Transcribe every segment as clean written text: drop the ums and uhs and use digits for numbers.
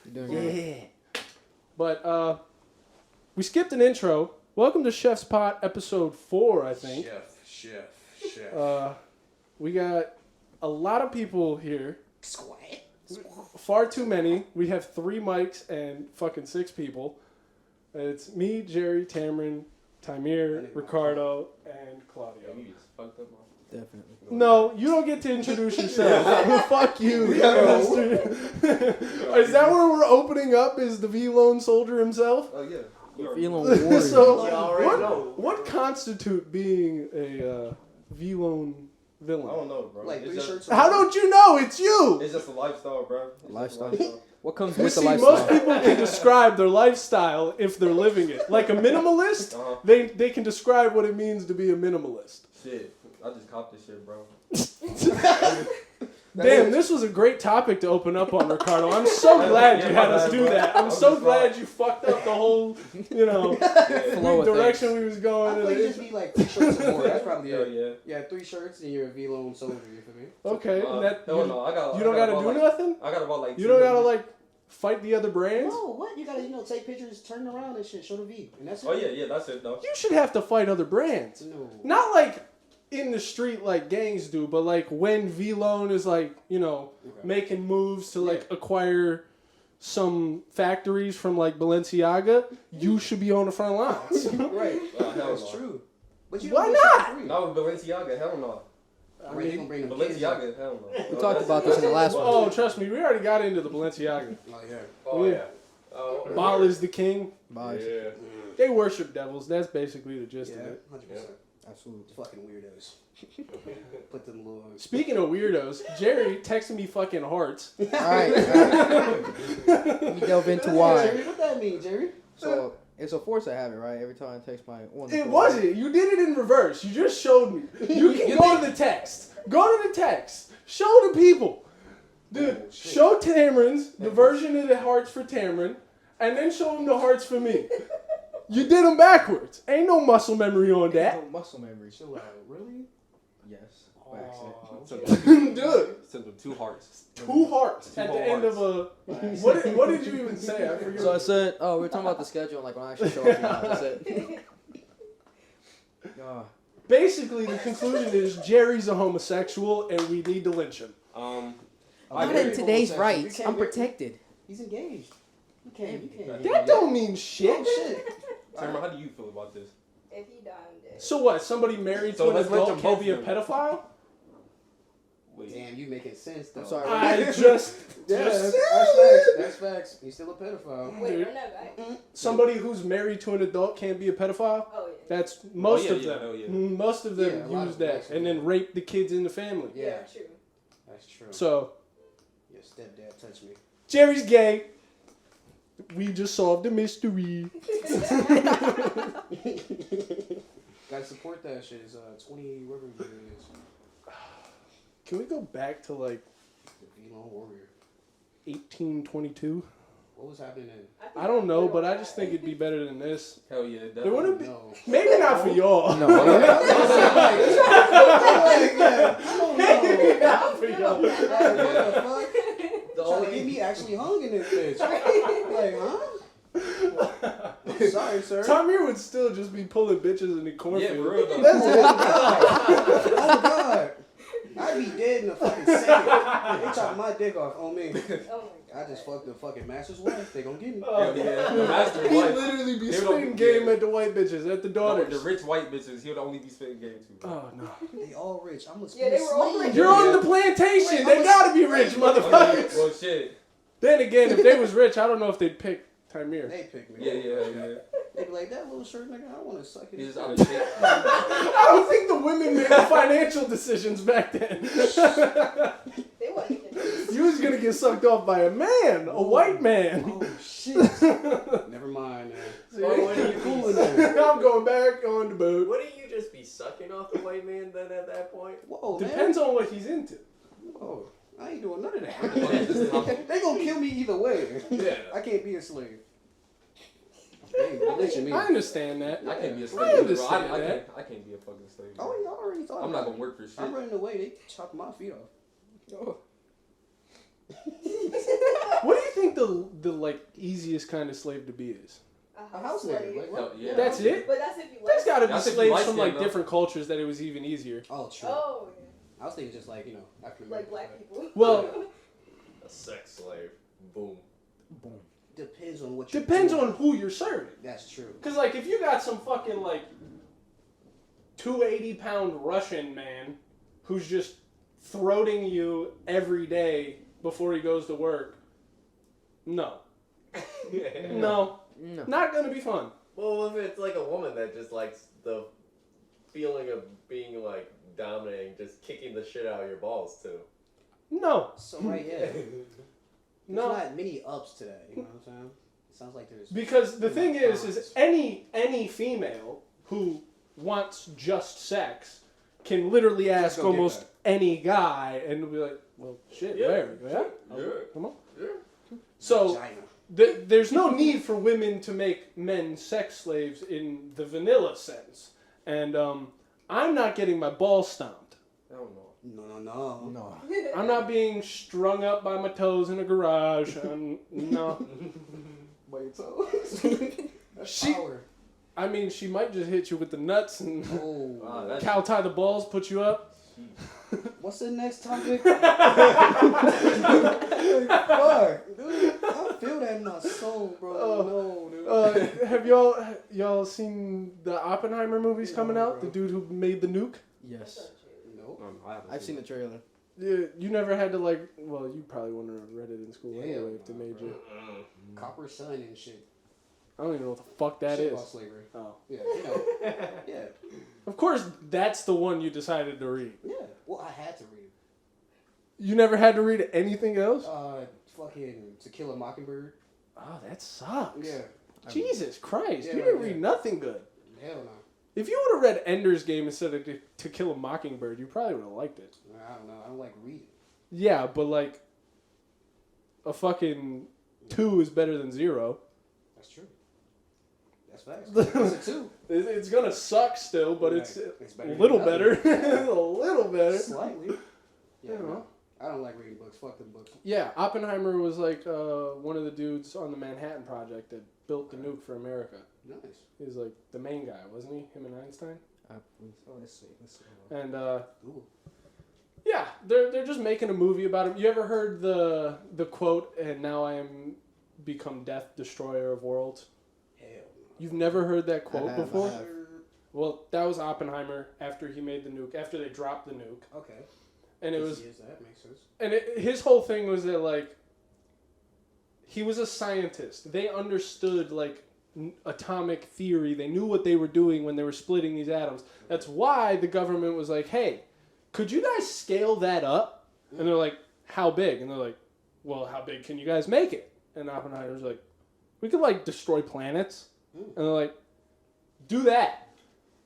Yeah. But we skipped an intro. Welcome to Chef's Pot, episode 4, I think. Chef. We got a lot of people here. Squat. Far too many. We have 3 mics and fucking 6 people. It's me, Jerry, Tamron, Tamir, Ricardo, and Claudio. You just fucked up, man. Definitely. No, you don't get to introduce yourself. Fuck you. Is that where we're opening up? Is the Vlone soldier himself? Oh, yeah. Vlone warrior. So, what constitute being a Vlone villain? I don't know, bro. Like it's 3 just, shirts. How don't you know? It's you. It's just a lifestyle, bro. It's Lifestyle. just a lifestyle. What comes You with the see, lifestyle? most people can describe their lifestyle if they're living it. Like a minimalist, they can describe what it means to be a minimalist. Shit. I just copped this shit, bro. Damn, this was a great topic to open up on, Ricardo. I'm so glad you had us do that. I'm so glad you fucked up the whole, Flow of direction things. we was I going. think just be like 3 shirts or more. That's probably Yeah, it. yeah. Yeah, 3 shirts and you're a V-Lone soldier. You feel me? Okay, and that, hell no. you don't gotta do nothing? I got about like You don't gotta like fight the other brands? No, what? You gotta take pictures, turn around and shit, show the V, and that's it. Oh, yeah, that's it, though. You should have to fight other brands. No. Not like in the street like gangs do, but like when Vlone is like, making moves to like acquire some factories from like Balenciaga, you should be on the front lines. Right. Hell That's no. true. But you Why don't get shit for free. Not with Balenciaga, hell no. Right, they gonna bring them kids up. Balenciaga, hell no. We talked about this in the last one. Oh, trust me, we already got into the Balenciaga. Oh yeah. Oh, Yeah. yeah. Oh, Baal is the king. Bye. yeah. They worship devils. That's basically the gist Yeah, of it. 100%. Absolutely. Fucking weirdos. Put them little. Speaking of weirdos, Jerry texted me fucking hearts. All right. Let me delve into why. Jerry, what that mean, Jerry? So it's a force I have it, right? Every time I text my one. It wasn't. You did it in reverse. You just showed me. You can go to the text. Go to the text. Show the people. Dude, show Tamron's, the version of the hearts for Tamron, and then show them the hearts for me. You did them backwards. Ain't no muscle memory on that. No muscle memory. Chill out. Really? Yes. By Dude. accident. Sent them 2 hearts. 2 hearts Two at whole the end hearts. of a... What did you even say? I forget. So I said, we were talking about the schedule, and like when I actually show up, that's it. Basically, the conclusion is Jerry's a homosexual and we need to lynch him. Not in today's rights. I'm protected. He's engaged. You can't. That don't mean shit. Oh, shit. Tamara, how do you feel about this? If he died, I'm dead. So what? Somebody married So to an let's let adult them can't both be a do it. pedophile? Wait. Damn, you making sense though. I'm sorry. I just Yeah, just that's facts. That's facts. He's still a pedophile. Wait, Dude. run that back. somebody who's married to an adult can't be a pedophile? Oh, yeah. That's most yeah, of them. yeah, oh, yeah. Most of them Yeah, a lot use of that them and then rape the kids in the family. Yeah. True. That's true. So Your stepdad touched me. Jerry's gay. We just solved the mystery. Gotta support that shit. It's 20 whatever year it is. Can we go back to like The V-Lone warrior. 1822? What was happening then? I don't know, but I just think it'd be better than this. Hell yeah, There definitely. wouldn't be. No. Maybe not for y'all. No. Maybe not for y'all. What the fuck? The Trying to only get me actually hung in this bitch. Like, huh? I'm sorry, sir. Tamir would still just be pulling bitches in the yeah, cornfield. for real though. That's it. Oh god. I'd be dead in a fucking second. They chopped my dick off on me. Oh my god. I just fucked the fucking master's wife. They gonna get me. Hell yeah. The master's He'd wife. literally be He would spitting only- game yeah. at the white bitches, at the No, daughters. the rich white bitches, he would only be spitting game to. Oh no. They all rich. I'm a Yeah, they were all slave. rich. You're on the plantation. They gotta be rich, motherfuckers. Well, shit. Then again, if they was rich, I don't know if they'd pick Tamir. They pick me. Yeah. They be like, that little shirt nigga, I want to suck He's his just out dick. of shape. I don't think the women made the financial decisions back then. They wasn't even. You was gonna get sucked off by a man, a white man. Oh shit. Never mind, man. See? Or wouldn't you Cool be, in there. I'm going back on the boat. wouldn't you just be sucking off the white man then at that point? Whoa, man. Depends on what he's into. Whoa. I ain't doing none of that. They gonna kill me either way. Yeah. I can't be a slave. They lynching me. I understand that. I can't be a I slave. Bro. understand I that. can't be a fucking slave. Oh, y'all already thought I'm about not gonna it. work for shit. I'm running away. They chop my feet off. What do you think the like easiest kind of slave to be is? A house slave. Like, Hell, yeah. That's it? But that's if you There's got to be That's if you slaves like from them, like though. different cultures that it was even easier. Oh, true. Oh, yeah. I was thinking just like, you know, African Like American. black people. Well, A sex slave. Boom. Boom. Depends on what you depends on who you're serving. That's true. Because like if you got some fucking like 280-pound Russian man who's just throating you every day before he goes to work, no, No. not gonna be fun. Well, if it's like a woman that just likes the feeling of being like dominating, just kicking the shit out of your balls too. No, So right, yeah. There's no. not many ups today. You know what I'm saying? It sounds like there's. Because the thing is any female who wants just sex can literally ask go get almost that. any guy and be like, well, shit, Yeah. where? Yeah? Yeah. Come on. Yeah. So Vagina. there's no need for women to make men sex slaves in the vanilla sense. And I'm not getting my balls stomped. Hell no. No. No. I'm not being strung up by my toes in a garage. No. Wait, so. That's She- power. I mean, she might just hit you with the nuts and Oh. That's cow tie the balls, put you up. What's the next topic? Fuck, dude. I feel that in my soul, bro. No, dude. Have y'all seen the Oppenheimer movies coming No, out? bro. The dude who made the nuke? Yes. Nope. I haven't I've seen the trailer. Yeah, you never had to like. Well, you probably wouldn't have read it in school Yeah, anyway if they no, made bro. you. Copper sun and shit. I don't even know what the fuck that Shit is. about slavery. Oh, Yeah, you know. Yeah. of course that's the one you decided to read. Yeah. Well, I had to read it. You never had to read anything else? Fucking To Kill a Mockingbird. Oh, that sucks. Yeah. Jesus Christ, Yeah, you didn't yeah. read nothing good. Hell no. If you would have read Ender's Game instead of To Kill a Mockingbird, you probably would have liked it. I don't know. I don't like reading. Yeah, but like a fucking 2 is better than 0. That's true. That's facts. That's a 2. It's gonna suck still, but it's a better than little nothing. better. A little better. Slightly. Yeah, You know. no. I don't like reading books. Fuck them books. Yeah, Oppenheimer was like one of the dudes on the Manhattan Project that built the nuke for America. Nice. He was like the main guy, wasn't he? Him and Einstein. I believe so. Let's see. And Ooh. yeah, they're just making a movie about him. You ever heard the quote? And now I am become death, destroyer of worlds. Hell You've never heard that quote have, before? I have. Well, that was Oppenheimer after he made the nuke. After they dropped the nuke, Okay. and it was. Yes, that makes sense. And his whole thing was that, like, he was a scientist. They understood, like, atomic theory. They knew what they were doing when they were splitting these atoms. That's why the government was like, hey, could you guys scale that up? And they're like, how big? And they're like, well, how big can you guys make it? And Oppenheimer's like, we could, like, destroy planets. And they're like, do that.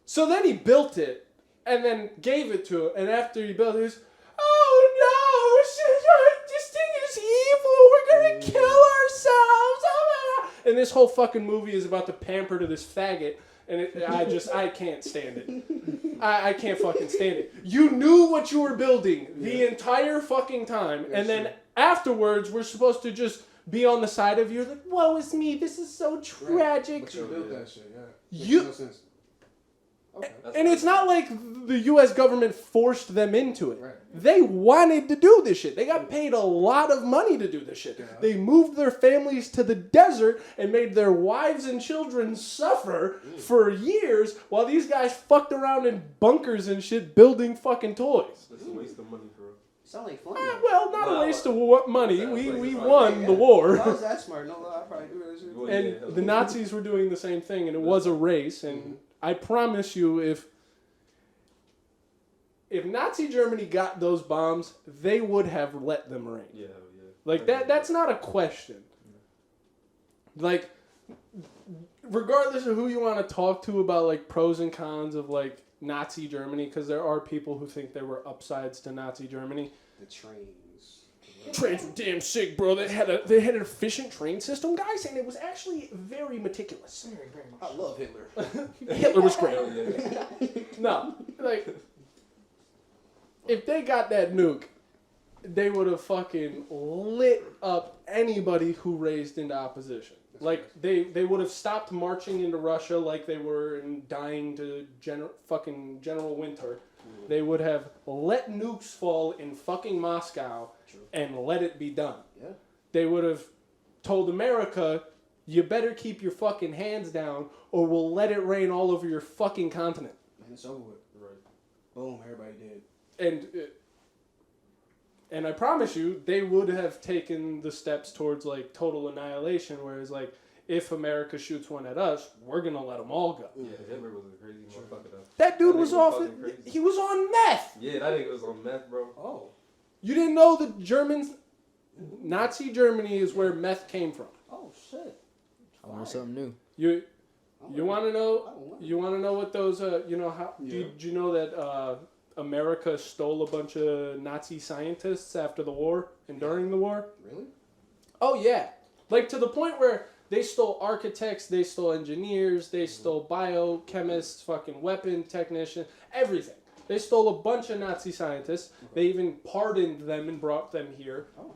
So then he built it and then gave it to him. And after he built it, he was, oh no, this thing is evil. We're going to kill ourselves. And this whole fucking movie is about to pamper to this faggot. And I can't stand it. I can't fucking stand it. You knew what you were building the entire fucking time. And then afterwards, we're supposed to just be on the side of you like, woe is me. This is so tragic. But you built that shit, yeah. Makes You- no sense. Okay. And it's not like the U.S. government forced them into it. Right. They wanted to do this shit. They got paid a lot of money to do this shit. Yeah. They moved their families to the desert and made their wives and children suffer for years while these guys fucked around in bunkers and shit building fucking toys. That's a waste of money, bro. Sound like fun. Well, not a waste of money. Sounds We like fun. won the war. If I was that smart, no lie, I'd probably do that shit. Well, yeah, And the Nazis were doing the same thing, and it was a race. And I promise you, if Nazi Germany got those bombs, they would have let them rain. Yeah. Like that's not a question. Like, regardless of who you want to talk to about like pros and cons of like Nazi Germany, because there are people who think there were upsides to Nazi Germany. The trains. Trains were damn sick, bro. They had an efficient train system, guys, and it was actually very meticulous. I love Hitler. Hitler was great. Hell yeah. No, like, if they got that nuke, they would have fucking lit up anybody who raised into opposition. Like, they would have stopped marching into Russia like they were and dying to General Winter. They would have let nukes fall in fucking Moscow and let it be done. Yeah. They would have told America, you better keep your fucking hands down or we'll let it rain all over your fucking continent. And it's over with. Right. Boom, everybody did. And I promise you, they would have taken the steps towards, like, total annihilation, whereas, like, if America shoots one at us, we're going to let them all go. Yeah, Hitler was a crazy motherfucker though. That dude That was nigga off. was fucking crazy. He was on meth. Yeah, that nigga was on meth, bro. Oh. You didn't know the Germans, Nazi Germany is where meth came from. Oh, shit. I learned something new. You want to know? I don't know. You want to know what those? You know how? Yeah. Did you know that America stole a bunch of Nazi scientists after the war and during the war? Really? Oh yeah, like to the point where they stole architects, they stole engineers, they stole biochemists, fucking weapon technicians, everything. They stole a bunch of Nazi scientists. They even pardoned them and brought them here. Oh.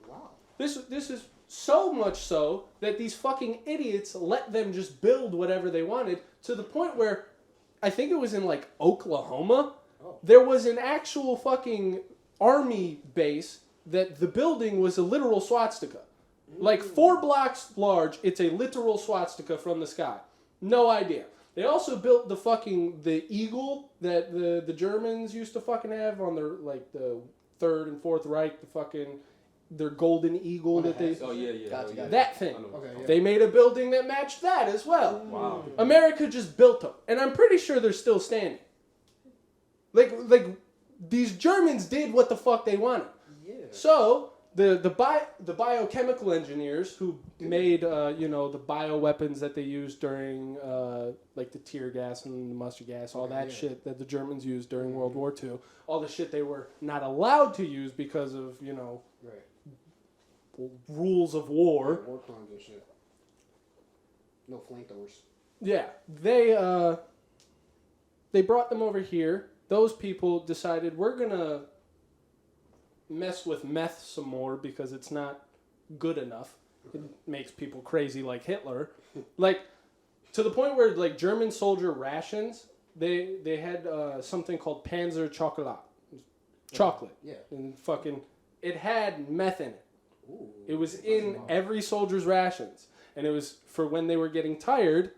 Wow. This is so much so that these fucking idiots let them just build whatever they wanted to the point where I think it was in like Oklahoma. Oh. There was an actual fucking army base that the building was a literal swastika. Like 4 blocks large, it's a literal swastika from the sky. No idea. They also built the eagle that the Germans used to fucking have on their, like, the Third and Fourth Reich, their golden eagle that they... Oh yeah. Gotcha, Oh, yeah. That thing. I know. Okay, yeah. They made a building that matched that as well. Wow. America just built them, and I'm pretty sure they're still standing. Like these Germans did what the fuck they wanted. Yeah. So the biochemical engineers who made the bioweapons that they used during like the tear gas and the mustard gas, all that shit that the Germans used during World War II, all the shit they were not allowed to use because of Right. rules of war. War crimes and shit. No flamethrowers. Yeah, they brought them over here. Those people decided we're gonna mess with meth some more because it's not good enough. It makes people crazy like Hitler. Like to the point where like German soldier rations, they had something called Panzer Chocolat. Chocolate. Yeah. And fucking it had meth in it. Ooh. It was in every soldier's rations. And it was for when they were getting tired,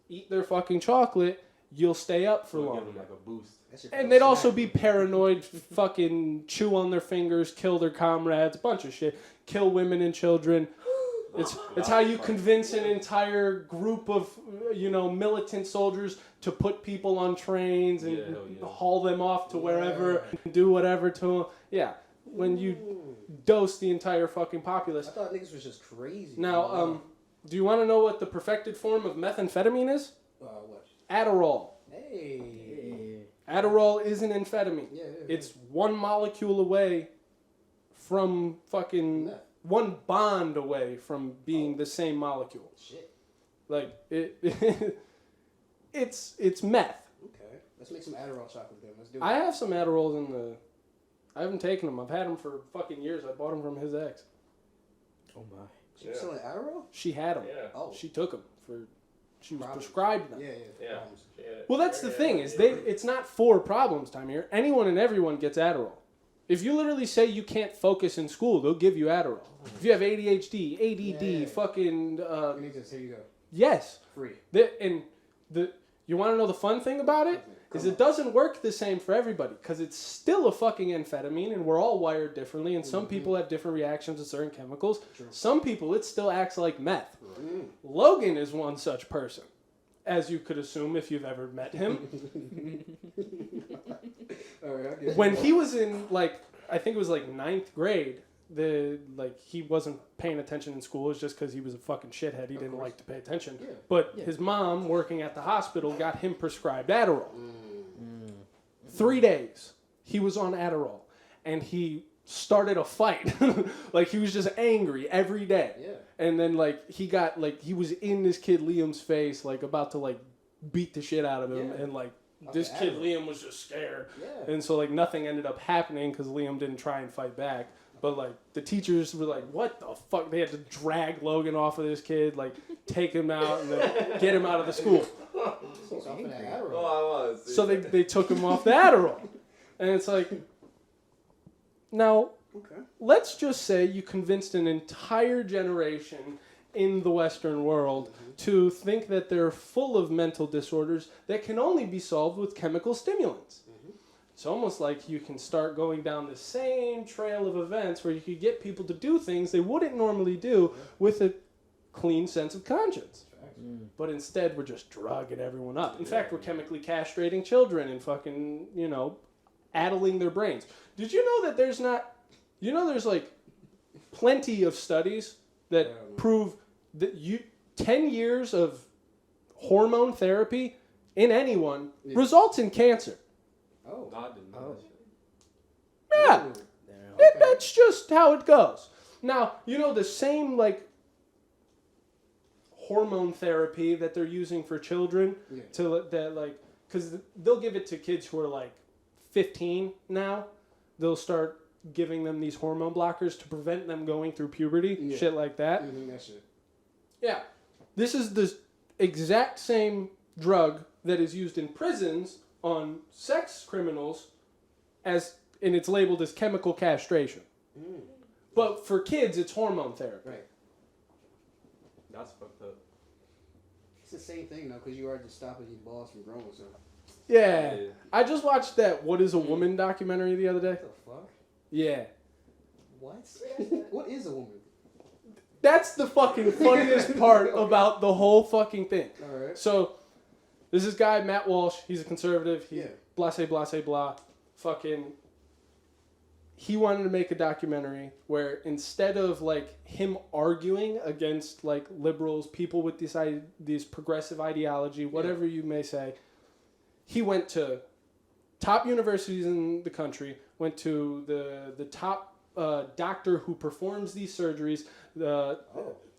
eat their fucking chocolate, you'll stay up for Give longer. them like a boost. That shit And feels they'd also snappy. be paranoid, fucking chew on their fingers, kill their comrades, bunch of shit, kill women and children. It's how you convince an entire group of militant soldiers to put people on trains and Yeah, hell yeah. haul them off to wherever, and do whatever to them. Yeah, when you dose the entire fucking populace. I thought niggas was just crazy. Now, do you want to know what the perfected form of methamphetamine is? What? Adderall. Hey. Adderall is an amphetamine. Yeah. It's one molecule away from fucking Meth. one bond away from being the same molecule. Shit. Like it's meth. Okay. Let's make some Adderall chocolate then. Let's do it. I have some Adderalls in the. I haven't taken them. I've had them for fucking years. I bought them from his ex. Oh my. You selling Adderall? She had them. Yeah. Oh. She took them for. She was Problems. prescribed them. Yeah. Yeah. Problems. Well, that's the thing is it's not for problems, time here. Anyone and everyone gets Adderall. If you literally say you can't focus in school, they'll give you Adderall. If you have ADHD, ADD, Yeah. fucking You need this. Here you go. yes. Free. You want to know the fun thing about it? Is it doesn't work the same for everybody because it's still a fucking amphetamine and we're all wired differently and some people have different reactions to certain chemicals. True. Some people it still acts like meth. Mm. Logan is one such person, as you could assume if you've ever met him. All right. I guess. When he was in I think it was like 9th grade, he wasn't paying attention in school. It's just because he was a fucking shithead. He didn't like to pay attention. Yeah. But his mom, working at the hospital, got him prescribed Adderall. 3 days he was on Adderall, and he started a fight. He was just angry every day. Yeah. And then he was in this kid Liam's face, about to beat the shit out of him, Yeah. and this kid Liam was just scared. Yeah. And so like nothing ended up happening because Liam didn't try and fight back. But like the teachers were like, what the fuck? They had to drag Logan off of this kid, like take him out and then get him out of the school. He's off of that Adderall. Oh, I was. So they took him off the Adderall. And it's like, now, Okay. let's just say you convinced an entire generation in the Western world to think that they're full of mental disorders that can only be solved with chemical stimulants. It's almost like you can start going down the same trail of events where you could get people to do things they wouldn't normally do with a clean sense of conscience. But instead, we're just drugging everyone up. In fact, we're chemically castrating children and fucking, addling their brains. Did you know that there's like plenty of studies that prove that 10 years of hormone therapy in anyone results in cancer. Oh. No, I didn't know that shit. Yeah, Okay. that's just how it goes. Now, the same like hormone therapy that they're using for children because they'll give it to kids who are like 15 now. They'll start giving them these hormone blockers to prevent them going through puberty, shit like that. That shit. Yeah. This is the exact same drug that is used in prisons on sex criminals and it's labeled as chemical castration. But for kids, it's hormone therapy. Right. That's fucked up. It's the same thing, though, because you are just stopping these balls from growing, so. Yeah. Yeah. I just watched that What is a Woman documentary the other day. What the fuck? Yeah. What? What is a woman? That's the fucking funniest part about the whole fucking thing. Alright. So, this is guy, Matt Walsh. He's a conservative. He's Yeah. blah, blah, blah. Fucking, he wanted to make a documentary where instead of, like, him arguing against, like, liberals, people with this progressive ideology, whatever you may say, he went to top universities in the country, went to the top doctor who performs these surgeries, the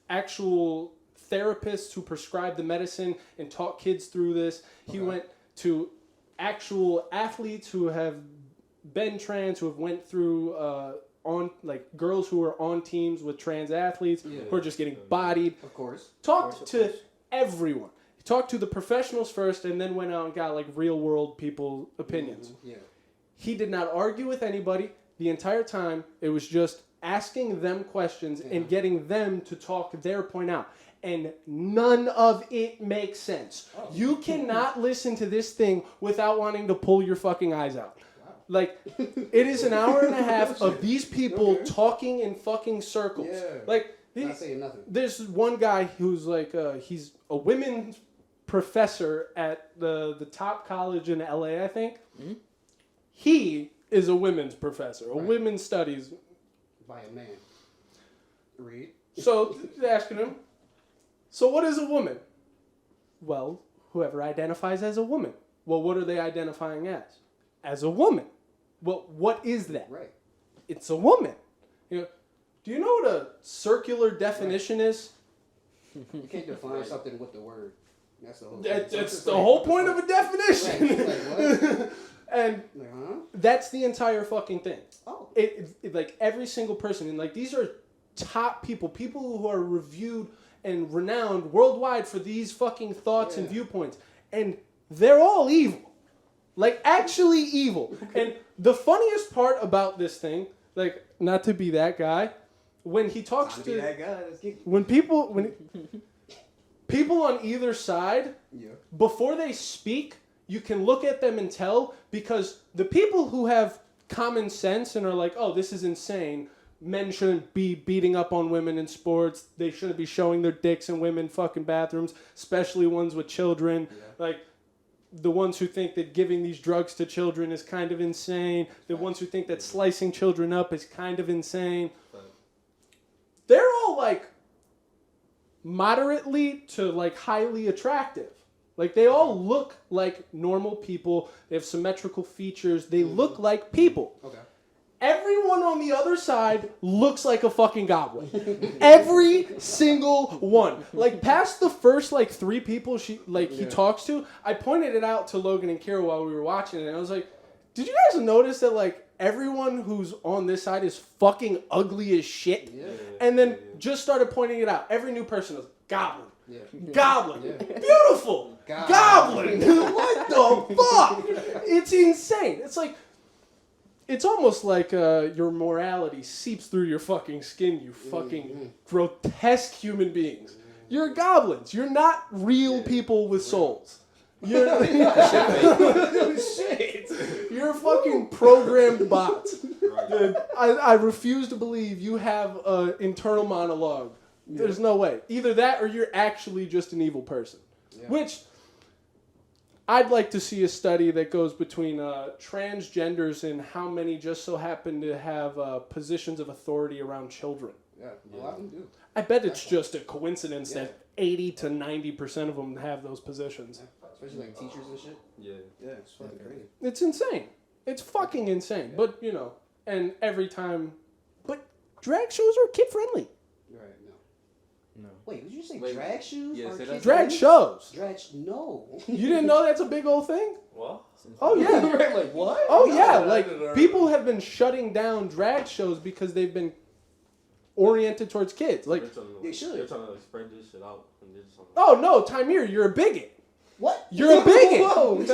actual therapists who prescribe the medicine and taught kids through this. He went to actual athletes who have been trans, who have went through girls who are on teams with trans athletes who are just getting bodied. Of course. Talked to everyone. He talked to the professionals first and then went out and got like real world people opinions. Yeah. He did not argue with anybody the entire time. It was just asking them questions and getting them to talk their point out. And none of it makes sense. You cannot listen to this thing without wanting to pull your fucking eyes out. Like, it is an hour and a half of these people talking in fucking circles. Yeah. Like, Not saying nothing. there's one guy who's like, he's a women's professor at the top college in LA, I think. Mm-hmm. He is a women's professor, a women's studies. By a man. Read. So, they're asking him, so what is a woman? Well, whoever identifies as a woman. Well, what are they identifying as? As a woman. Well, what is that? Right. It's a woman. Do you know what a circular definition is? You can't define something with the word. That's the whole That's the whole point of a definition. Right. Like, what? And Like, huh? that's the entire fucking thing. Oh. It like every single person, and like these are top people who are reviewed and renowned worldwide for these fucking thoughts and viewpoints, and they're all evil, like actually evil. And the funniest part about this thing, like not to be that guy, when he talks I'll to be that guy. Let's get when people on either side, before they speak, you can look at them and tell, because the people who have common sense and are like, oh, this is insane. Men shouldn't be beating up on women in sports. They shouldn't be showing their dicks in women fucking bathrooms, especially ones with children. Yeah. Like, the ones who think that giving these drugs to children is kind of insane. The ones who think that slicing children up is kind of insane. They're all, like, moderately to, like, highly attractive. Like, they all look like normal people. They have symmetrical features. They look like people. Okay. Everyone on the other side looks like a fucking goblin. Every single one. Like, past the first, like, 3 people he talks to, I pointed it out to Logan and Kira while we were watching it, and I was like, did you guys notice that, like, everyone who's on this side is fucking ugly as shit? Yeah. And then just started pointing it out. Every new person is goblin. Yeah. Goblin. Yeah. Beautiful. Goblin. What the fuck? It's insane. It's like, it's almost like your morality seeps through your fucking skin, you fucking grotesque human beings. You're goblins. You're not real people with souls. You're You're fucking programmed bots. Dude, I refuse to believe you have an internal monologue. There's no way. Either that or you're actually just an evil person. Yeah. Which I'd like to see a study that goes between transgenders and how many just so happen to have positions of authority around children. Yeah, a lot of them do. I bet it's just a coincidence that 80 to 90% of them have those positions. Yeah. Especially like teachers and shit. Yeah. Yeah, it's fucking crazy. It's insane. It's fucking insane. But, you know, and every time... But drag shows are kid-friendly. Right, no. No. Wait, did you say Wait, drag shoes? yeah, are say that. kids Drag friendly? shows. No. You didn't know that's a big old thing? What? Oh, yeah. Right, like what? Oh, No, yeah. I Like, didn't know. people have been shutting down drag shows because they've been oriented towards kids. Like, They should. They're trying to like spread this shit out. And they're just like, oh, no, Tamir, you're a bigot. What? You're a bigot. Whoa.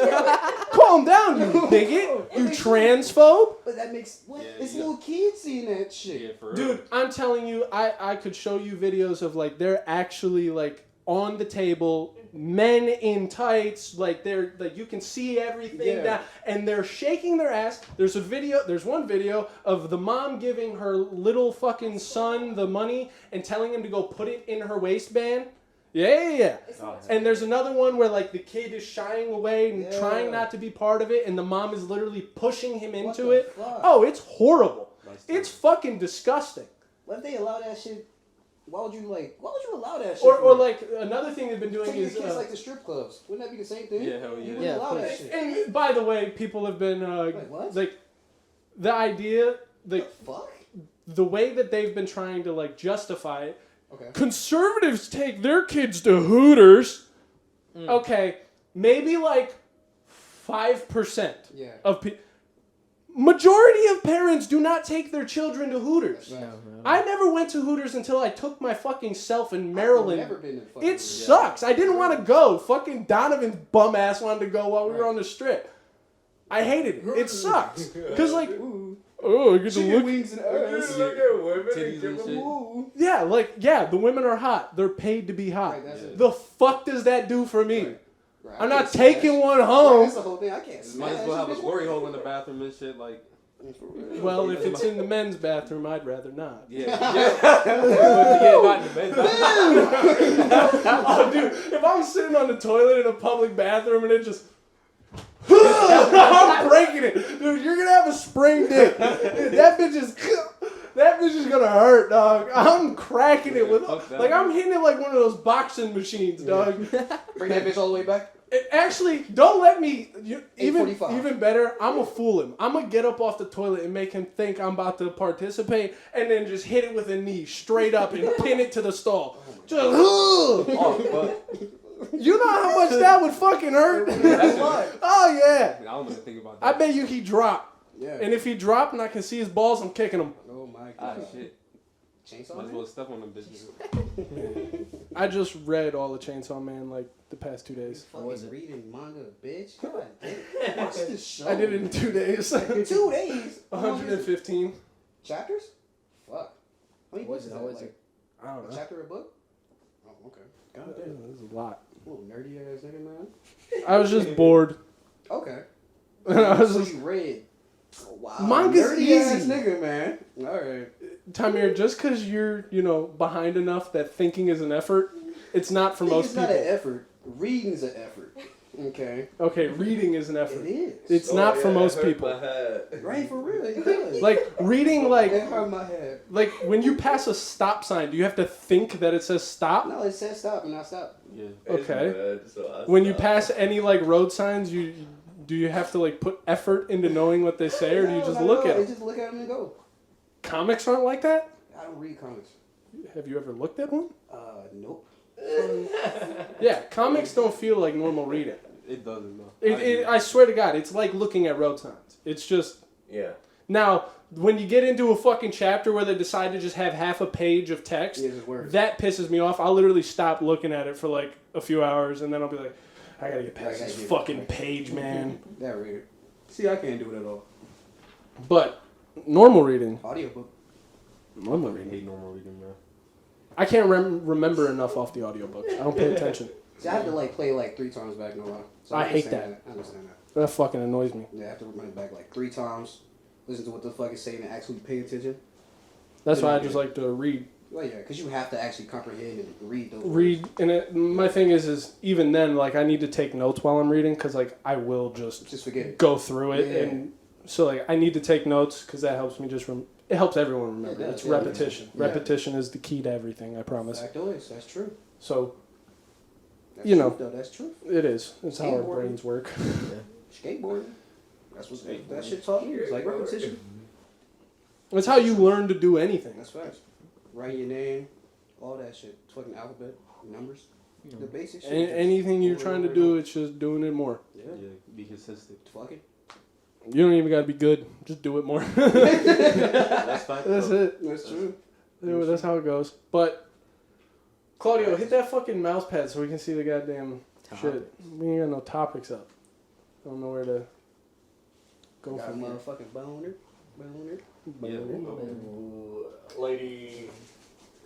Calm down, you bigot. You transphobe. But that makes what? Yeah, It's yeah. little kids seeing that shit. yeah, for real. Dude, I'm telling you, I could show you videos of, like, they're actually, like, on the table, men in tights, like, they're, like, you can see everything Yeah. down, and they're shaking their ass. There's one video of the mom giving her little fucking son the money and telling him to go put it in her waistband. Yeah. It's Oh, not And there's another one where, like, the kid is shying away and Yeah. trying not to be part of it, and the mom is literally pushing him What into the it. fuck? Oh, it's horrible. Nice It's fucking disgusting. What if they allow that shit? Why would you allow that shit? Or for- like, another thing they've been doing take your is... kids like the strip clubs. Wouldn't that be the same thing? Yeah, hell yeah. You wouldn't Yeah, of allow that course. shit. and by the way, people have been, Wait, what? like, the idea, the like, fuck? the way that they've been trying to, like, justify it, Okay. conservatives take their kids to Hooters. Okay, maybe, like, 5% Yeah. of people... Majority of parents do not take their children to Hooters. Right. No. I never went to Hooters until I took my fucking self in I've Maryland. never been to fucking It sucks. I didn't want to go. Fucking Donovan's bum ass wanted to go while we were Right. on the strip. I hated it. It sucks. Because, like, Ooh. oh, I get to Chicken look. wings and You ass. look at women Titties and give and them shit. Ooh. Yeah, like, yeah, the women are hot. They're paid to be hot. Right, that's it. The fuck does that do for me? Right. Right, I'm I not can't smash. taking one Right, home. that's the whole thing. I can't smash. Might as well have a bitch. glory hole in the bathroom and shit. Like, For real. Well, if it's in the men's bathroom, I'd rather not. yeah, yeah, not in the bed. Oh, dude, if I'm sitting on the toilet in a public bathroom and it just... I'm breaking it. Dude, you're going to have a spring dick. Dude, that bitch is going to hurt, dog. I'm cracking it with... Fuck that. Like, I'm hitting it like one of those boxing machines, dog. Bring that bitch all the way back. Actually, don't let me... Even 8:45. better, I'm going to fool him. I'm going to get up off the toilet and make him think I'm about to participate and then just hit it with a knee straight up and pin it to the stall. Just... Oh, You know how much that would fucking hurt? That's Oh, yeah. fuck. I don't even think about I that. bet you he dropped. Yeah. And if he dropped and I can see his balls, I'm kicking him. Oh my Ah, god. shit. Chainsaw Might as Man? well step on them bitches. I just read all the Chainsaw Man like the past 2 days. Fucking was it? reading manga, bitch. God damn. Watch this show. I did it in 2 days. 2 days. How long is it? 115. Chapters? Fuck. How many What books is is it? that? How is Like, it? I don't a know. chapter a book? Oh, okay. God damn. This is a lot. Little nerdy ass nigga, man. I was just bored. Okay. I was So just... you read. Oh, wow. Manga's nerdy ass easy. nigga, man. Alright. Tamir, just because you're, behind enough that thinking is an effort, it's not for most It's people. not an effort. Reading's an effort. Okay. Okay, reading is an It effort. is. It's not for it most hurt people. my head. Right, for real. It does. Like, reading, It like hurt my head. when you pass a stop sign, do you have to think that it says stop? No, it says stop and I stop. Yeah. It's Okay. red, so I When you stopped. pass any, like, road signs, do you have to like put effort into knowing what they say, or do you just not look all. at You them? just look at them and go. Comics aren't like that. I don't read comics. Have you ever looked at one? Nope. Yeah, comics don't feel like normal reading. It doesn't though. I swear to God, it's like looking at road signs. It's just Yeah. now when you get into a fucking chapter where they decide to just have half a page of text, Yeah, just words. that pisses me off. I'll literally stop looking at it for like a few hours, and then I'll be like, I gotta get past this fucking page, man. That read it. See, I can't do it at all. But normal reading, Audiobook. normal I reading. hate normal reading, man. I can't remember enough off the audiobooks. I don't pay attention. See, I have to like play like 3 times back, no lie. So I hate understand I understand that. That fucking annoys me. Yeah, I have to run it back like 3 times. Listen to what the fuck is saying and actually pay attention. That's why I just like to read. Well, yeah, because you have to actually comprehend and read those. Read, and my thing is even then, like I need to take notes while I'm reading because like I will just forget it. go through it, Yeah. and so like I need to take notes because that helps me just it helps everyone remember. It does, It's yeah. repetition. Yeah. Repetition is the key to everything. I promise. Factoids, that's true. So That's You know. truth, though. That's true. it is. It's how our Skateboarding. brains work. Skateboarding. That's what that shit taught me. It's like repetition. It's how you learn to do anything. That's facts. Writing your name, all that shit. Fucking alphabet, numbers, the basic shit. just Anything you're over trying and to over do, and it's just doing it more. over. Yeah, Yeah. be consistent. Fuck it. You don't even got to be good. Just do it more. That's fact. That's though. it. That's true. That's how it goes. But Claudio, hit that fucking mouse pad so we can see the goddamn shit. We ain't got no topics up. I don't know where to go Got a from there. motherfucking boner. Yeah. Ooh, lady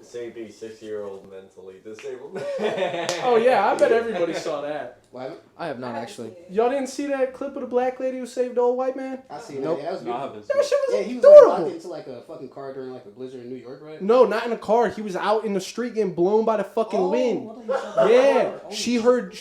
saved a 6-year-old mentally disabled man. Oh yeah, I bet everybody saw that. What? I have not actually. Y'all didn't see that clip of the black lady who saved the old white man? I seen Nope. that. Yeah, that was No, I beautiful. haven't That seen shit was Yeah, he was like locked adorable. into like a fucking car during like a blizzard in New York, right? No, not in a car. He was out in the street getting blown by the fucking wind. I thought you said Yeah, that. Oh, she heard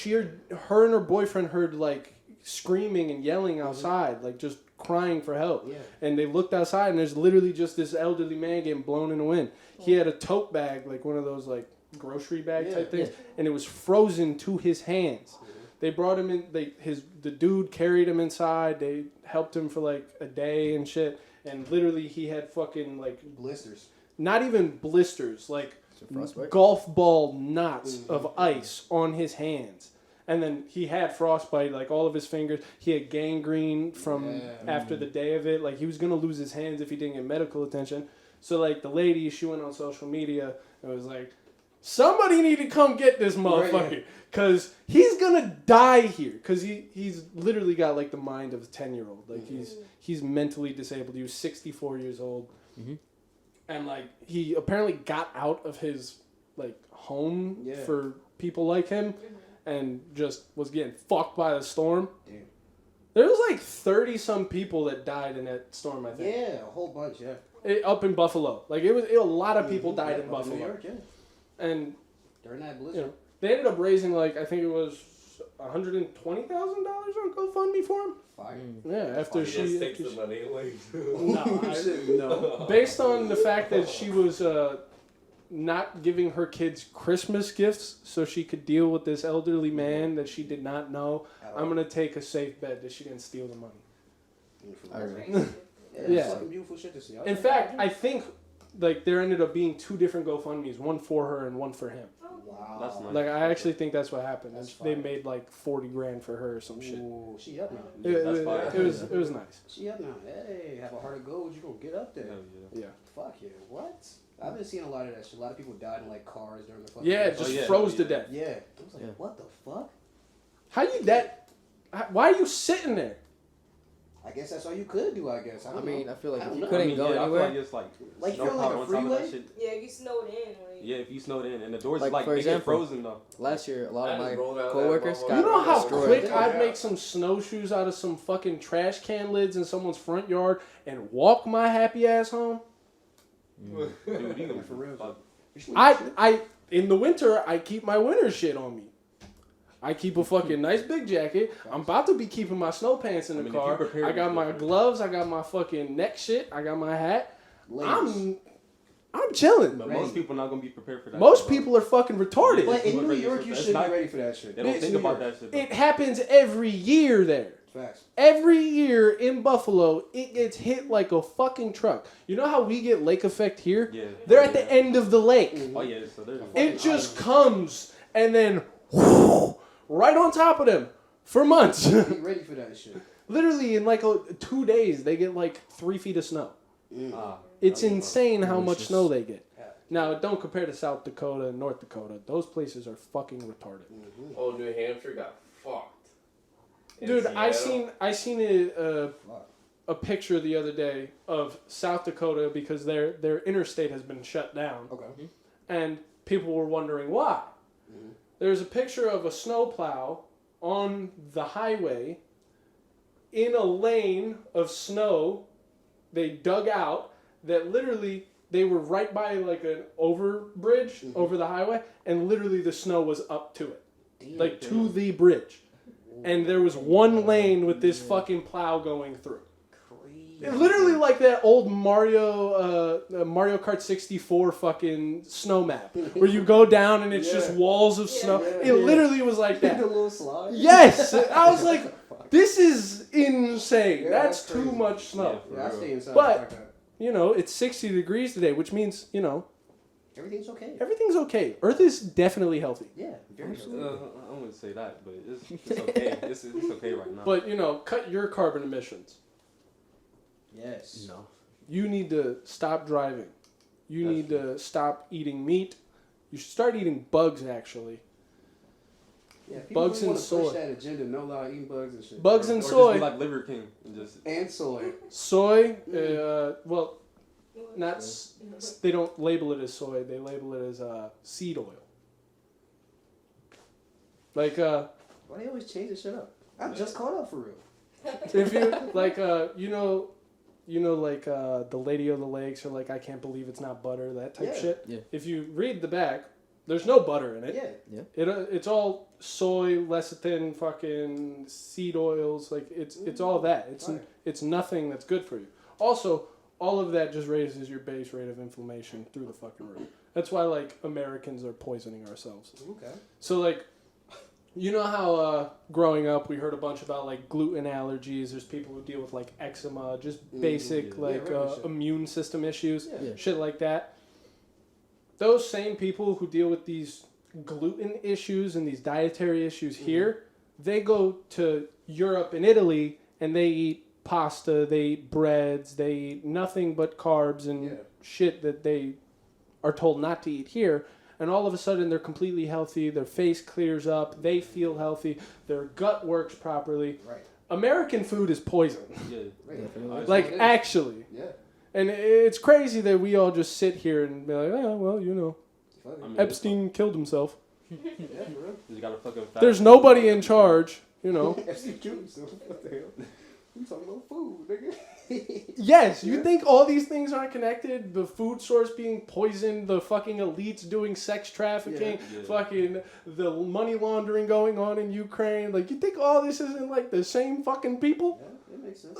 her and her boyfriend heard like screaming and yelling outside, like just crying for help. Yeah. And they looked outside, and there's literally just this elderly man getting blown in the wind. He had a tote bag, like one of those like grocery bag type things, and it was frozen to his hands. They brought him in. The dude carried him inside. They helped him for like a day and shit. And literally, he had fucking like Blisters. not even blisters, like Frostbite? golf ball knots of ice on his hands. And then he had frostbite, like all of his fingers. He had gangrene from after the day of it. Like he was gonna lose his hands if he didn't get medical attention. So like the lady, she went on social media and was like, somebody need to come get this motherfucker. Cause he's gonna die here. Cause he's literally got like the mind of a 10-year-old. Like he's mentally disabled. He was 64 years old. And like he apparently got out of his like home for people like him. And just was getting fucked by the storm. Damn. There was like 30-some people that died in that storm, I think. Yeah, a whole bunch, yeah. Up in Buffalo. Like, a lot of people died in Up Buffalo. New York, yeah. And, During that blizzard. you know, they ended up raising, like, I think it was $120,000 on GoFundMe for him. Fire. Yeah, after He she... just takes the money and leaves. No, based on the fact that she was not giving her kids Christmas gifts so she could deal with this elderly man that she did not know, I'm going to take a safe bet that she didn't steal the money. I agree. Yeah. Yeah. It's fucking beautiful shit to see. In fact, I think like there ended up being 2 different GoFundMes, one for her and one for him. Wow. That's nice. Like I actually think that's what happened. That's They fire. made like 40 grand for her or some shit. Ooh, she up now. That's fire. It was nice. She up now. Hey, have a heart of gold. You gonna get up there. Hell yeah. Yeah. Fuck yeah. What? I've been seeing a lot of that shit. A lot of people died in like cars during the fucking. Yeah, blizzard. just yeah. froze to Yeah. death. Yeah. I was like, Yeah. what the fuck? How you that? Why are you sitting there? I guess that's all you could do. I guess. I I don't mean, know. I feel like I if don't you know. couldn't I mean, go yeah, I feel anywhere, like it's like Like, snow you feel like pile a on top of that freeway? shit. Yeah, if you snowed in. Like, Yeah, if you snowed in and the doors Like, like for they get example, frozen though. last year a lot of I my just rolled out of that coworkers motherfucker. got You know how destroyed. quick Yeah. I'd make some snowshoes out of some fucking trash can lids in someone's front yard and walk my happy ass home? Dude, you gonna For real, fuck. I in the winter I keep my winter shit on me. I keep a fucking nice big jacket. I'm about to be keeping my snow pants in the I mean, if you car. prepare, I got you my prepare. gloves. I got my fucking neck shit. I got my hat. Ladies. I'm chilling. But Ready. most people not gonna be prepared for that. Most shit, bro. people are fucking retarded. But in New That's York, you not- should be ready for that shit. They don't It's think New about York. that shit. Though. It happens every year there. Facts. Every year in Buffalo, it gets hit like a fucking truck. You know how we get lake effect here? Yeah. They're at the end of the lake. Oh yeah, so there's. It just comes and then right on top of them for months. Be ready for that shit. Literally in like 2 days, they get like 3 feet of snow. It's insane how much snow they get. Now, don't compare to South Dakota and North Dakota. Those places are fucking retarded. Oh, New Hampshire got fucked. In Dude, Seattle. I seen a picture the other day of South Dakota because their interstate has been shut down. Okay. And people were wondering why. There's a picture of a snowplow on the highway in a lane of snow they dug out that literally they were right by like an overbridge over the highway and literally the snow was up to it. Like to the bridge. And there was one lane with this fucking plow going through. It's literally like that old Mario Kart 64 fucking snow map where you go down and it's just walls of snow. It literally was like that. A little slide. Yes, I was like, this is insane. Yeah, that's that's too crazy. much snow. Yeah, I stay inside. But- like that. You know, it's 60 degrees today, which means, you know, Everything's okay. everything's okay. Earth is definitely healthy. Yeah, very healthy. I wouldn't say that, but it's okay. It's okay right now. But, you know, cut your carbon emissions. Yes. No. You need to stop driving. You need to stop eating meat. You should start eating bugs, actually. Yeah, people Bugs really and want to push soy. that agenda, no lie, eating bugs and shit. Bugs and or soy. just be like Liver King and just. And soy. Soy, well, not. They don't label it as soy. They label it as seed oil. Like Why they always change this shit up? I just caught up for real. if you like like the Lady of the Lakes or like I can't believe it's not butter, that type Yeah. shit. Yeah. If you read the back, there's no butter in it. Yeah. It's all soy, lecithin, fucking seed oils. Like it's all that. It's nothing that's good for you. Also, all of that just raises your base rate of inflammation through the fucking roof. That's why like Americans are poisoning ourselves. Okay. So like, you know how growing up we heard a bunch about like gluten allergies. There's people who deal with like eczema, just basic like regular shit. immune system issues, Yeah. shit like that. Those same people who deal with these gluten issues and these dietary issues here, they go to Europe and Italy and they eat pasta, they eat breads, they eat nothing but carbs and shit that they are told not to eat here. And all of a sudden they're completely healthy, their face clears up, they feel healthy, their gut works properly. Right. American food is poison. Yeah. Right. Like, actually. Yeah. And it's crazy that we all just sit here and be like, oh, well, you know, Funny. I mean, Epstein killed himself. Yeah, for real. You gotta fucking. There's nobody in charge, you know. FC Jews, so what the hell? We talking about food, nigga. Yes, you think all these things aren't connected? The food source being poisoned, the fucking elites doing sex trafficking, Yeah. fucking the money laundering going on in Ukraine. Like, you think all this isn't like the same fucking people? Yeah, it makes sense.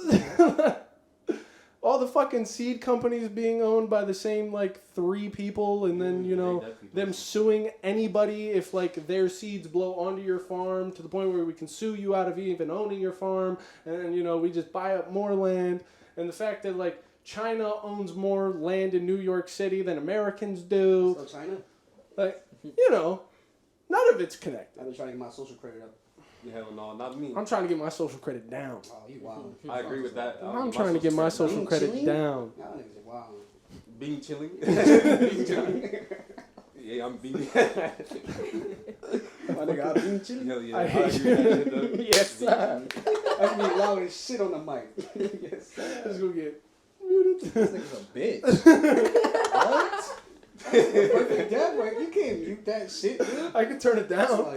All the fucking seed companies being owned by the same like 3 people, and then you know them suing anybody if like their seeds blow onto your farm to the point where we can sue you out of even owning your farm, and then you know we just buy up more land, and the fact that like China owns more land in New York City than Americans do, So China, like you know, none of it's connected. I've been trying to get my social credit up. Hell no, not me. I'm trying to get my social credit down. Oh, you wild. I agree with that. I'm trying to get my social credit down. Y'all niggas are wild. Being chilling. Being chilling. Yeah, I'm being. My nigga, I've been chilling. Hell yeah. I hate agree with that shit, though. Yes, sir. I can be loud as shit on the mic. Yes. Let's go get muted. This nigga's a bitch. What? Perfect dad break. You can't mute that shit, dude. I can turn it down.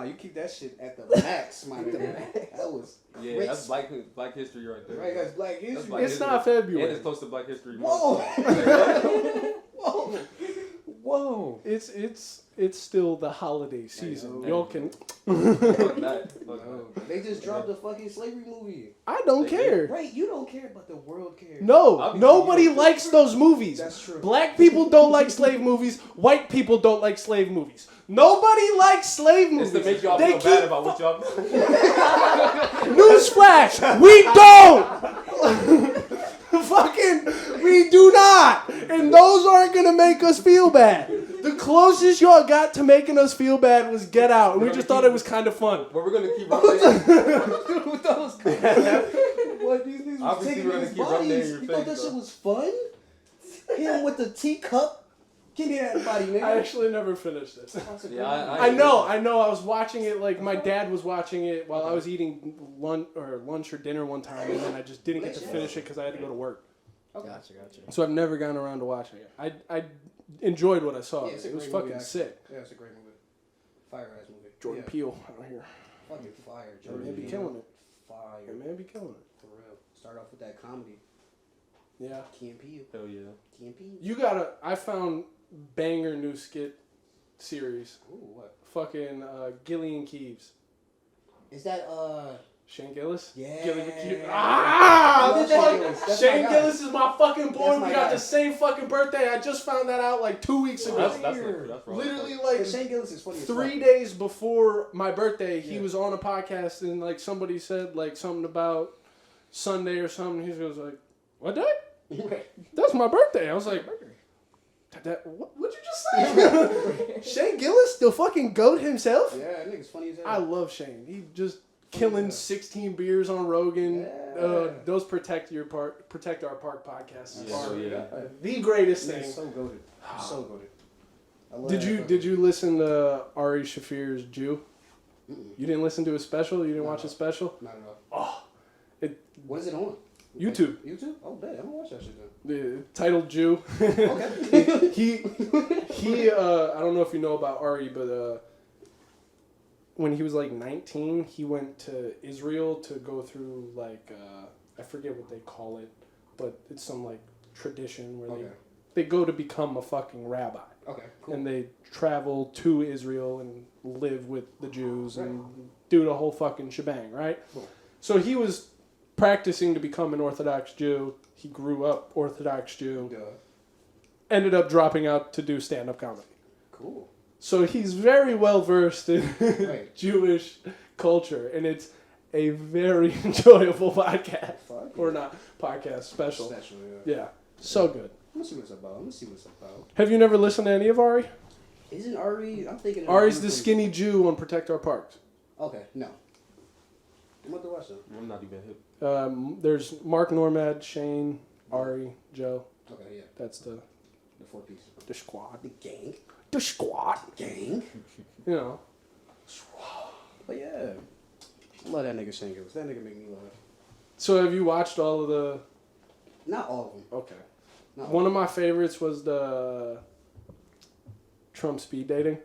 You keep that shit at the max, my nigga. That was Yeah, great. that's Black History right there. Right, that's Black History. That's Black It's History. not February. And it's close to Black History Month. Whoa! Whoa! It's It's still the holiday season. know. Y'all can. Fuck that. Fuck No, that. they just dropped a fucking slavery movie. I don't They care. Right, you don't care, but the world cares. No, Obviously, nobody you don't. likes those movies. That's true. Black people don't like slave movies. White people don't like slave movies. Nobody likes slave It's movies. to make y'all They feel keep bad about what y'all. Newsflash, we don't. Fucking, we do not. And those aren't gonna make us feel bad. The closest y'all got to making us feel bad was Get Out, and we just thought it was kind of fun. But we're gonna keep rubbing. What those guys? What these niggas was Obviously, taking we're gonna his keep rubbing it in bodies? your You thought face, that bro. shit was fun? Him with the teacup. Give me that body, nigga. I actually never finished it. That's a Yeah, great I know. I was watching it like my dad was watching it while I was eating lunch or dinner one time, and then I just didn't get to finish it because I had to go to work. movie. Okay. Gotcha. So I've never gotten around to watching it. I enjoyed what I saw. Yeah, it's a It was great fucking movie, actually. sick. Yeah, it's a great movie. Fire ass movie. Jordan yeah. Peele out here. Fucking fire. That Jordan man be Peele. killing it. Fire. That man be killing it. For real. Start off with that comedy. Yeah. Key and Peele. Hell yeah. Key and Peele. You gotta. I found banger new skit series. Ooh, what? Fucking Gillian Keeves. Is that Shane Gillis? Yeah. Gillian Keeves. I Ah! love fuck- Shane Gillis. That's Shane my guy. Gillis is my fucking boy. That's We my got guy. the same fucking birthday. I just found that out like 2 weeks ago. That's wrong. Literally like like Shane Gillis is funny as 3 fuck. days before my birthday, he Yeah. was on a podcast and like somebody said like something about Sunday or something. He was like, "What day? That's my birthday." I was like, what'd you just say? Shane Gillis, the fucking goat himself? Yeah, that nigga's funny as hell. I love Shane. He just killing 16 beers on Rogan. Yeah. Those protect our park podcasts Yeah, are yeah. the greatest Nigga's thing. so goated. So goated. I love Did that you fucking- listen to Ari Shafir's Jew? Mm-mm. You didn't listen to his special? You didn't No. watch his special? Not at all. Oh, What is it on? YouTube. YouTube? Oh, bet. I'm gonna watch that shit then. The titled Jew. Okay. he I don't know if you know about Ari, but when he was like 19, he went to Israel to go through like I forget what they call it, but it's some like tradition where Okay. they go to become a fucking rabbi. Okay. Cool. And they travel to Israel and live with the Jews and do the whole fucking shebang, right? Cool. So he was practicing to become an Orthodox Jew. He grew up Orthodox Jew. Duh. Ended up dropping out to do stand-up comedy. Cool. So he's very well versed in Right. Jewish culture, and it's a very enjoyable podcast. Fuck. Or not podcast, special. Special, yeah. Yeah, so good. Let me see what it's about. Let me see what it's about. Have you never listened to any of Ari? Isn't Ari? I'm thinking. of Ari's one the from- skinny Jew on Protect Our Parks. Okay. No. I'm about to watch that. I'm not even hip. There's Mark Normad, Shane, Ari, Joe. Okay. Yeah. That's The 4-piece. the squad. The gang. The squad. Gang. You know. But yeah. I love that nigga Shane Gillis. That nigga make me laugh. So have you watched all of the? Not all of them. Okay. Not all One of my favorites was the Trump speed dating.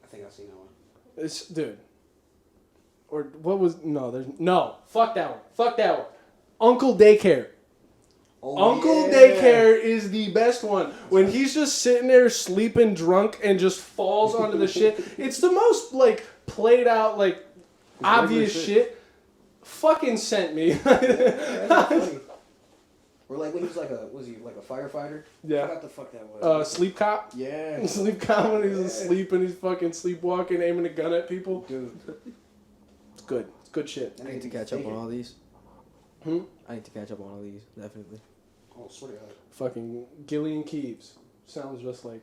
I think I've seen that one. It's dude. Or what was fuck that one. Fuck that one. Uncle Daycare. Uncle Daycare is the best one. When he's just sitting there sleeping drunk and just falls onto the shit. It's the most like played out like obvious shit. Fucking sent me. That's funny. Or like when he was like was he like a firefighter? I Yeah. forgot the fuck that was. Sleep cop. Yeah. Sleep cop when he's asleep and he's fucking sleepwalking, aiming a gun at people. Dude. It's good. It's good shit. I need to catch up on all these. Hmm? I need to catch up on all these, definitely. Oh, swear to God. Fucking Gillian Keeves. Sounds just like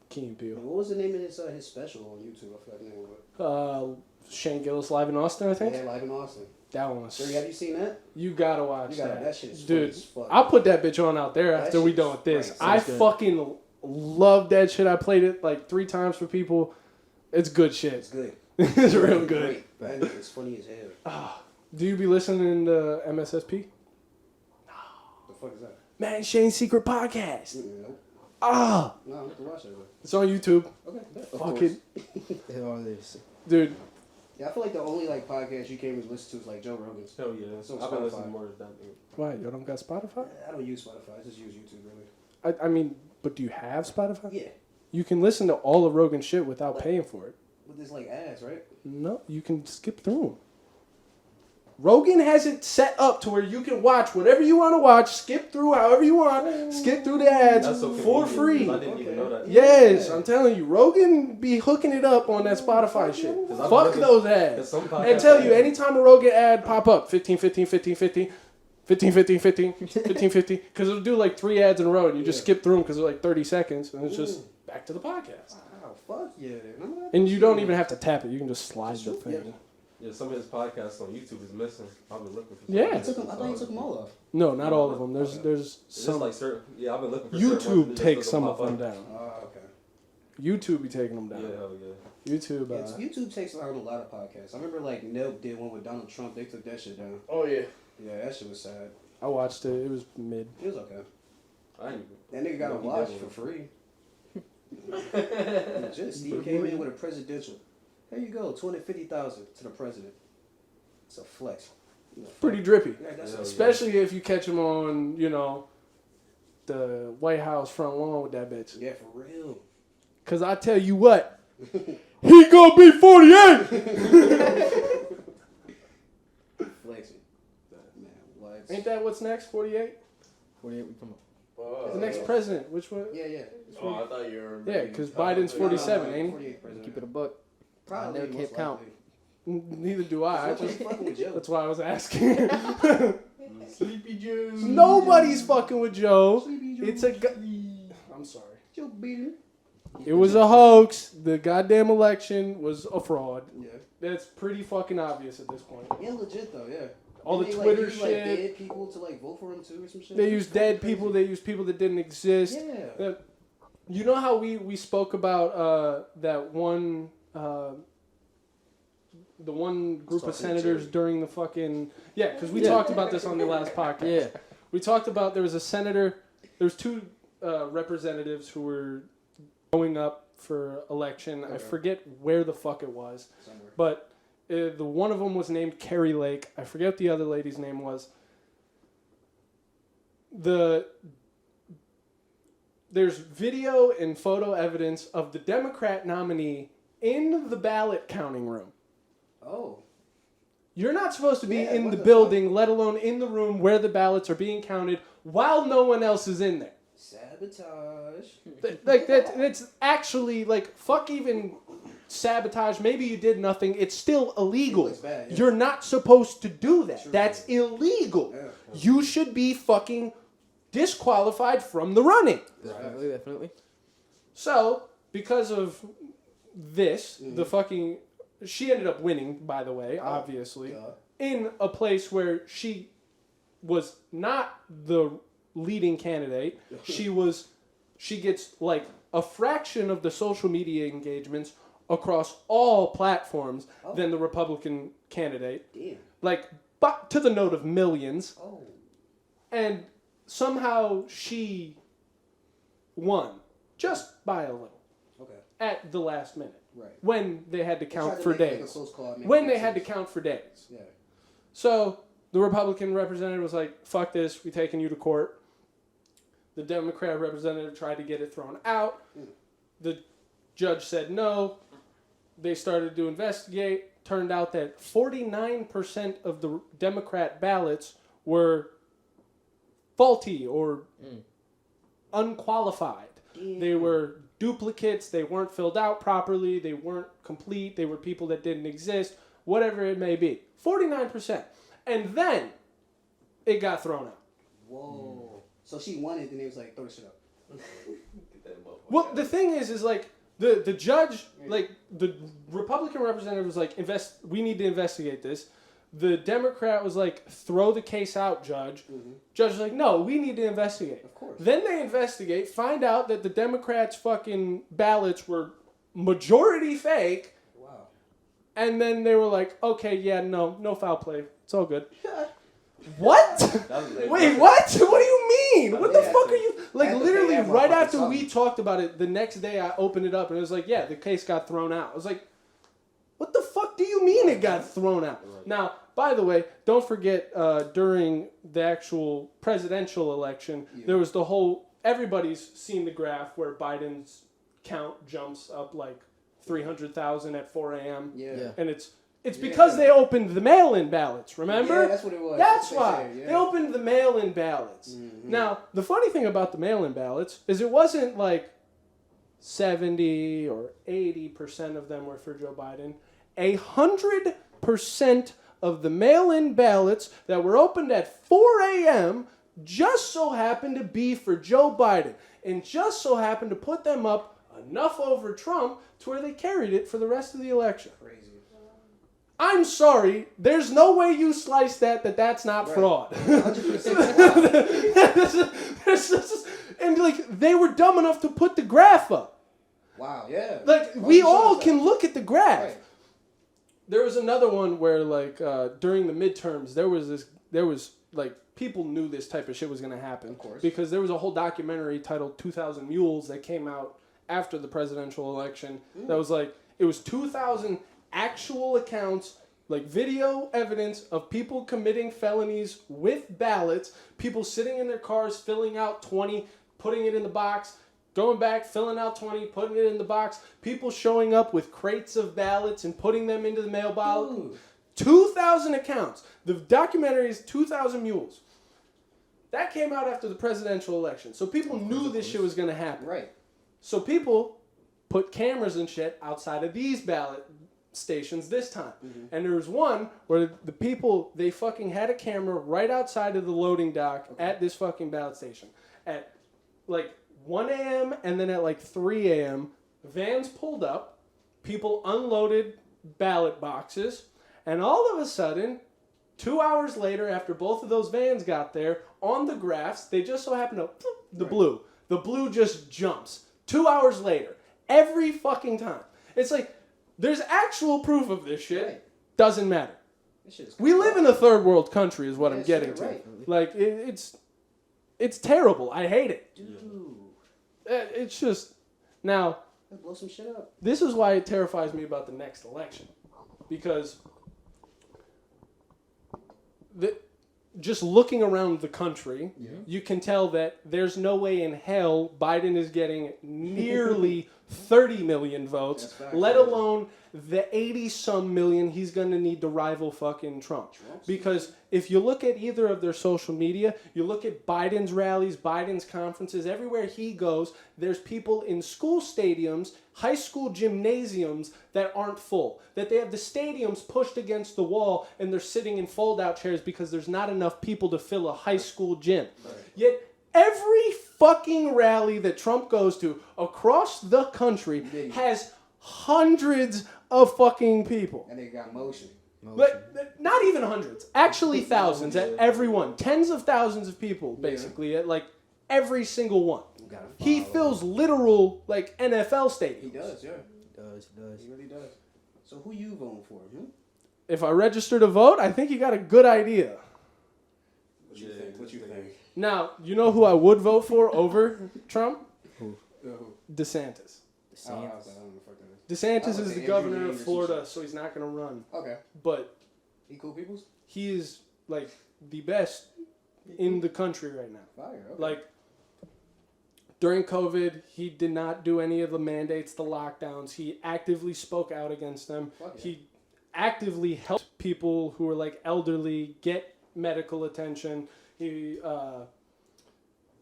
Key and Peele. What was the name of his special on YouTube? I forgot the name of it. Shane Gillis live in Austin, I think. Yeah, Live in Austin. That one was. Sir, have you seen that? You gotta watch You gotta, that. that shit is Dude, funny as fuck. I'll put that bitch on out there That after we shit done is with this. right. I Sounds good. fucking love that shit. I played it like 3 times for people. It's good shit. It's good. It's real good. Great. That nigga is funny as hell. Do you be listening to MSSP? The fuck is that? Man, Shane's Secret Podcast. Nope. Ah, No, I have to watch that. Though. it's on YouTube. Okay. Bet. Of Fucking course. All this. dude. Yeah, I feel like the only like podcast you can't even listen to is like Joe Rogan's. Hell yeah. It's on I've been Spotify. listening more to that. Why you don't got Spotify? I don't use Spotify. I just use YouTube really. I mean, but do you have Spotify? Yeah. You can listen to all of Rogan's shit without paying for it. With this like ads, right? No, you can skip through them. Rogan has it set up to where you can watch whatever you want to watch, skip through however you want, skip through the ads That's so for convenient, free. 'cause I didn't even know that. Yes, I'm telling you, Rogan be hooking it up on that Spotify shit. I've Fuck looking- those 'cause ads. some I podcasts tell you, have- anytime a Rogan ad pop up, 15, 15, 15, 15, 15, 15, 15, 15, 15, because it'll do like 3 ads in a row, and you just skip through them because they're like 30 seconds, and it's just back to the podcast. Oh, fuck yeah. And you don't even have to tap it; you can just slide the thing. Yeah, some of his podcasts on YouTube is missing. I've been looking for. Yeah. I thought you took them all off. No, not all of them. There's It's just some. like certain. Yeah, I've been looking for. certain ones, and YouTube it just takes doesn't some of pop them up. down. Oh, okay. YouTube be taking them Yeah, down. hell yeah. YouTube. Yeah, YouTube takes down a lot of podcasts. I remember like Nope did one with Donald Trump. They took that shit down. Oh yeah. Yeah, that shit was sad. I watched it. It was mid. It was okay. I ain't That nigga got a No, he watch didn't. for free. Legit. Steve came in with a presidential. Here you go, 250,000 to the president. It's a flex. You know, Pretty drippy. Yeah, that's Yeah, Especially if you catch him on, the White House front lawn with that bitch. yeah, for real. Cause I tell you what, he gonna be 48. Flexing. Man, what? Ain't that what's next? 48. 48 we come up. Oh, The next president. Which one? Yeah, yeah. Oh, I thought you were. Yeah, because Biden's 47, ain't he? 48 president. Keep it a buck. Probably I never most kept count. likely. Neither do I. Nobody's fucking with Joe. That's why I was asking. Sleepy Joe. Nobody's fucking with Joe. Sleepy Joe. It's a. I'm sorry. Joe beating. It was a hoax. The goddamn election was a fraud. Yeah. That's pretty fucking obvious at this point. Yeah, legit though, yeah. All the And they, Twitter use, shit. dead people to vote for him too or some shit. They It's use fucking dead crazy. people. They use people that didn't exist. Yeah. You know how we spoke about that one the one group of Talking senators Jerry. during the fucking because we Yeah. talked about this on the last podcast. Yeah. We talked about there was a senator. There's 2 representatives who were going up for election. I Okay. forget where the fuck it was, Somewhere. but the one of them was named Carrie Lake. I forget what the other lady's name was. There's video and photo evidence of the Democrat nominee in the ballot counting room. Oh. You're not supposed to be Yeah, in what the the building, let alone in the room where the ballots are being counted while no one else is in there. Sabotage. That's actually fuck even sabotage. Maybe you did nothing. It's still illegal. It looks bad, yeah. You're not supposed to do that. True. That's illegal. Yeah. You should be fucking disqualified from the running. Definitely. So, because of this, the fucking... She ended up winning, by the way, obviously, Duh. in a place where she was not the leading candidate. She gets a fraction of the social media engagements across all platforms than the Republican candidate. Damn. But to the note of millions. Oh. And somehow she won just by a little Okay. at the last minute Right. when they had to They count tried to for make, like, a days. close call, make When it they make had to sense. count for days. Yeah. So the Republican representative was like, fuck this, we taking you to court. The Democrat representative tried to get it thrown out. The judge said no. They started to investigate. Turned out that 49% of the Democrat ballots were faulty or unqualified. They were duplicates. They weren't filled out properly. They weren't complete. They were people that didn't exist. Whatever it may be. 49%. And then it got thrown out. Whoa. So she won it, then it was like, throw the shit up. Well, the thing is the judge, the Republican representative was like, we need to investigate this. The Democrat was like, throw the case out, Judge. Judge was like, no, we need to investigate. Of course. Then they investigate, find out that the Democrats' fucking ballots were majority fake, Wow. and then they were like, okay, yeah, no foul play. It's all good. What? Wait, what? What do you mean? What the Yeah, fuck so- are you... Like, I had to literally, pay that right motherfucker after we something. talked about it, the next day I opened it up, and it was like, yeah, the case got thrown out. I was like, what the fuck do you mean it got thrown out? Now, by the way, don't forget, during the actual presidential election, there was the whole... Everybody's seen the graph where Biden's count jumps up like 300,000 at 4 a.m. Yeah. And it's because they opened the mail-in ballots, remember? Yeah, that's what it was. That's what why. they said, They opened the mail-in ballots. Now, the funny thing about the mail-in ballots is it wasn't like 70 or 80% of them were for Joe Biden. 100% of the mail-in ballots that were opened at 4 a.m. just so happened to be for Joe Biden. And just so happened to put them up enough over Trump to where they carried it for the rest of the election. Crazy. I'm sorry, there's no way you slice that's not fraud. 100%. And like they were dumb enough to put the graph up. Wow, yeah. Like we all can look at the graph. Right. There was another one where like during the midterms there was like people knew this type of shit was gonna happen. Of course. Because there was a whole documentary titled 2,000 Mules that came out after the presidential election. That was like it was 2,000 actual accounts, like video evidence of people committing felonies with ballots, people sitting in their cars filling out 20, putting it in the box, going back, filling out 20, putting it in the box, people showing up with crates of ballots and putting them into the mail ballot. 2,000 accounts. The documentary is 2,000 Mules. That came out after the presidential election. So people knew this shit was going to happen. Right. So people put cameras and shit outside of these ballot stations this time. And there was one where the people, they fucking had a camera right outside of the loading dock at this fucking ballot station. At like 1 a.m. and then at like 3 a.m., vans pulled up, people unloaded ballot boxes, and all of a sudden, 2 hours later, after both of those vans got there, on the graphs, they just so happened to, the blue. The blue just jumps. 2 hours later. Every fucking time. It's like, there's actual proof of this shit. Right. Doesn't matter. This shit is We live in a third world country is what I'm Yes, getting sir, to. right. Like, it's terrible. I hate it. Dude. It's just, now, Let's blow some shit up. this is why it terrifies me about the next election. Because just looking around the country, you can tell that there's no way in hell Biden is getting nearly 30 million votes, That's fact, let yeah. alone the 80-some million he's going to need to rival fucking Trump. Because if you look at either of their social media, you look at Biden's rallies, Biden's conferences, everywhere he goes, there's people in school stadiums, high school gymnasiums that aren't full. That they have the stadiums pushed against the wall and they're sitting in fold-out chairs because there's not enough people to fill a high school gym. Yet every fucking rally that Trump goes to across the country has hundreds of fucking people. And they got motion. But not even hundreds. Actually thousands at every one. Tens of thousands of people, basically, at like every single one. He fills literal, like, NFL stadiums. He does, yeah. He does. He really does. So who you voting for? If I register to vote, I think you got a good idea. What you think? What you think? Now, you know who I would vote for over Trump? Who? DeSantis. Oh, I don't know what the fuck that is. DeSantis would is say the governor Andrew of Yang or Florida, some so he's not going to run. Okay. But He cool peoples? he is, like, the best in the country right now. Fire. Okay. Like, during COVID, he did not do any of the mandates, the lockdowns. He actively spoke out against them. Fuck yeah. He actively helped people who were, like, elderly get medical attention. He,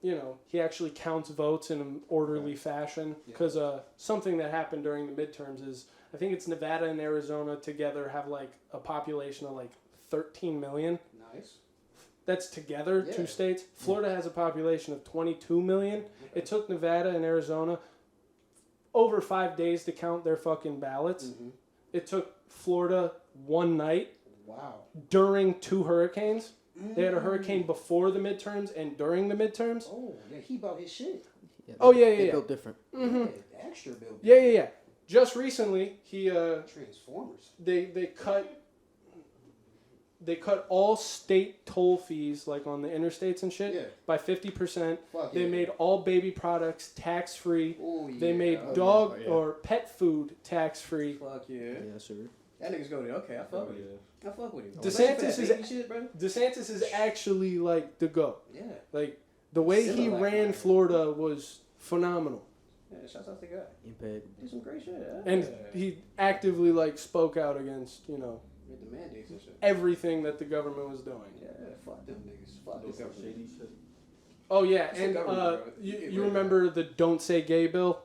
he actually counts votes in an orderly fashion. Because something that happened during the midterms is, I think it's Nevada and Arizona together have, like, a population of, like, 13 million. Nice. That's together, Yeah. two states. Florida has a population of 22 million. It took Nevada and Arizona over 5 days to count their fucking ballots. It took Florida one night Wow. during 2 hurricanes. They had a hurricane before the midterms and during the midterms. Oh, yeah, he bought his shit. Oh, yeah, They yeah. built different. Yeah, extra build. Yeah. Just recently, Transformers. they cut all state toll fees, like on the interstates and shit, by 50%. Fuck They yeah. made all baby products tax free. Oh, yeah. They made Oh, dog yeah. or pet food tax free. Fuck yeah. Yeah, sir. That nigga's go there. Okay, I fuck with you. I fuck with you. DeSantis is- Baby shit, bro. DeSantis is actually like the go. Yeah. Like the way he Similar, ran like, Florida was phenomenal. Yeah, shouts out to the guy. You paid. Did some great shit. Yeah. And he actively like spoke out against, With the mandates and shit. everything that the government was doing. Yeah, fuck them niggas. Fuck Do this some government. shady shit. Oh yeah, It's the and government, bro. you remember the "Don't Say Gay" bill?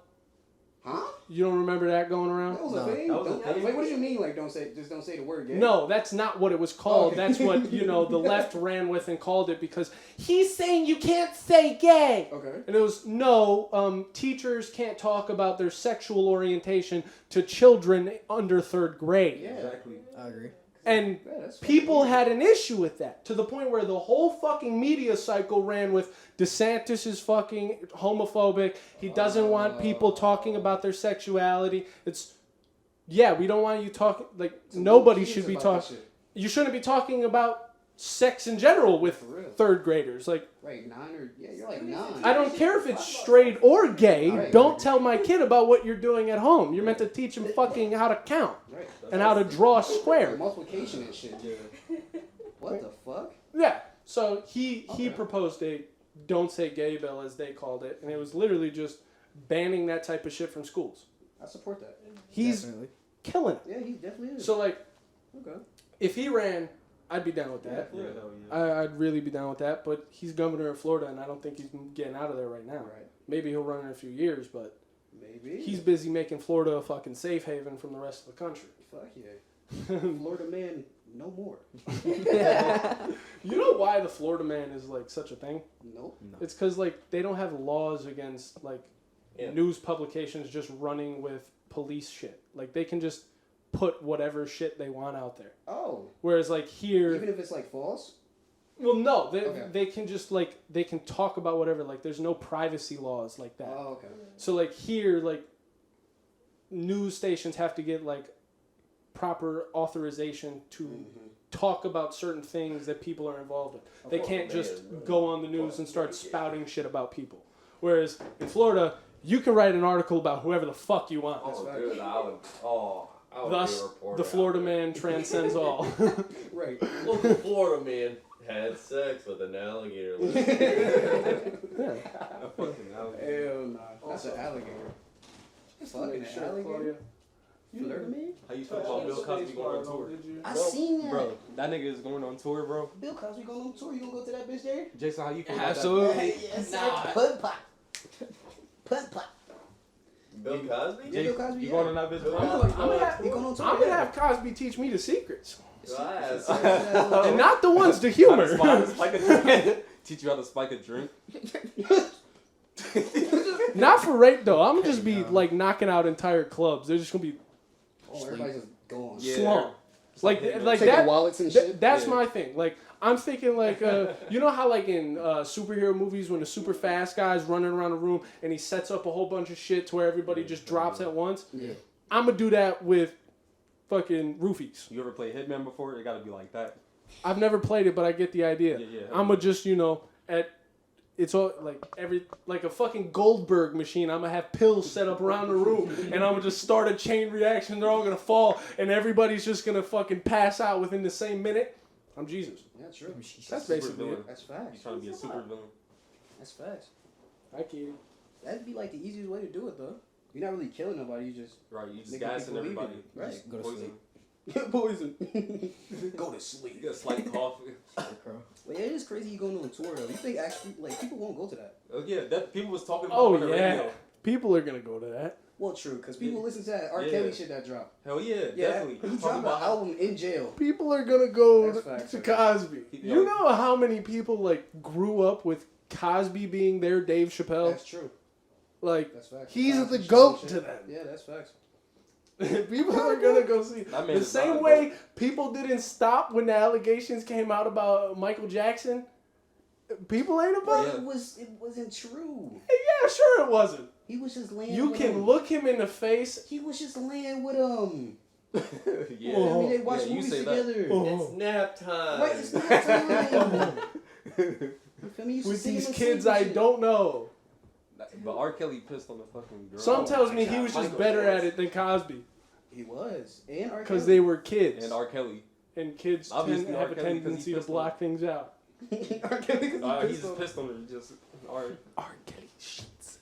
Huh? You don't remember that going around? That was No. a thing? That was a Don't- thing? Wait, what did you mean, like, don't say the word gay? No, that's not what it was called. Okay. That's what, the left ran with and called it because he's saying you can't say gay. Okay. And it was, no, teachers can't talk about their sexual orientation to children under 3rd grade. Yeah. Exactly. I agree. And Yeah, that's people fucking had an issue with that to the point where the whole fucking media cycle ran with DeSantis is fucking homophobic. He doesn't want people talking about their sexuality. We don't want you talking, like, So nobody who should cares be about that talking. shit? You shouldn't be talking about sex in general with For real. 3rd graders. Like, Right, 9 or you're like 9. I don't care if it's straight or gay. Right. Don't tell my kid about what you're doing at home. You're meant to teach him fucking how to count Right. and how to draw a Like square. multiplication and shit. What the fuck? Yeah. So he proposed a "Don't Say Gay" bill, as they called it, and it was literally just banning that type of shit from schools. I support that. He's Definitely. killing it. Yeah, he definitely is. So like, Okay. if he ran, I'd be down with that. Yeah, hell yeah. I'd really be down with that. But he's governor of Florida, and I don't think he's getting out of there right now. Right. Maybe he'll run in a few years, but Maybe. he's busy making Florida a fucking safe haven from the rest of the country. Fuck yeah. Florida man, no more. You know why the Florida man is like such a thing? Nope. It's because like they don't have laws against like Yeah. news publications just running with police shit. Like they can just put whatever shit they want out there. Oh. Whereas like here, Even if it's like false? well, no, Okay. they can just like they can talk about whatever. Like there's no privacy laws like that. Oh, okay. So like here, like news stations have to get like proper authorization to talk about certain things that people are involved in. They can't just go on the news and start spouting shit about people. Whereas in Florida, you can write an article about whoever the fuck you want. Oh, dude, I would be Thus, a reporter. the Florida man transcends all. Right. Local Florida man had sex with an alligator. Yeah. Fucking alligator. Hell nah. That's an alligator. Fucking Sure, alligator. Claudia. Florida man? How you feel about Bill Cosby going on tour? I seen that. Bro, that nigga is going on tour, bro. Bill Cosby going on tour. You gonna go to that bitch there? Jason, how you feel about Absolutely. Yes, Put pop. Put pop. Bill Cosby? Yeah, that? Bill Cosby. You yeah. going on that bitch, Bill bro? Cosby. He going on tour. I'm gonna yeah. have Cosby teach me the secrets, Yes. and not the ones to How to humor. spike a drink. Teach you how to spike a drink. Not for rape though. I'm gonna just be like knocking out entire clubs. They're just gonna be Oh, everybody's just going. Yeah. slump. Like hitting like them. Taking that. wallets and shit. That's Yeah. my thing. Like I'm thinking like you know how like in superhero movies when the super fast guy's running around a room and he sets up a whole bunch of shit to where everybody just drops at once. Yeah. I'm gonna do that with fucking roofies. You ever played Hitman before? It gotta be like that. I've never played it, but I get the idea. Yeah, yeah. I'm gonna just it's all like a fucking Goldberg machine. I'm gonna have pills set up around the room, and I'm gonna just start a chain reaction. They're all gonna fall, and everybody's just gonna fucking pass out within the same minute. I'm Jesus. Yeah, true. That's Super basically villain. it. That's You facts. trying to be a super villain? That's facts. Hi, Katie. That'd be like the easiest way to do it, though. You're not really killing nobody. You just Right, you just making gassing people believe everybody. it. Right. Go to Poison. sleep. Poison. Go to sleep. You got a slight cough. Bro. But yeah, it is crazy you going on tour though. You think actually like people won't go to that? Oh yeah, that people was talking about Oh on the yeah, radio. people are gonna go to that. Well, true, because people Yeah. listen to that R. Yeah. Kelly shit that dropped. Hell yeah, Yeah, definitely. he Talking dropped an about how- album in jail. People are gonna go That's facts, to okay. Cosby. Yeah. You know how many people like grew up with Cosby being their Dave Chappelle? That's true. Like That's facts. he's Cosby the Show goat shit. to them. Yeah, that's facts. People are gonna go see. That man The is same not a way goat. people didn't stop when the allegations came out about Michael Jackson. People ain't about But it. it wasn't true. Yeah, sure it wasn't. He was just laying. You with can him. look him in the face. He was just laying with him. yeah. Oh. I mean, they watched Yeah, you movies say that. together. Oh. It's nap time. Right, it's not time. You feel me? You used to With see these him kids and I shit. don't know. But R. Kelly pissed on the fucking girl. Some tells me my he God. was just Michael better at Jackson. it than Cosby. He was. And R. Because Kelly. they were kids. And R. Kelly. And kids Obviously, tend to R. have a Kelly, 'cause he tendency to pissed on block things out. R. Kelly, because He just pissed on her. Just R. R. Kelly shits.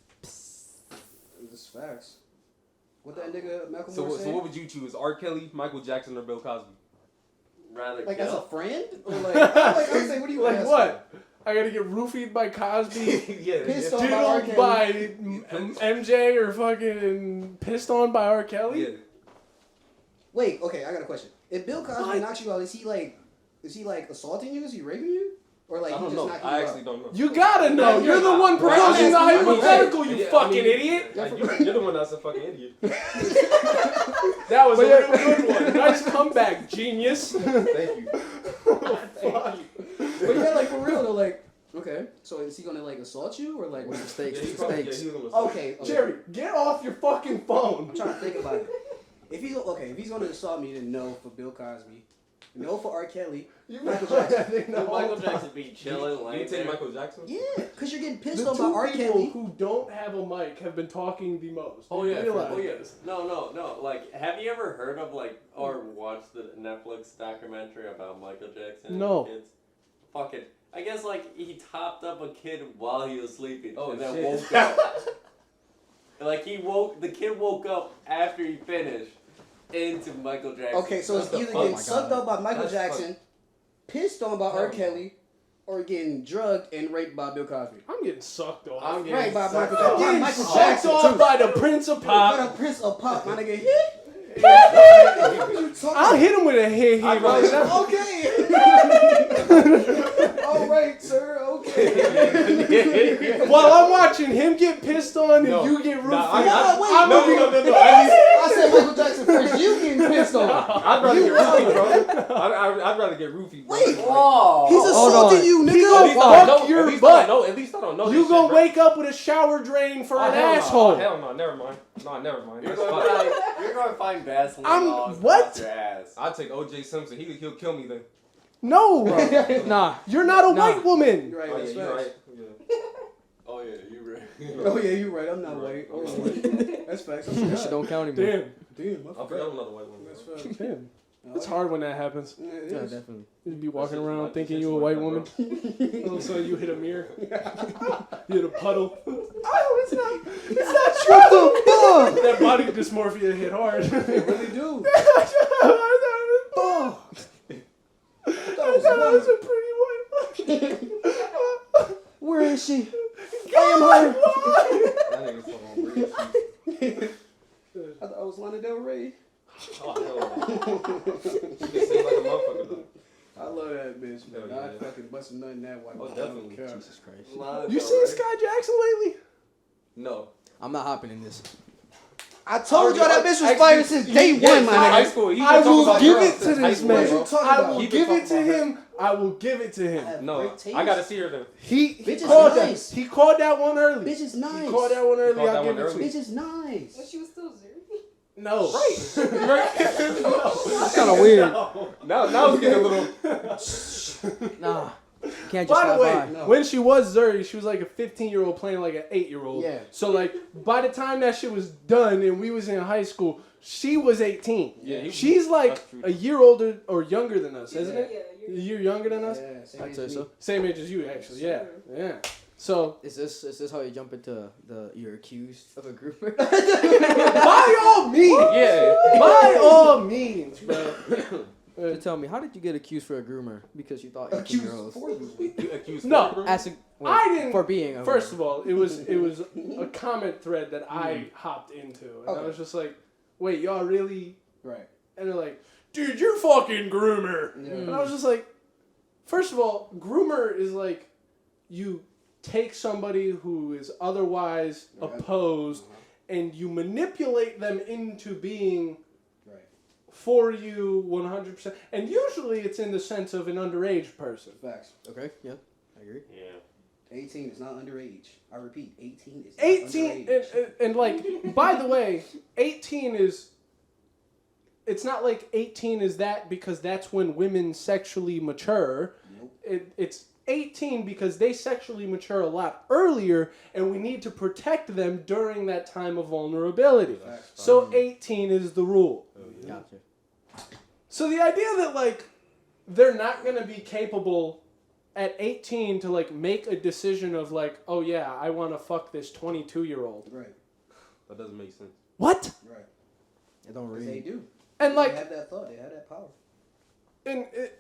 Facts. What that nigga Malcolm So Moore so said? what would you choose? R. Kelly, Michael Jackson, or Bill Cosby? Rather Like kill. as a friend? Or like, I'm saying, what do you Like asking? what? I gotta get roofied by Cosby, Yeah, Pissed yeah. on by R. diddled Kelly. by MJ, or fucking pissed on by R. Kelly? Yeah. Wait, okay, I got a question. If Bill Cosby knocks you out, is he like assaulting you? Is he raping you? Or like I he don't just know. knocking I you actually out? don't know. You gotta know. Yeah, You're the one right. proposing the I mean, hypothetical, you Yeah, I fucking mean, idiot. You're the one that's a fucking idiot. That was a But real good one. Nice comeback, genius. Thank you. Fuck. But yeah, like for real though, like, okay, so is he gonna like assault you or like What's the stakes? Yeah, he What's the probably- yeah, stakes? he was gonna- Okay, Jerry, get off your fucking phone. I'm trying to think about it. If he's gonna assault me, then no for Bill Cosby, no for R. Kelly. Michael Dude, Michael Jackson be chilling, You laying take there. Michael Jackson? Yeah, because you're getting pissed The on by two R. people Kelly. who don't have a mic have been talking the most. Oh You yeah, realize oh yeah. this. No. Like, have you ever heard of like or watched the Netflix documentary about Michael Jackson? No. And kids? Fucking, I guess like he topped up a kid while he was sleeping, Oh, and then shit. woke up. Like the kid woke up after he finished into Michael Jackson. Okay, so it's What the either fuck? getting my sucked God. up by Michael That's Jackson, pissed on by R. Hell no. Kelly, or getting drugged and raped by Bill Cosby. I'm getting sucked off. I'm getting Right, by sucked Michael up. Jackson. getting Michael sucked Jackson, off too. by the Prince of By Pop. the Prince of Pop, my nigga. I'll hit him with a hit I'd right rather- now. Okay. All right, sir. Okay. While I'm watching him get pissed on No. and you get roofied. Nah, wait, I'm no, gonna no, be- no, no. At least I said Michael Jackson first. You getting pissed on? I'd rather get roofied, bro. I'd rather get roofied. Bro. Wait. Whoa. He's assaulting on. you, He nigga. gonna At least I fuck know- your at least butt. I know. At least I don't know. You this gonna shit, bro. wake up with a shower drain for an hell no. asshole. Oh, hell no, never mind. No, never mind. You're That's going, fine. you're going to find Vaseline I'm- all across what? your ass. I'd take O.J. Simpson. He'll kill me then. No, Nah. you're not a Nah. white woman. You're right. Oh yeah, That's you're facts. right. Yeah. Oh yeah, you right. Oh yeah, you're right. I'm not white. Oh, that's facts. I That shit forgot. don't count anymore. Damn, Damn, I forgot another white woman. That's bro. facts. damn. Oh, It's hard when that happens. Yeah, it Yeah, is. definitely. You'd be walking shit's around like- thinking shit's you a like white that, woman. bro. All of a sudden you hit a mirror. You hit a puddle. Oh, it's not true. That body dysmorphia hit hard. They really do. Oh, I I thought I was a pretty white. Where is she? I am her. That nigga's fucking weird. I thought I was Lana Del Rey. Oh hell no. She can sing like a motherfucker though. I love that bitch, man. Hell I yeah. fucking busting nothing that white. Oh, I don't definitely. care. Jesus Christ. You seen Sky Jackson lately? No. I'm not hopping in this. I told y'all that bitch was Actually, fire since day Yeah, one, my high nigga. school. He I been talking will about give girls it to since high this school, man. bro. What you talking I about? will He been give it talking to about him. I will give it to I him. have No, great taste. I gotta see her then. He Bitch is called nice. that. He called that one early. Bitch is nice. He called that one early. called I'll that give one it to early. him. Bitch is nice. When she was still zero. No. Right. That's kind of weird. Now it's getting a little. Nah. Can't just By the stop way, by. No. when she was Zuri, she was like a 15-year-old playing like an 8-year-old. Yeah. So like by the time that shit was done and we was in high school, she was 18. Yeah, She's like that's true. a year older or younger than us, isn't Yeah, it? A you're year younger than us? Yeah, same I'd as say me. so. Same age as you, actually. Yeah, yeah. So Is this how you jump into you're accused of a groomer? by all means, Yeah. by all means, bro. So tell me, how did you get accused for a groomer? Because you thought 18-year-olds. You accused No. her, bro? As a, I didn't- for being a First groomer. of all, it was a comment thread that I hopped into, and I Okay. was just like, "Wait, y'all really?" Right. And they're like, "Dude, you're fucking groomer." Yeah. And I was just like, first of all, groomer is like you take somebody who is otherwise Right. opposed and you manipulate them into being Right. for you 100%. And usually it's in the sense of an underage person. Facts. Okay, yeah, I agree. Yeah. 18 is not underage. I repeat, 18 is not 18 underage. and like by the way, 18 is it's not like 18 is that because that's when women sexually mature. Nope. It's 18 because they sexually mature a lot earlier and we need to protect them during that time of vulnerability. Facts. So 18 is the rule. Gotcha. So the idea that like they're not going to be capable at 18 to like make a decision of like, oh yeah, I want to fuck this 22-year-old. Right. That doesn't make sense. What? Right. It don't 'Cause they read. do. And They like, have that thought. They have that power.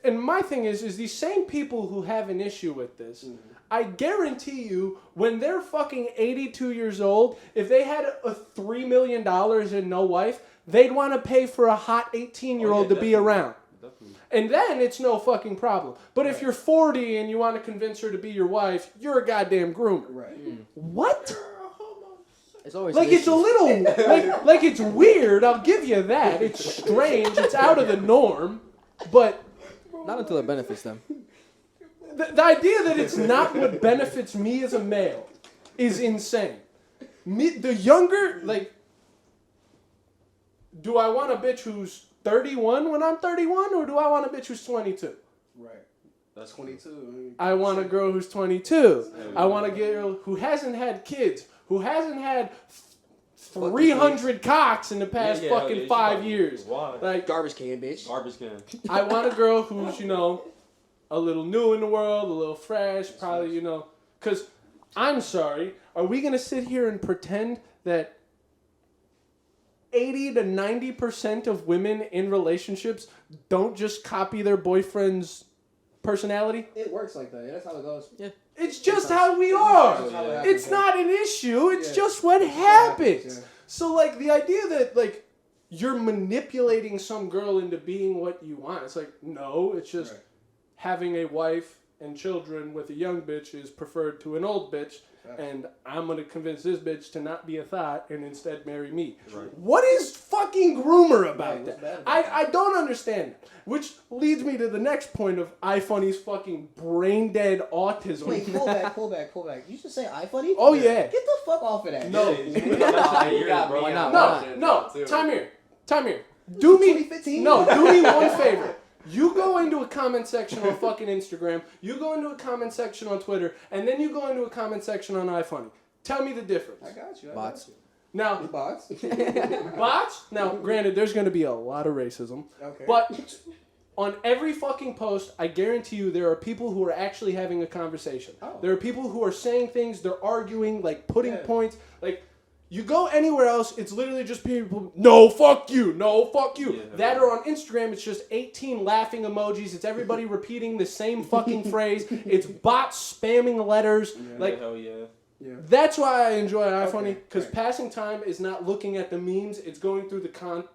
and my thing is these same people who have an issue with this, I guarantee you, when they're fucking 82 years old, if they had a $3 million and no wife, they'd want to pay for a hot 18-year-old to be around. Definitely. And then it's no fucking problem. But if you're 40 and you want to convince her to be your wife, you're a goddamn groomer. Right. What? It's always Like, an it's a issue. little, like it's weird, I'll give you that. It's strange, it's out of the norm, but Not until it benefits them. the idea that it's not what benefits me as a male is insane. The younger, like, do I want a bitch who's 31 when I'm 31, or do I want a bitch who's 22? Right. That's 22. I want a girl who's 22. I want a girl who hasn't had kids, who hasn't had 300 cocks in the past fucking 5 years. Why? Like, Garbage can, bitch. Garbage can. I want a girl who's, you know, a little new in the world, a little fresh, probably, you know, because I'm sorry, are we going to sit here and pretend that 80 to 90% of women in relationships don't just copy their boyfriend's personality? It works like that. Yeah, that's how it goes. Yeah. It's just how we are. That's how it happens, It's yeah. not an issue. It's Yeah. just what It's happens. yeah. So, like, the idea that, like, you're manipulating some girl into being what you want. It's like, no, it's just Right. having a wife and children with a young bitch is preferred to an old bitch. And I'm going to convince this bitch to not be a thought and instead marry me. Right. What is fucking groomer about Right, what's bad that? about I don't understand it. Which leads me to the next point of iFunny's fucking brain dead autism. Wait, pull back. You should say iFunny? Oh, yeah. Get the fuck off of that. No. Nah, you got me Why on not? that shit No, too. time here. Do me 2015? No, do me one favor. You go into a comment section on fucking Instagram, you go into a comment section on Twitter, and then you go into a comment section on iFunny. Tell me the difference. I got you. Bots. Now, Bots? bots? Now, granted, there's going to be a lot of racism, Okay. but on every fucking post, I guarantee you there are people who are actually having a conversation. Oh. There are people who are saying things, they're arguing, like putting Yeah. points. Like, you go anywhere else, it's literally just people, no, fuck you, no, fuck you. Yeah. That or on Instagram, it's just 18 laughing emojis. It's everybody repeating the same fucking phrase. It's bots spamming letters. Like, hell yeah. Yeah. that's why I enjoy iFunny, Okay, because right. passing time is not looking at the memes. It's going through the comments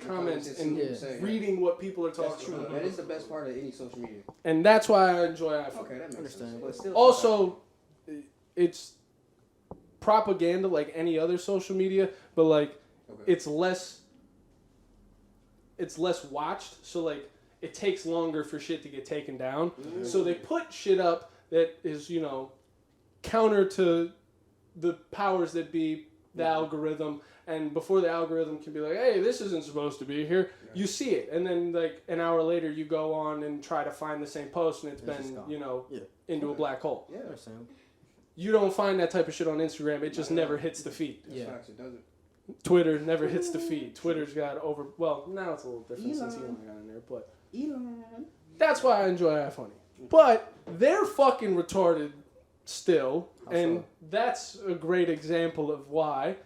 comments and and saying, reading what people are That's talking true. about. That is the best part of any social media. And that's why I enjoy iFunny. Okay, that makes sense. Understandable. But still, Also, it's propaganda like any other social media, but like Okay. it's less watched, so like it takes longer for shit to get taken down. So they put shit up that is, you know, counter to the powers that be, the algorithm, and before the algorithm can be like, hey, this isn't supposed to be here, you see it, and then like an hour later you go on and try to find the same post and it's It's just been, gone. you know, Yeah. into a black hole. Yeah. Understand. You don't find that type of shit on Instagram. It just never hits the feed. That's Yeah. facts, it doesn't. Twitter never hits the feed. Twitter's got over. Well, now it's a little different since Elon. Elon got in there, but Elon. that's why I enjoy iFunny. But they're fucking retarded still, How and so? that's a great example of why.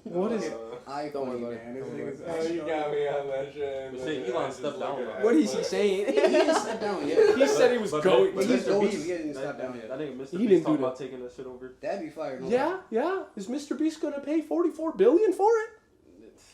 What is? iFunny, Don't worry about man. it. This Don't worry nigga's Oh, you got me on that shit. But say Elon stepped down, though. What is he saying? He didn't step down yet. He said he was But going. but He's Mr. going Beast- to. He didn't step down yet. That nigga Mr. He Beast didn't talking do about taking that shit over. That'd be fire. No Yeah, yeah. Is Mr. Beast gonna pay $44 billion for it?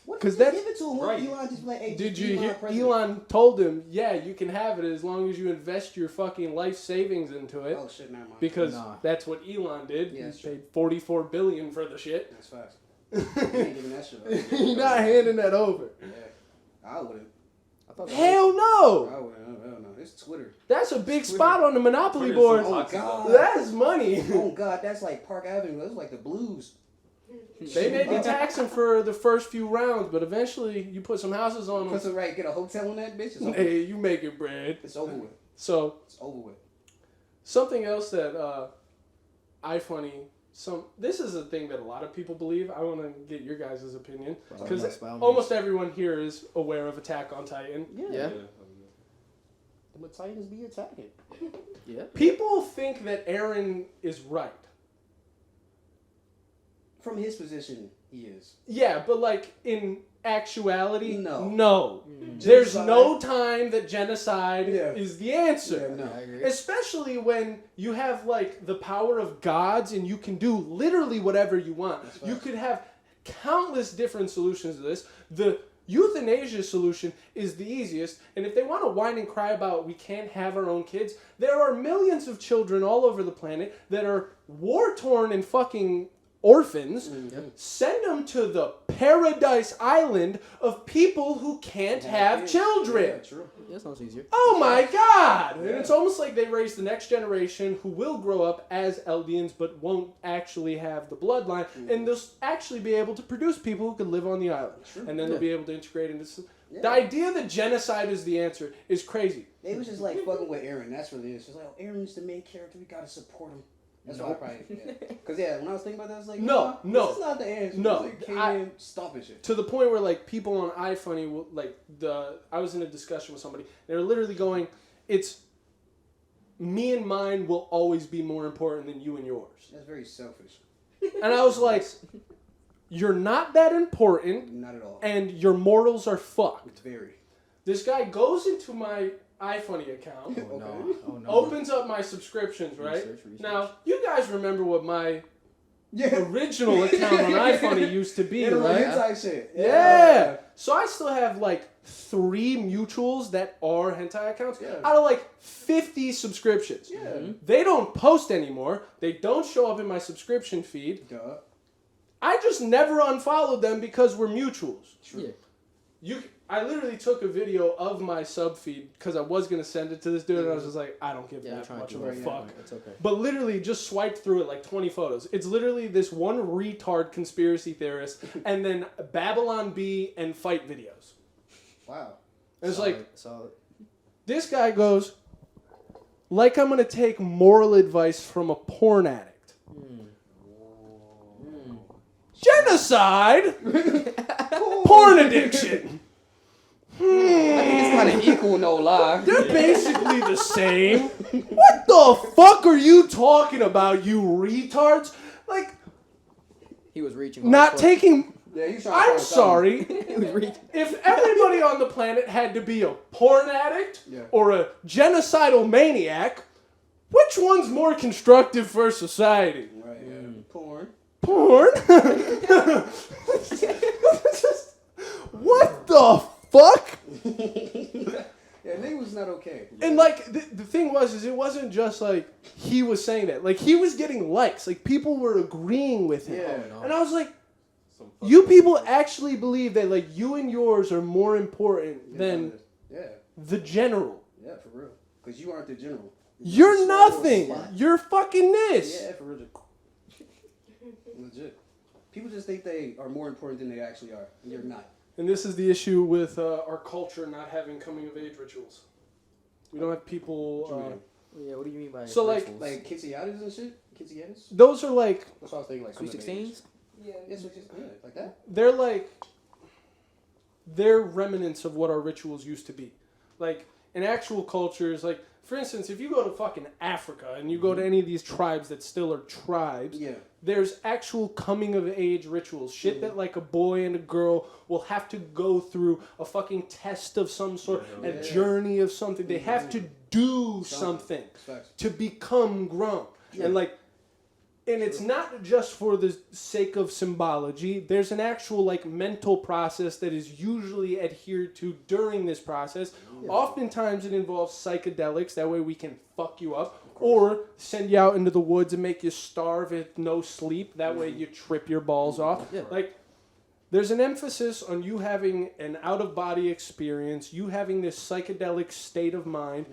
What? 'Cause Just that- give it to him. What Right. Elon just be like, hey, Did just you hear? president. Elon told him, yeah, you can have it as long as you invest your fucking life savings into it. Oh shit, never mind. Because Nah. that's what Elon did. Yeah, He that's true. paid $44 billion for the shit. That's facts. He ain't giving that shit up. You're not handing that over. Yeah. I wouldn't. I thought that Hell no! I wouldn't. Hell no. It's Twitter. That's a big spot on the Monopoly Twitter's board. so Oh toxic, God. though. That's money. Oh God, that's like Park Avenue. That's like the blues. They may be taxing for the first few rounds, but eventually you put some houses on Put them. some right, get a hotel on that bitch. It's over. Hey, you make it bread. It's over with. So It's over with. something else that iFunny. This is a thing that a lot of people believe. I want to get your guys' opinion because Yes, by all means. almost everyone here is aware of Attack on Titan. Yeah. But Titans be attacking. Yeah. People think that Eren is right. From his position, he is. Yeah, but like in actuality, No. There's Genocide. no time that genocide Yeah. is the answer. Yeah, no. I agree. Especially when you have like the power of gods and you can do literally whatever you want. That's You facts. could have countless different solutions to this. The euthanasia solution is the easiest, and if they want to whine and cry about we can't have our own kids, there are millions of children all over the planet that are war-torn and fucking orphans. Send them to the paradise island of people who can't have children. Yeah, true. Yeah, that sounds easier. Oh my God! And Yeah. it's almost like they raise the next generation who will grow up as Eldians but won't actually have the bloodline, and they'll actually be able to produce people who can live on the island. True. And then they'll be able to integrate into... Yeah. The idea that genocide is the answer is crazy. They was just like fucking with Aaron. That's what it is. It's like, oh, Aaron's the main character. We gotta support him. That's why I probably. Because when I was thinking about that, I was like, No. this is not the answer. No. It's like, came in stomping shit. To the point where like people on iFunny will I was in a discussion with somebody. They were literally going, "It's me and mine will always be more important than you and yours." That's very selfish. And I was like, "You're not that important, Not at all. and your morals are fucked." It's very. This guy goes into my iFunny account, Oh no. Okay. Oh no. opens up my subscriptions, right? Research. Now, you guys remember what my Yeah. original account on iFunny used to be, Yeah, right? hentai shit. Yeah. So I still have like 3 mutuals that are hentai accounts Yeah. out of like 50 subscriptions. Yeah. They don't post anymore. They don't show up in my subscription feed. Duh. I just never unfollowed them because we're mutuals. Yeah. I literally took a video of my sub feed because I was gonna send it to this dude, and I was just like, I don't give Yeah, I'm that trying much to of do a it. fuck. It's okay. But literally just swiped through it like 20 photos. It's literally this one retard conspiracy theorist, and then Babylon Bee and fight videos. Wow. And it's Solid, like, solid. this guy goes, like I'm gonna take moral advice from a porn addict. Genocide? Porn addiction. I think it's kind of equal, no lie. They're basically the same. What the fuck are you talking about, you retards? Like, He was reaching. not taking... Yeah, he's trying to I'm find sorry. He was reaching. If everybody on the planet had to be a porn addict Yeah. or a genocidal maniac, which one's more constructive for society? something. Right, yeah. Porn. Porn? What the fuck? Yeah, nigga was not okay. And like the thing was, is it wasn't just like he was saying that. Like he was getting likes. Like people were agreeing with him. Yeah. Oh, no. And I was like, Some you fucking- people actually believe that like you and yours are more important than Yeah, the general. yeah, for real. Because you aren't the general. You're just a nothing. spot. You're fucking this. Yeah, for real. Legit. People just think they are more important than they actually are, and you're not. And this is the issue with our culture not having coming of age rituals. We don't have people. What you mean? Yeah, what do you mean by So, like- rituals? Like quinceañeras and shit? Quinceañeras? Those are like That's what I was thinking, like Sweet coming of age. 16s? Yeah. Yeah, yeah, like that. they're remnants of what our rituals used to be. Like in actual cultures, like for instance, if you go to fucking Africa and you go to any of these tribes that still are tribes, Yeah. there's actual coming of age rituals. Shit that like a boy and a girl will have to go through a fucking test of some sort, a Yeah. journey of something. They have to do something Facts. to become grown. And like, and it's not just for the sake of symbology. There's an actual like mental process that is usually adhered to during this process. Oftentimes it involves psychedelics. That way we can fuck you up. Or send you out into the woods and make you starve with no sleep. That way you trip your balls off. Yeah. Like, there's an emphasis on you having an out-of-body experience, you having this psychedelic state of mind,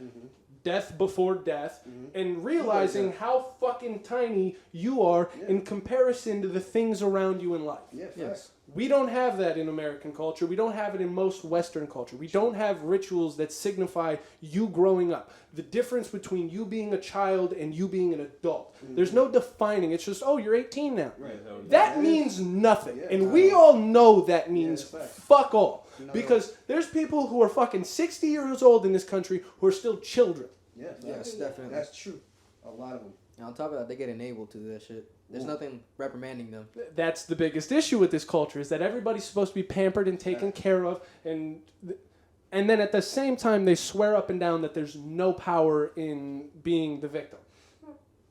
death before death, and realizing how fucking tiny you are in comparison to the things around you in life. Yeah, facts. Yes. We don't have that in American culture. We don't have it in most Western culture. We don't have rituals that signify you growing up. The difference between you being a child and you being an adult. There's no defining. It's just, oh, you're 18 now. Right. That means nothing. Yeah, And we all know that means that's fact. fuck all. No. Because there's people who are fucking 60 years old in this country who are still children. Yeah, facts. Yes, definitely. That's true. A lot of them. And on top of that, they get enabled to do that shit. There's nothing reprimanding them. That's the biggest issue with this culture, is that everybody's supposed to be pampered and taken care of, and then at the same time they swear up and down that there's no power in being the victim.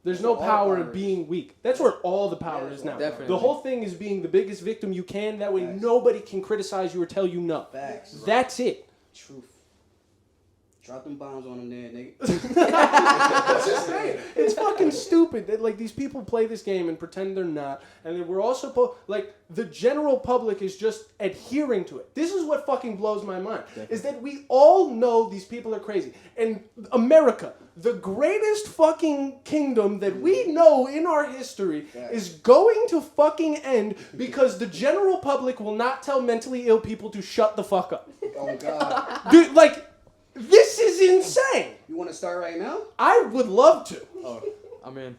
There's no power in being weak. That's where all the power is now. Definitely. The whole thing is being the biggest victim you can. That way nobody can criticize you or tell you no. Facts. That's it. Truth. Drop them bombs on them there, nigga. Just saying. It's fucking stupid that like these people play this game and pretend they're not, and then we're also like the general public is just adhering to it. This is what fucking blows my mind, is that we all know these people are crazy. And America, the greatest fucking kingdom that we know in our history, is going to fucking end because the general public will not tell mentally ill people to shut the fuck up. Oh, God. Dude, like, this is insane. You want to start right now? I would love to. Oh, I'm in.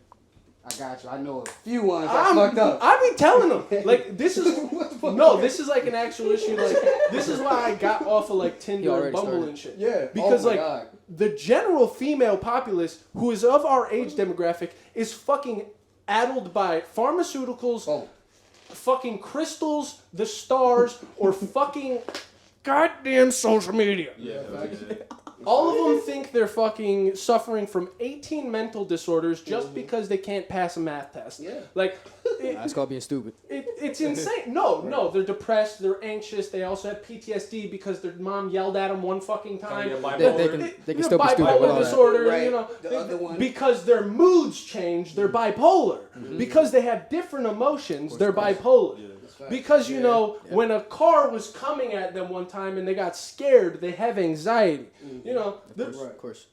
I got you. I know a few ones that fucked up. I be telling them, like, this is What the fuck? no, this is like an actual issue. Like, this is why I got off of like Tinder and already Bumble started. and shit. Yeah. Because Oh my like God. the general female populace who is of our age demographic is fucking addled by pharmaceuticals, Oh. fucking crystals, the stars, or fucking goddamn social media. Yeah. All of them think they're fucking suffering from 18 mental disorders just because they can't pass a math test. Yeah. Like, That's called being stupid. it's insane. No, they're depressed, they're anxious, they also have PTSD because their mom yelled at them one fucking time. They can still be stupid with all Bipolar that. disorder, Right. you know. The other one. Because their moods change, they're bipolar. Because they have different emotions, they're bipolar. That's facts. Because, you know, when a car was coming at them one time and they got scared, they have anxiety. You know, Of course.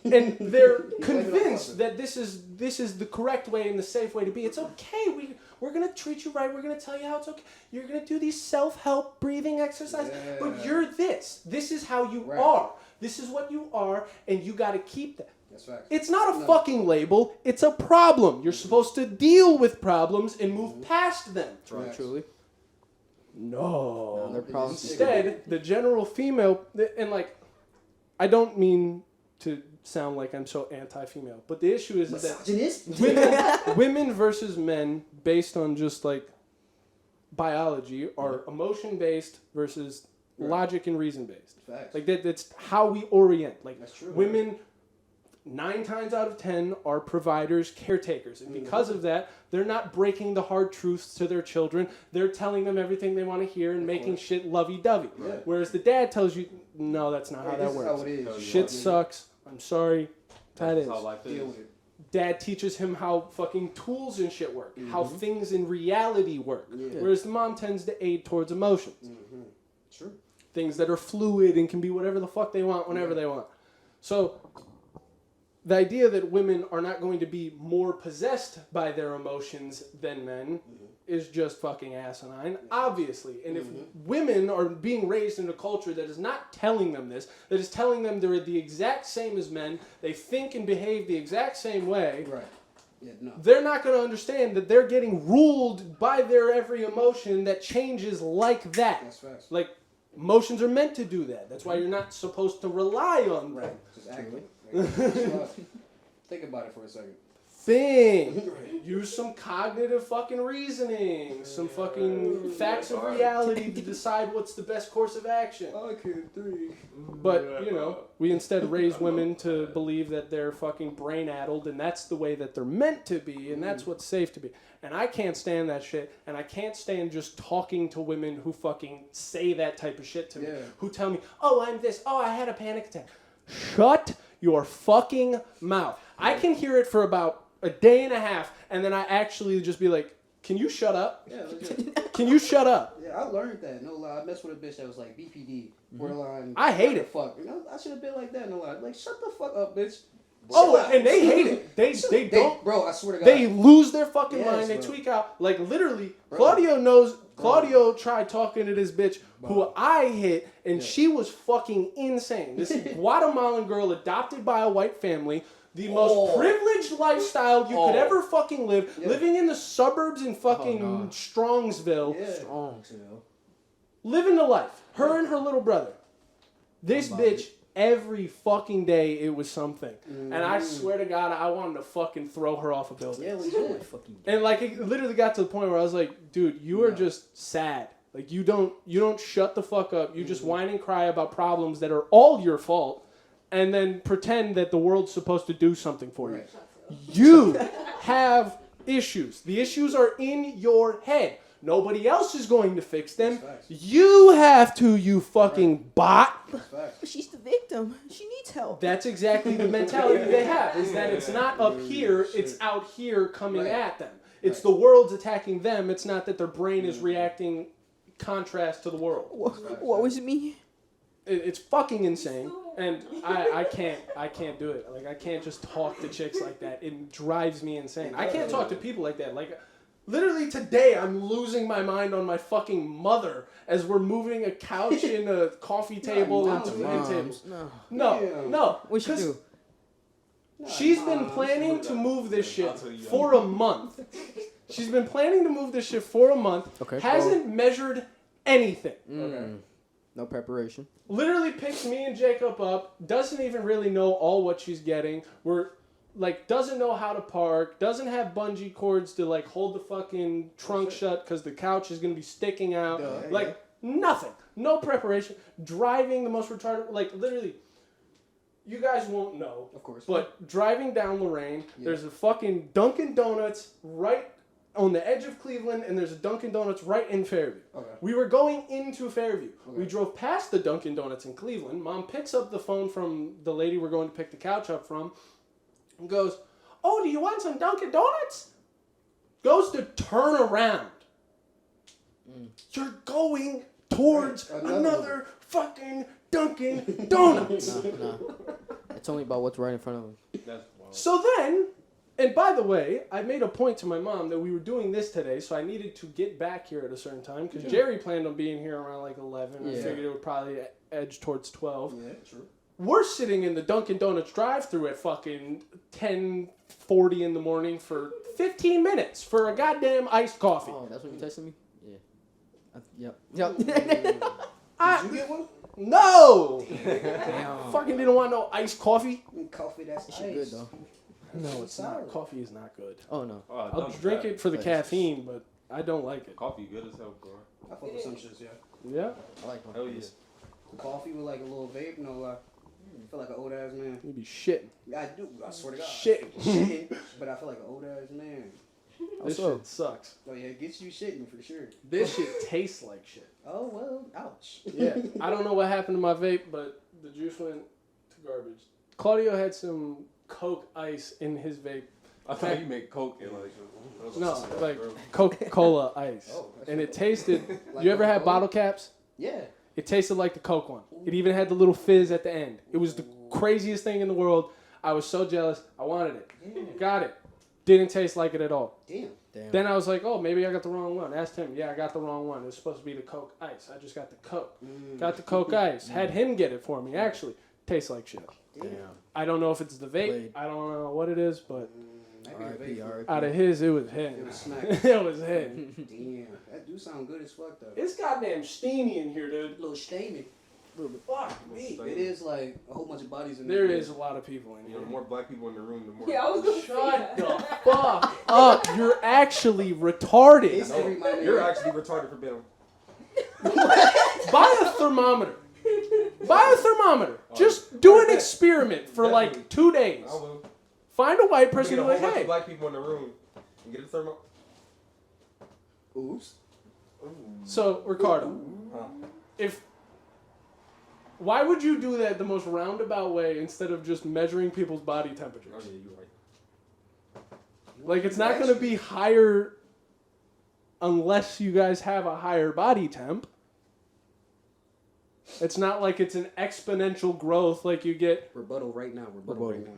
and they're convinced that this is the correct way and the safe way to be. It's okay. We're going to treat you right. We're going to tell you how it's okay. You're going to do these self-help breathing exercises. Yeah. But you're this. This is how you Right. are. This is what you are, and you got to keep that. That's facts. It's not a fucking label. It's a problem. You're supposed to deal with problems and move past them. Right. Truly. No. They're problems. Instead, the general female, and like, I don't mean to sound like I'm so anti-female, but the issue is that Misogynist? women versus men, based on just like biology, are emotion-based versus logic and reason-based. Facts. Like that's how we orient. Like That's true, women, 9 times out of 10 are providers, caretakers, and because of that, they're not breaking the hard truths to their children. They're telling them everything they want to hear and making shit lovey-dovey. Right. Whereas the dad tells you, no, that's not how Hey, that this is works. how it is. Shit sucks. I'm sorry. That is. That's how life Deal is. with it. Dad teaches him how fucking tools and shit work, how things in reality work. Yeah. Whereas the mom tends to aid towards emotions. True. Things that are fluid and can be whatever the fuck they want whenever they want. So the idea that women are not going to be more possessed by their emotions than men is just fucking asinine, obviously. And if women are being raised in a culture that is not telling them this, that is telling them they're the exact same as men, they think and behave the exact same way, Right. Yeah, no. they're not going to understand that they're getting ruled by their every emotion that changes like that. That's facts. Like, emotions are meant to do that. That's why you're not supposed to rely on them. Right. Just act like think about it for a second. Think. Use some cognitive fucking reasoning. Some fucking facts of reality to decide what's the best course of action. Okay, 3. But, you know, we instead raise women to believe that they're fucking brain-addled, and that's the way that they're meant to be, and that's what's safe to be. And I can't stand that shit, and I can't stand just talking to women who fucking say that type of shit to me. Yeah. Who tell me, oh, I'm this, oh, I had a panic attack. Shut your fucking mouth. I can hear it for about a day and a half, and then I actually just be like, can you shut up? Yeah, legit. Can you shut up? Yeah, I learned that. No lie. I messed with a bitch that was like BPD, borderline. I hate it. Fuck. You know, I should have been like that. No lie. Like, shut the fuck up, bitch. Oh, Shut up. and they hate it. They don't. Bro, I swear to God. They lose their fucking Yes, mind. They bro. tweak out. Like, literally, Bro. Claudio knows. Claudio tried talking to this bitch who I hit, and she was fucking insane. This Guatemalan girl adopted by a white family. The most privileged lifestyle you could ever fucking live. Yeah. Living in the suburbs in fucking Strongsville. Yeah. Strong, you know. Living the life. Her and her little brother. This bitch every fucking day it was something. And I swear to God, I wanted to fucking throw her off a building. Yeah, legit. And like it literally got to the point where I was like, dude, you are just sad. Like you don't shut the fuck up. You just whine and cry about problems that are all your fault, and then pretend that the world's supposed to do something for you. You have issues. The issues are in your head. Nobody else is going to fix them. You have to, you fucking bot. But she's the victim. She needs help. That's exactly the mentality they have, is that it's not up here, it's out here coming at them. It's the world's attacking them. It's not that their brain is reacting contrast to the world. What was me? It's fucking insane. And I can't do it. Like, I can't just talk to chicks like that. It drives me insane. I can't talk to people like that. Like, literally today, I'm losing my mind on my fucking mother as we're moving a couch and a coffee table and two end tables. No. What should do? She's been planning to move this shit for a month. She's been planning to move this shit for a month. Okay. Hasn't measured anything. Okay. No preparation. Literally picks me and Jacob up. Doesn't even really know all what she's getting. Doesn't know how to park. Doesn't have bungee cords to like hold the fucking trunk shut because the couch is gonna be sticking out. Nothing. No preparation. Driving the most retarded. Like literally. You guys won't know, Of course. but driving down Lorraine, there's a fucking Dunkin' Donuts right on the edge of Cleveland, and there's a Dunkin' Donuts right in Fairview. Okay. We were going into Fairview. Okay. We drove past the Dunkin' Donuts in Cleveland. Mom picks up the phone from the lady we're going to pick the couch up from and goes, "Oh, do you want some Dunkin' Donuts?" Goes to turn around. You're going towards another fucking Dunkin' Donuts. No. It's only about what's right in front of him. That's wild. So then, and by the way, I made a point to my mom that we were doing this today, so I needed to get back here at a certain time, because Jerry planned on being here around like 11. I figured it would probably edge towards 12. Yeah, true. We're sitting in the Dunkin' Donuts drive-thru at fucking 10:40 in the morning for 15 minutes for a goddamn iced coffee. Oh, that's when you texted me? Yeah. Did you get one? No! Damn. Fucking didn't want no iced coffee. Coffee, that's That shit good though. No, it's not. Coffee is not good. Oh no. Oh, I'll drink it for the caffeine, but I don't like it. Coffee good as hell, bro. I fuck with some shits, yeah. Yeah? I like coffee. Hell yeah. Coffee with like a little vape, no lie. I feel like an old ass man. You be shitting. Yeah, I do. I swear to God. Shit. Shitting, but I feel like an old ass man. This so? shit sucks. Oh yeah, it gets you shitting for sure. This shit tastes like shit. Oh well, ouch. Yeah. I don't know what happened to my vape, but the juice went to garbage. Claudio had some Coke ice in his vape. I thought you make Coke and like. No, like Coca-Cola ice. Oh, And it tasted... Like You ever had Coca-Cola? bottle caps? Yeah. It tasted like the Coke one. It even had the little fizz at the end. It was the craziest thing in the world. I was so jealous. I wanted it. Yeah. Got it. Didn't taste like it at all. Damn. Damn. Then I was like, oh, maybe I got the wrong one. Asked him. Yeah, I got the wrong one. It was supposed to be the Coke Ice. I just got the Coke. Got the Coke Ice. Had him get it for me, actually. Tastes like shit. Damn. I don't know if it's the vape. Blade. I don't know what it is, but R.I.P. R.I.P. out of his, it was him. It was smack. It was him. Damn. That do sound good as fuck though. It's goddamn steamy in here, dude. A little steamy. Fuck me. It is like a whole bunch of bodies in There there. is a lot of people in You here. know, the more black people in the room, the more. Yeah, I was gonna say Shut that. the fuck up. You're actually retarded. It's every No, you're actually retarded for being. Buy a thermometer. Buy a thermometer. Just do an experiment for like 2 days. I will. Find a white Get person a and be whole bunch like, of hey. black people in the room and get a thermo. Oops. So, Ricardo, why would you do that the most roundabout way instead of just measuring people's body temperatures? Oh yeah, you're right. Like, it's not going to be higher unless you guys have a higher body temp. It's not like it's an exponential growth. Like you get Rebuttal right now. Rebuttal right now.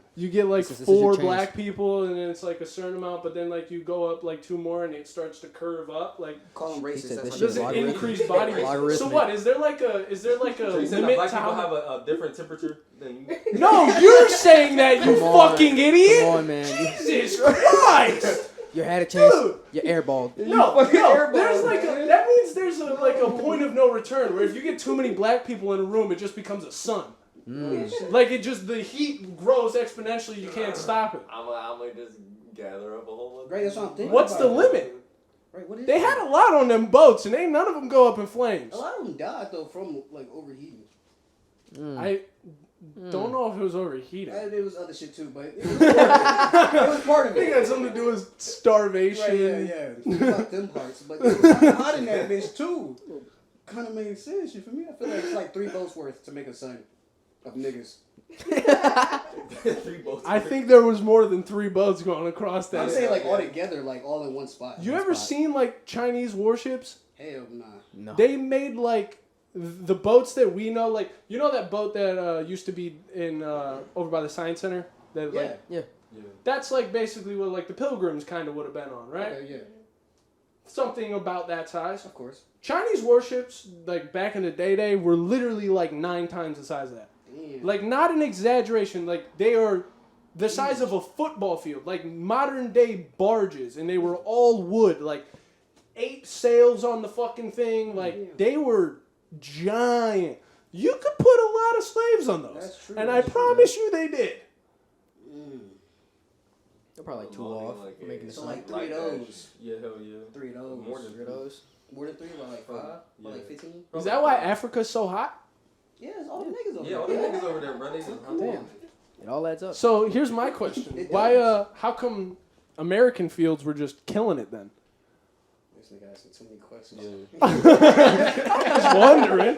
like This is your 4 chance. black people, and then it's like a certain amount. But then like you go up like 2 more, and it starts to curve up. Like Call them racist. said That's this how shit you does is it do increase body weight? So Logarithmic. what is there like a So you saying that limit black to people how? have a different temperature than you? No, you're saying that, you Come on. fucking idiot. Come on, man. Jesus Christ. You had a chance. Dude. You airballed. No, fucking airball, there's like man. that means there's a point of no return where if you get too many black people in a room, it just becomes a sun. Like it just the heat grows exponentially. You can't stop it. I'm gonna just gather up a whole bunch. Right, that's what I'm thinking. What's the about. limit? Right, what is They it? had a lot on them boats, and ain't none of them go up in flames. A lot of them died though from like overheating. I don't know if it was overheating. It was other shit too, but it was part of I think it it. had something to do with starvation. Right, yeah. Fuck them parts, but it was kind of hot in that bitch too. Kind of made sense. You feel me? I feel like it's like 3 boats worth to make a son of niggas. 3 boats. I think there was more than 3 boats going across that. I'm saying like all together, like all in one spot. You ever seen like Chinese warships? Hell nah. No. They made like the boats that we know, like you know that boat that used to be in over by the Science Center. That Yeah. like Yeah. that's like basically what like the Pilgrims kind of would have been on, right? Okay, yeah. Something about that size. Of course. Chinese warships, like back in the day, were literally like 9 times the size of that. Damn. Like not an exaggeration. Like they are the size of a football field, like modern day barges, and they were all wood, like 8 sails on the fucking thing. Like they were giant. You could put a lot of slaves on those, That's true, and I that's true, promise you they did. They're probably like 2 Loading off. like Making a- it So sound like 3 of those. Yeah, hell yeah. 3 of those. More than 3 of those. More than 3, about like 5, about Yeah. like 15. Is that why Africa's so hot? Yeah, it's all the niggas over Yeah, all there. the niggas over there, bro. They just Damn. It all adds up. So here's my question: It why? does. How come American fields were just killing it then? This nigga asking too many questions. Just wondering.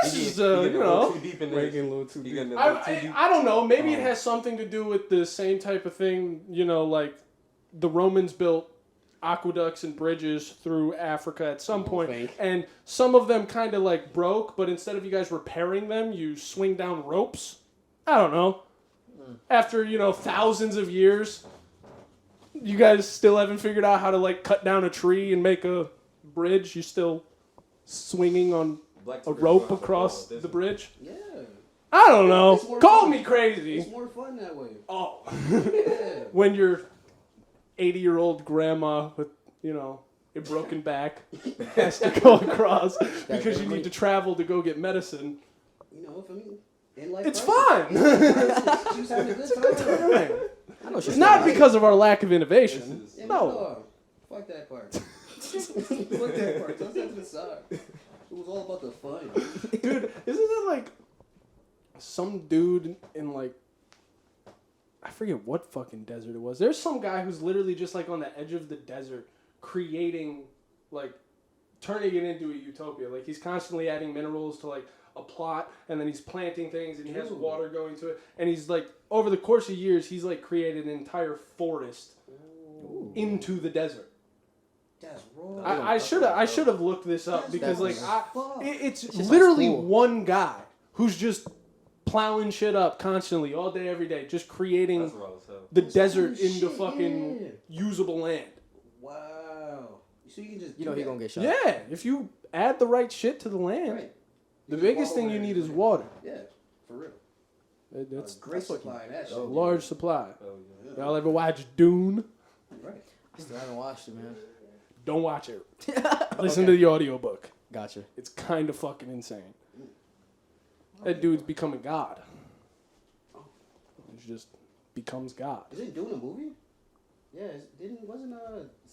This is, you know. too deep in Breaking there. a little too He deep. getting a little too deep. I don't know. Maybe it has something to do with the same type of thing. You know, like the Romans built aqueducts and bridges through Africa at some point, think. and some of them kind of like broke. But instead of you guys repairing them, you swing down ropes. I don't know. After thousands of years, you guys still haven't figured out how to like cut down a tree and make a bridge. You're still swinging on Black a Twitter rope don't have to across follow the this. bridge. Yeah. I don't know. It's more Call fun. me crazy. It's more fun that way. Oh. Yeah. When your 80-year-old grandma with, a broken back has to go across because you need to travel to go get medicine. You know, for me, in life. It's crisis. fun. She was having a good time. I know It's she's not not because of our lack of innovation. Yeah, No. Fuck that part. Fuck that part. Don't set to the side. It was all about the fun. Dude, isn't it like some dude in like, I forget what fucking desert it was. There's some guy who's literally just like on the edge of the desert creating, like, turning it into a utopia. Like he's constantly adding minerals to like a plot, and then he's planting things, and he has Dude. water going to it, and he's like over the course of years he's like created an entire forest into the desert. That's wrong. I should have looked this up because like Fuck. it's just literally sounds cool. one guy who's just plowing shit up constantly all day every day, just creating That's raw as hell. the That's desert cool into shit, fucking yeah. usable land. Wow. So you can just You know do he that. gonna get shot. Yeah, if you add the right shit to the land, Right. the You just biggest walk thing over you there need and is do water. Yeah, for real. That's Great that's what supply of that shit. Oh, large supply. Oh, yeah. Y'all ever watch Dune? Right. I still haven't watched it, man. Don't watch it. Listen to the audiobook. Gotcha. It's kind of fucking insane. That dude's becoming God. He just becomes God. Isn't Dune a movie? Yeah, wasn't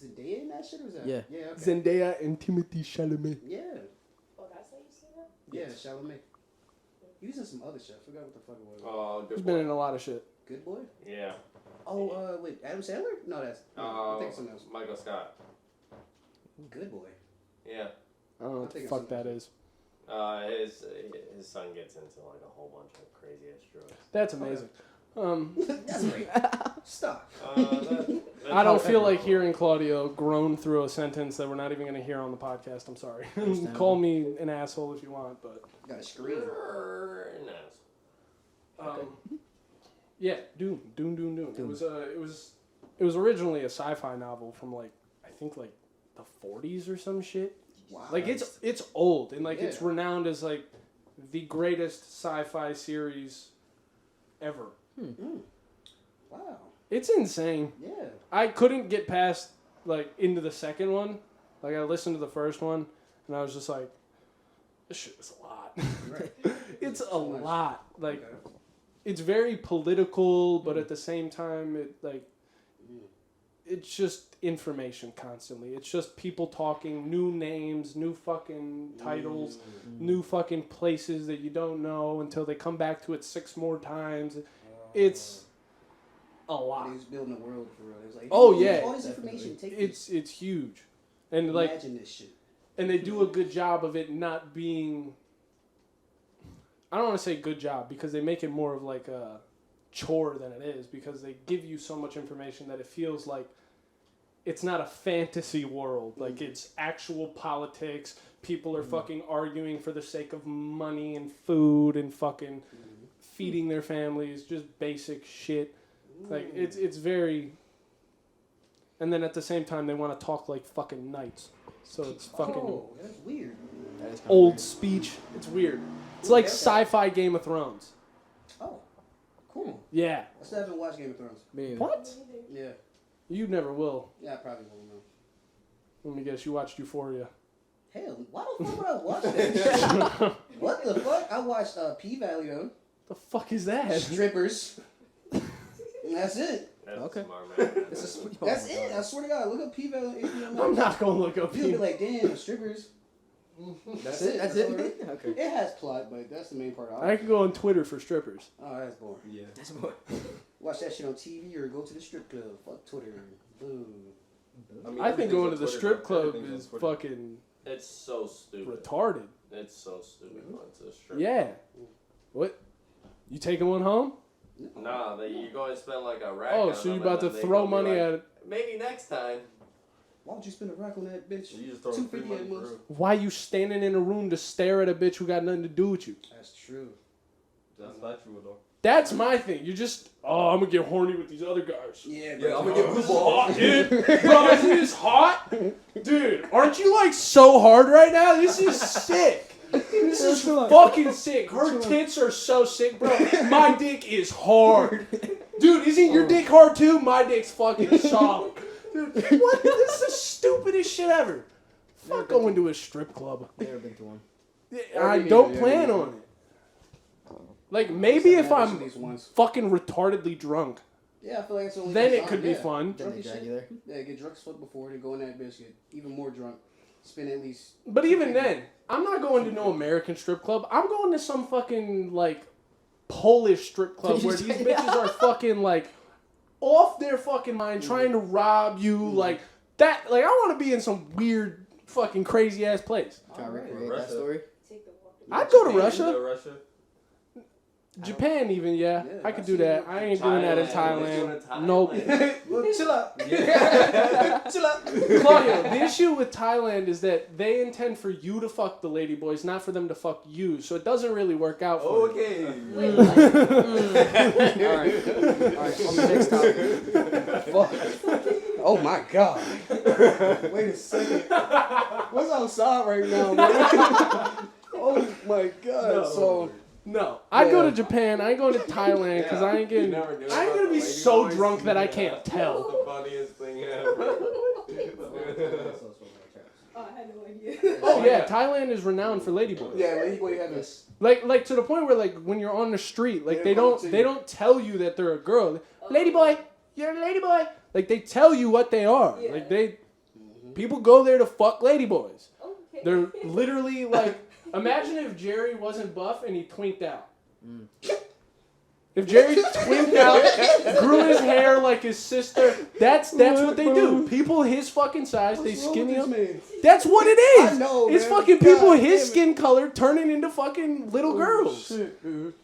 Zendaya in that shit or was that? Yeah. Yeah, okay. Zendaya and Timothée Chalamet. Yeah. Oh, that's how you see that? Yeah, Chalamet. He was in some other shit. I forgot what the fuck it was. Oh, He's good been boy. in a lot of shit. Good boy? Yeah. Oh, wait, Adam Sandler? No, that's I think something else. Michael Scott. Good boy. Yeah. I don't know I what the think it's fuck that something. is. His son gets into like a whole bunch of crazy ass drugs. That's amazing. That's great. Stop. I don't feel like hearing Claudio groan through a sentence that we're not even going to hear on the podcast. I'm sorry. Call me an asshole if you want, but Gotta scream. yeah, Dune. It was originally a sci-fi novel from like I think like the 40s or some shit. Wow. Like it's old and like it's Yeah. renowned as like the greatest sci-fi series ever. Wow. It's insane. Yeah. I couldn't get past like into the second one. Like I listened to the first one and I was just like, this shit is a lot. Right. It's a So much. lot. Like, Okay. it's very political, but at the same time, it's just information constantly. It's just people talking, new names, new fucking titles, new fucking places that you don't know until they come back to it 6 more times. It's a lot. He's building a world for real. It's like, Oh, hey, yeah. all this information. Take this. It's huge, and like, Imagine this shit. and they do a good job of it not being. I don't want to say good job because they make it more of like a chore than it is, because they give you so much information that it feels like it's not a fantasy world. Like, it's actual politics. People are fucking arguing for the sake of money and food and fucking feeding their families, just basic shit. Like, it's very. And then at the same time, they want to talk like fucking knights. So it's fucking Oh, that's weird. That is kinda old weird. speech. It's weird. It's like Okay. sci-fi Game of Thrones. Oh, cool. Yeah. I still haven't watched Game of Thrones. Me neither. What? Yeah. You never will. Yeah, I probably won't know. Let me guess, you watched Euphoria. Hell, why the fuck would I watch that shit? What the fuck? I watched P-Valley though. The fuck is that? Strippers. And that's it. That's Okay. smart, man. This is That's it. I swear to God, look up P-Valley on HBO Max. I'm not gonna look up You'll be you. like, damn, strippers. That's it. That's it. all right. Okay. It has plot, but that's the main part. I can go on Twitter for strippers. Oh, that's boring. Yeah. That's what. Watch that shit on TV or go to the strip club. Fuck Twitter. Boo. mean, I think everything's going on to the Twitter strip now. club Everything's on is Twitter. fucking It's so stupid. retarded. It's so stupid going to the strip. Yeah. What? You taking one home? Nah, you're going to spend like a rack. Oh, on so them, you about and to then they throw gonna be money like, at it? Maybe next time. Why would you spend a rack on that bitch? You just throw free 250 money at for most. real. Why you standing in a room to stare at a bitch who got nothing to do with you? That's true. That's not true though. That's my thing. You just, oh, I'm gonna get horny with these other guys. Yeah, Yeah, I'm gonna get blue This is ball. hot, dude. Bro, isn't this hot? Dude, aren't you like so hard right now? This is sick. This is fucking sick. Her tits are so sick, bro. My dick is hard. Dude, isn't your dick hard too? My dick's fucking solid. Dude, what? This is the stupidest shit ever. Fuck going to a strip club. Never been to one. I don't plan on it. Like, maybe if I'm At least once. fucking retardedly drunk, Yeah, I feel like it's only then good it could be time, fun. Then Drunk they as drag shit. you there. Yeah, get drunk as fuck before, then go in that bitch, get even more drunk. Spend at least. But even then, I'm not going to no American strip club. I'm going to some fucking, like, Polish strip club where these bitches are fucking, like, off their fucking mind, trying to rob you, like, that. Like, I want to be in some weird, fucking, crazy-ass place. Try to recreate that Russia. story. Take the walk. I'd go to You Russia. know Russia. Japan even, yeah. Yeah, I could I've do seen that. it. I ain't doing that in Thailand. Thailand. Nope. Well, chill out. Chill out. Claudio, the issue with Thailand is that they intend for you to fuck the ladyboys, not for them to fuck you. So it doesn't really work out for you. Okay. Wait, what? Alright. Alright, on the next topic. Fuck. Oh my god. Wait a second. What's outside right now, man? Oh my god. No. So. No, I'd go Yeah. to Japan. I ain't going to Thailand because I ain't getting. You never knew I ain't about gonna be the so ladyboys? drunk that I can't That's tell. the funniest thing ever. Oh, I had no idea. Oh yeah, Thailand is renowned for ladyboys. Yeah, Ladyboy have this. Like to the point where like when you're on the street, like Yeah, they right, too. don't tell you that they're a girl. Ladyboy, you're a ladyboy. Like they tell you what they are. Yeah. Like people go there to fuck ladyboys. Okay. They're literally like, imagine if Jerry wasn't buff and he twinked out. If Jerry twinked out, grew his hair like his sister, that's what they do. People his fucking size, they What's wrong skinny with up. this man? That's what it is. I know, It's man. fucking people God his damn it. skin color turning into fucking little girls. Shit, dude.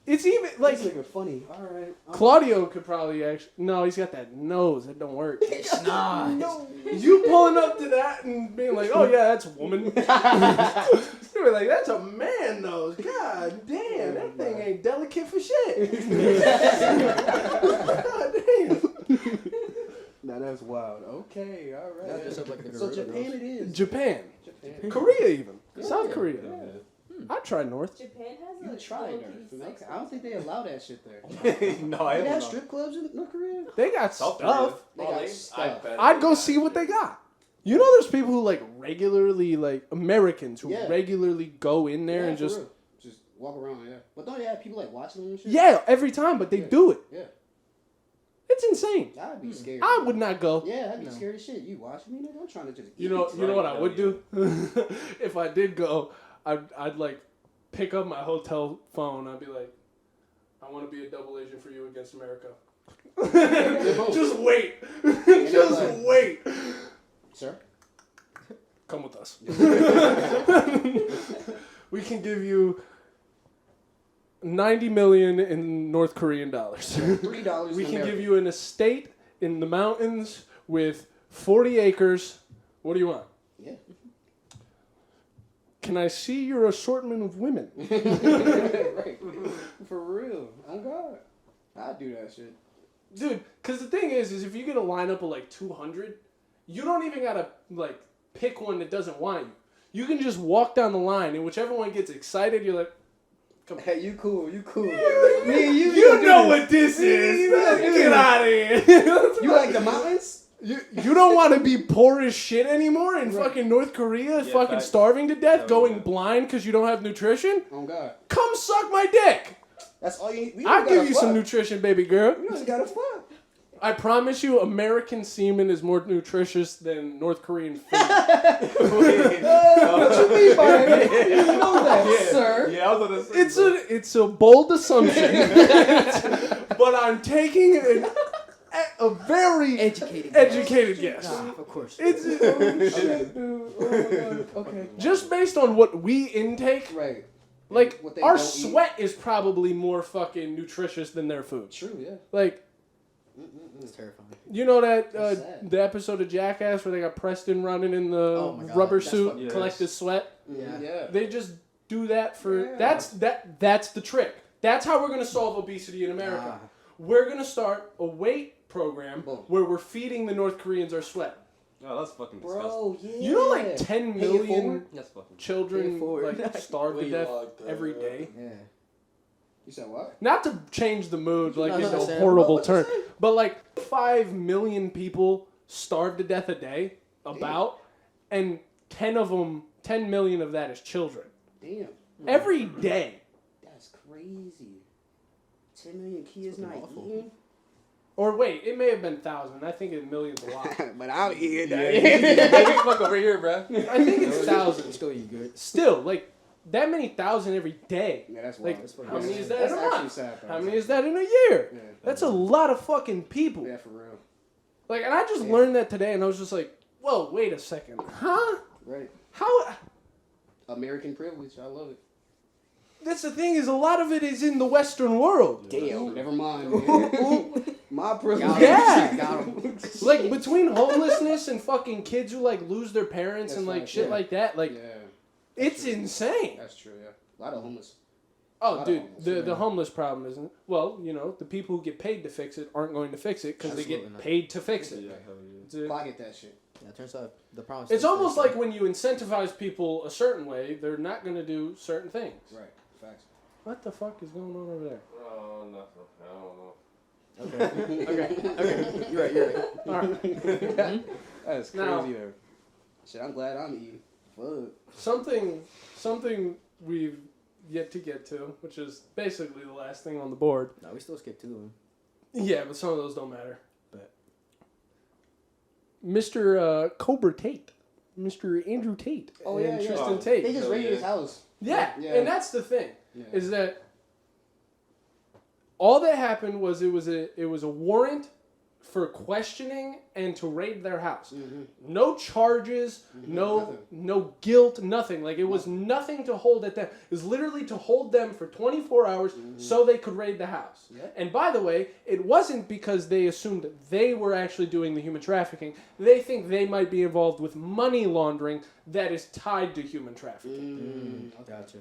It's even like This nigga funny. All right. Claudio could probably actually. No, he's got that nose. That don't work. It's not. You pulling up to that and being like, "Oh yeah, that's a woman." You were like, "That's a man nose." God damn, that thing ain't delicate for shit. God damn. Now that's wild. Okay, all right. That just looked like the So gorilla Japan nose. it is. Japan, Japan. Korea, even Yeah, South yeah. Korea. Yeah. I'd try North. Japan has You a tried low-key her. sex Okay. I don't think they allow that shit there. No, I They have don't know. strip clubs in North Korea? They got South stuff. They Oh, got I stuff. bet I'd they go got see it. what they got. You know, there's people who like regularly, like Americans who Yeah. regularly go in there Yeah, and for just real. Just walk around, yeah. But don't you have people like watching them and shit? yeah, every time, but they Yeah. do it. Yeah. It's insane. I'd be scared. I would not go. Yeah, I'd be No. scared as shit. You watching me, nigga? I'm trying to just. You know eat. what I Right, would yeah. do if I did go. I'd like pick up my hotel phone. I'd be like, I want to be a double agent for you against America. Just wait. Just like- wait. Sir? Come with us. We can give you 90 million in North Korean dollars. $3 We can give you an estate in the mountains with 40 acres. What do you want? Yeah. Can I see your assortment of women? Right. For real. Oh, God. I'd do that shit. Dude, because the thing is if you get a lineup of like 200, you don't even got to like pick one that doesn't want you. You can just walk down the line, and whichever one gets excited, you're like, come on. Hey, you cool. You cool. Me and you. You know what this is. you gonna do Get this. out of here. You like the mountains? You don't want to be poor as shit anymore in fucking North Korea, Yeah, fucking facts. starving to death, Hell going yeah. blind because you don't have nutrition? Oh, God. Come suck my dick. That's all you need. We I'll don't give gotta you some fuck. nutrition, baby girl. You just gotta fuck. I promise you, American semen is more nutritious than North Korean food. What you mean by that? You know that, sir. Yeah, I was gonna say. It's a bold assumption, but I'm taking a very Educated. guess. Nah, of course. It's Oh, shit, dude. Oh, my God. Okay. just based on what we intake. Right. Like What they our don't eat. sweat is probably more fucking nutritious than their food. True, yeah. Like It's terrifying. you know that That's sad. the episode of Jackass where they got Preston running in the Oh my God, rubber that's suit, fucking collect his sweat. Yeah. Yeah. They just do that for Yeah. that's the trick. That's how we're gonna solve obesity in America. Ah. We're gonna start a weight program Boom. where we're feeding the North Koreans our sweat. Oh, that's fucking disgusting. Bro, yeah. You know, like 10 Pay it million forward? That's fucking. children Pay it forward. like starve to We death like that. every day. Yeah. You said what? Not to change the mood like No, into a understand. horrible What you turn, say? but like 5 million people starve to death a day, about, and 10 million of that is children. Damn. Every day. That's crazy. 10 million kids not awful. eating? Or wait, it may have been 1,000. I think a million's a lot. But I'm eating Yeah, fuck over here, bro. I think it's thousands. Still you good. Still, like, that many thousand every day. Yeah, that's Like, wild. That's how many is that That's in a actually month? sad, bro. How many is that in a year? Yeah. That's a lot of fucking people. Yeah, for real. Like, and I just Yeah. learned that today, and I was just like, whoa, wait a second. Huh? Right. How? American privilege. I love it. That's the thing, is a lot of it is in the Western world. Damn. Never mind, man. My privilege. Got Yeah. him. Got him. Like, between homelessness and fucking kids who, like, lose their parents That's and, like, right, shit yeah. like that, like, Yeah, it's insane. that's true, yeah. A lot of homeless. Oh, lot dude, of homeless, the yeah. homeless problem isn't. Well, you know, the people who get paid to fix it aren't going to fix it because they get Absolutely not. paid to fix it. Yeah, hell yeah. It's, a- Pocket that shit. Yeah, it turns out the problem. it's almost like when you incentivize people a certain way, they're not going to do certain things. Right. Facts. What the fuck is going on over there? Oh, nothing. I don't know. Okay. Okay. You're right. You're right. All right. That's crazy, Now- though. Shit, I'm glad I'm eating. Fuck. Something we've yet to get to, which is basically the last thing on the board. No, we still skip 2 of them. Yeah, but some of those don't matter. But Mr. Cobra Tate, Mr. Andrew Tate, Oh, and yeah, Tristan yeah. Tate. They just Hell raided yeah. his house. Yeah, Yeah. and that's the thing, Yeah. is that all that happened was it was a warrant for questioning and to raid their house. No charges, Nothing. no guilt, nothing. Like, it was nothing to hold at them. It was literally to hold them for 24 hours so they could raid the house. Yeah. And by the way, it wasn't because they assumed that they were actually doing the human trafficking. They think they might be involved with money laundering that is tied to human trafficking. Gotcha.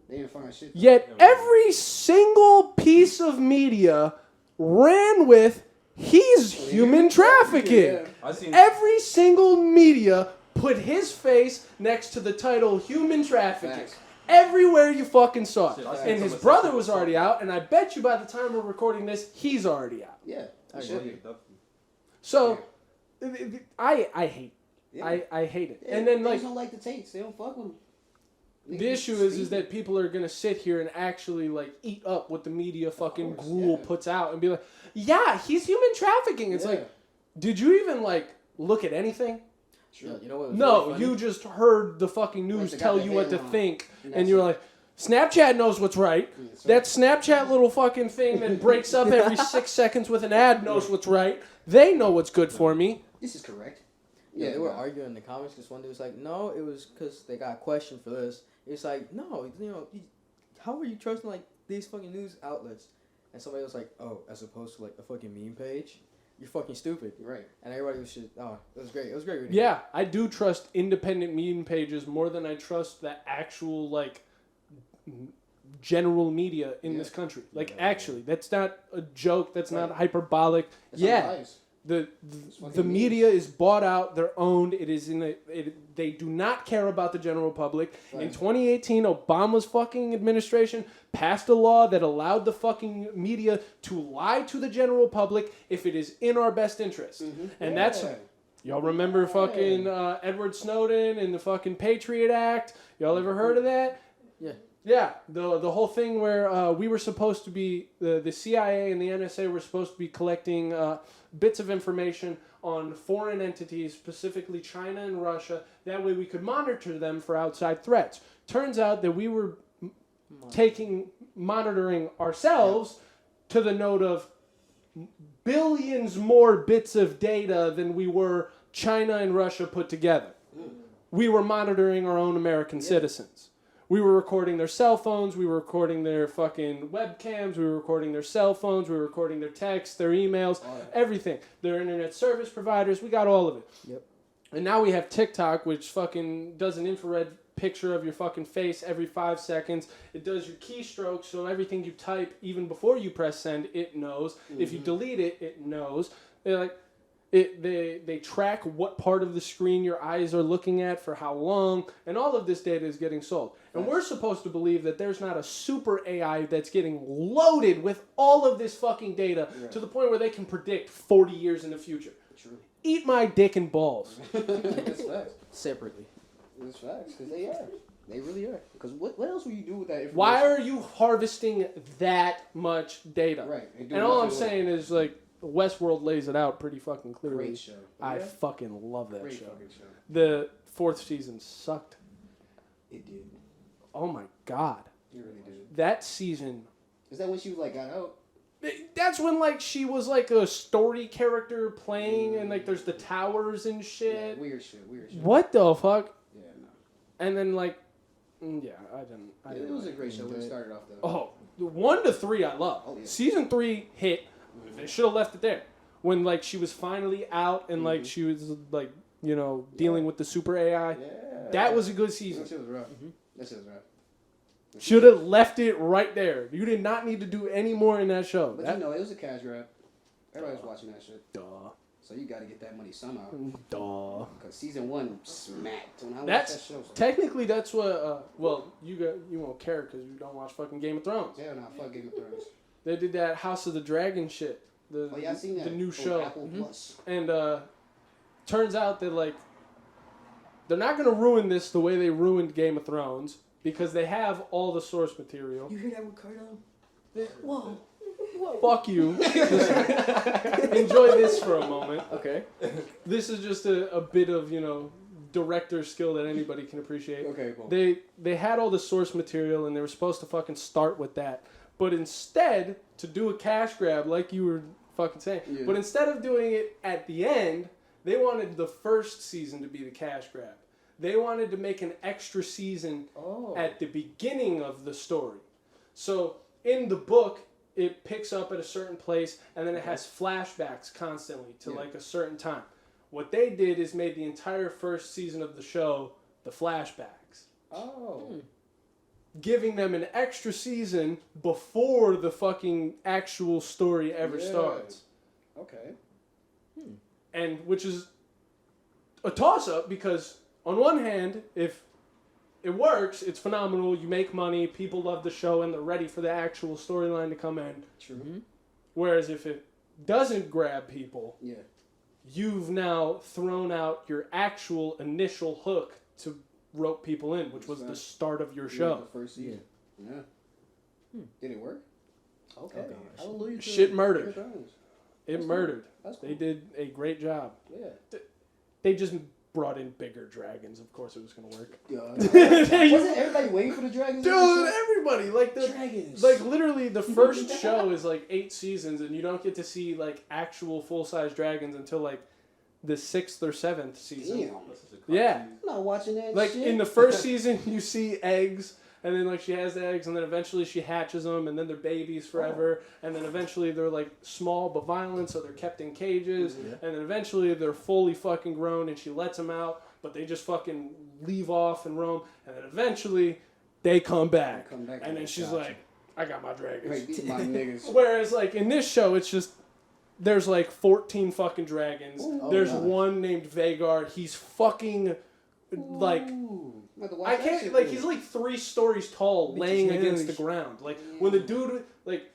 They didn't find shit. Yet every single piece of media ran with he's human trafficking. Yeah. I seen. Every single media put his face next to the title human trafficking. Facts. Everywhere you fucking saw it. Shit, I seen And some his of brother that was stuff. already out, and I bet you by the time we're recording this, he's already out. Yeah. I It should agree. be. So, I hate Yeah. I hate it. Yeah, And then niggas like don't like the takes. They don't fuck with them. the issue is that people are gonna sit here and actually like eat up what the media fucking course, gruel yeah. puts out and be like, yeah, he's human trafficking. It's like, did you even like look at anything? Yeah, you know what? was No, really funny? you just heard the fucking news they got tell the you what to headline, think, and and that's you're it. like, Snapchat knows what's right. That Snapchat little fucking thing that breaks up every 6 seconds with an ad knows what's right. They know what's good for me. This is correct. Yeah, they were arguing in the comments because one dude was like, no, it was because they got questioned for this. It's like, no, how are you trusting like these fucking news outlets? And somebody was like, oh, as opposed to like a fucking meme page, you're fucking stupid. Right. And everybody was just, oh, it was great. It was great reading. Yeah, I do trust independent meme pages more than I trust the actual like general media in this country. Like, actually, that's not a joke. That's not hyperbolic. That's yeah. unbiased. The media is bought out. They're owned. It is they do not care about the general public. Right. In 2018, Obama's fucking administration passed a law that allowed the fucking media to lie to the general public if it is in our best interest. And that's y'all remember fucking Edward Snowden and the fucking Patriot Act. Y'all ever heard of that? Yeah. Yeah, the whole thing where we were supposed to be, the CIA and the NSA were supposed to be collecting bits of information on foreign entities, specifically China and Russia. That way we could monitor them for outside threats. Turns out that we were monitoring ourselves to the note of billions more bits of data than we were China and Russia put together. We were monitoring our own American citizens. We were recording their cell phones. We were recording their fucking webcams. We were recording their cell phones. We were recording their texts, their emails, everything. Their internet service providers. We got all of it. Yep. And now we have TikTok, which fucking does an infrared picture of your fucking face every 5 seconds. It does your keystrokes, so everything you type, even before you press send, it knows. If you delete it, it knows. They track what part of the screen your eyes are looking at for how long, and all of this data is getting sold. And we're supposed to believe that there's not a super AI that's getting loaded with all of this fucking data to the point where they can predict 40 years in the future. True. Eat my dick and balls. That's facts. Separately. That's facts. Because they are. They really are. Because what else will you do with that information? Why are you harvesting that much data? Right. And all I'm saying is, like, Westworld lays it out pretty fucking clearly. Great show. I fucking love that Great show. fucking show. The 4th season sucked. It did. Oh my god. It really did. That season. Is that when she was like got out? That's when like she was like a story character playing and like there's the towers and shit. Yeah, weird shit. What the fuck? Yeah, no. And then like, yeah, I didn't. It was a like great it. show when it started off though. Oh, 1 to 3 I love. Oh, yeah. Season 3 hit. They should have left it there. When like she was finally out and like she was like, you know, dealing with the super AI. Yeah. That was a good season. That shit was rough. That shit was rough. Should have left it right there. You did not need to do any more in that show. But That- you know, it was a cash grab. Everybody was watching that shit. Duh. So you got to get that money somehow. Duh. Because season 1 smacked. When I watched That's that show. So. technically that's what. Well, you won't care because you don't watch fucking Game of Thrones. Yeah, nah, fuck Game of Thrones. They did that House of the Dragon shit. Oh, yeah, I seen that. The new on show. Apple Plus. And turns out that like they're not gonna ruin this the way they ruined Game of Thrones because they have all the source material. You hear that, Ricardo? Whoa. Fuck you. Enjoy this for a moment. Okay. This is just a bit of, you know, director skill that anybody can appreciate. Okay, cool. They had all the source material and they were supposed to fucking start with that. But instead, to do a cash grab like you were fucking saying, but instead of doing it at the end, they wanted the first season to be the cash grab. They wanted to make an extra season at the beginning of the story. So in the book, it picks up at a certain place and then it has flashbacks constantly to like a certain time. What they did is made the entire first season of the show the flashbacks. Giving them an extra season before the fucking actual story ever starts. Okay. And which is a toss-up because on one hand, if it works, it's phenomenal, you make money, people love the show, and they're ready for the actual storyline to come in. True. Whereas if it doesn't grab people, you've now thrown out your actual initial hook to rope people in, which was the start of your show. The first season. Yeah. Did it work? Okay. Oh, gosh. Hallelujah. to Shit murdered. Fair Times. It That's murdered. That's cool. They did a great job. Yeah. They just brought in bigger dragons. Of course, it was gonna work. Wasn't everybody waiting for the dragons? Dude, everybody like the dragons. like literally the first show is like 8 seasons, and you don't get to see like actual full size dragons until like the 6th or 7th season. Damn. Yeah, I'm not watching that. like shit. in the first season, you see eggs. And then, like, she has the eggs, and then eventually she hatches them, and then they're babies forever. And then eventually they're, like, small but violent, so they're kept in cages. Yeah. And then eventually they're fully fucking grown, and she lets them out, but they just fucking leave off and roam. And then eventually they come back. And then she's like, I got my dragons. Right, these my niggas. Whereas, like, in this show, it's just, there's, like, 14 fucking dragons. Ooh. There's Oh, one named Vagar. He's fucking, like... Ooh. I can't, like, he's like 3 stories tall, Bitch laying is against the huge. ground. Like, when the dude, like,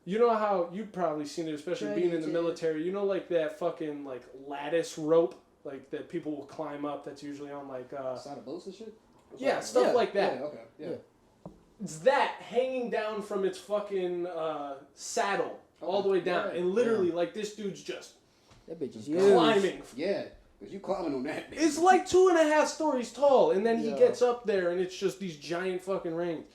you know how, you've probably seen it, especially being in the military, you know, like, that fucking, like, lattice rope, like, that people will climb up, that's usually on, like, Side of boats and shit? yeah, stuff like that. Yeah, okay. Yeah. It's that hanging down from its fucking saddle all the way down. Right. And literally, like, this dude's just That bitch is huge. climbing. Yeah. Because you climbing on that. It's like 2.5 stories tall, and then he Yeah. gets up there, and it's just these giant fucking rings.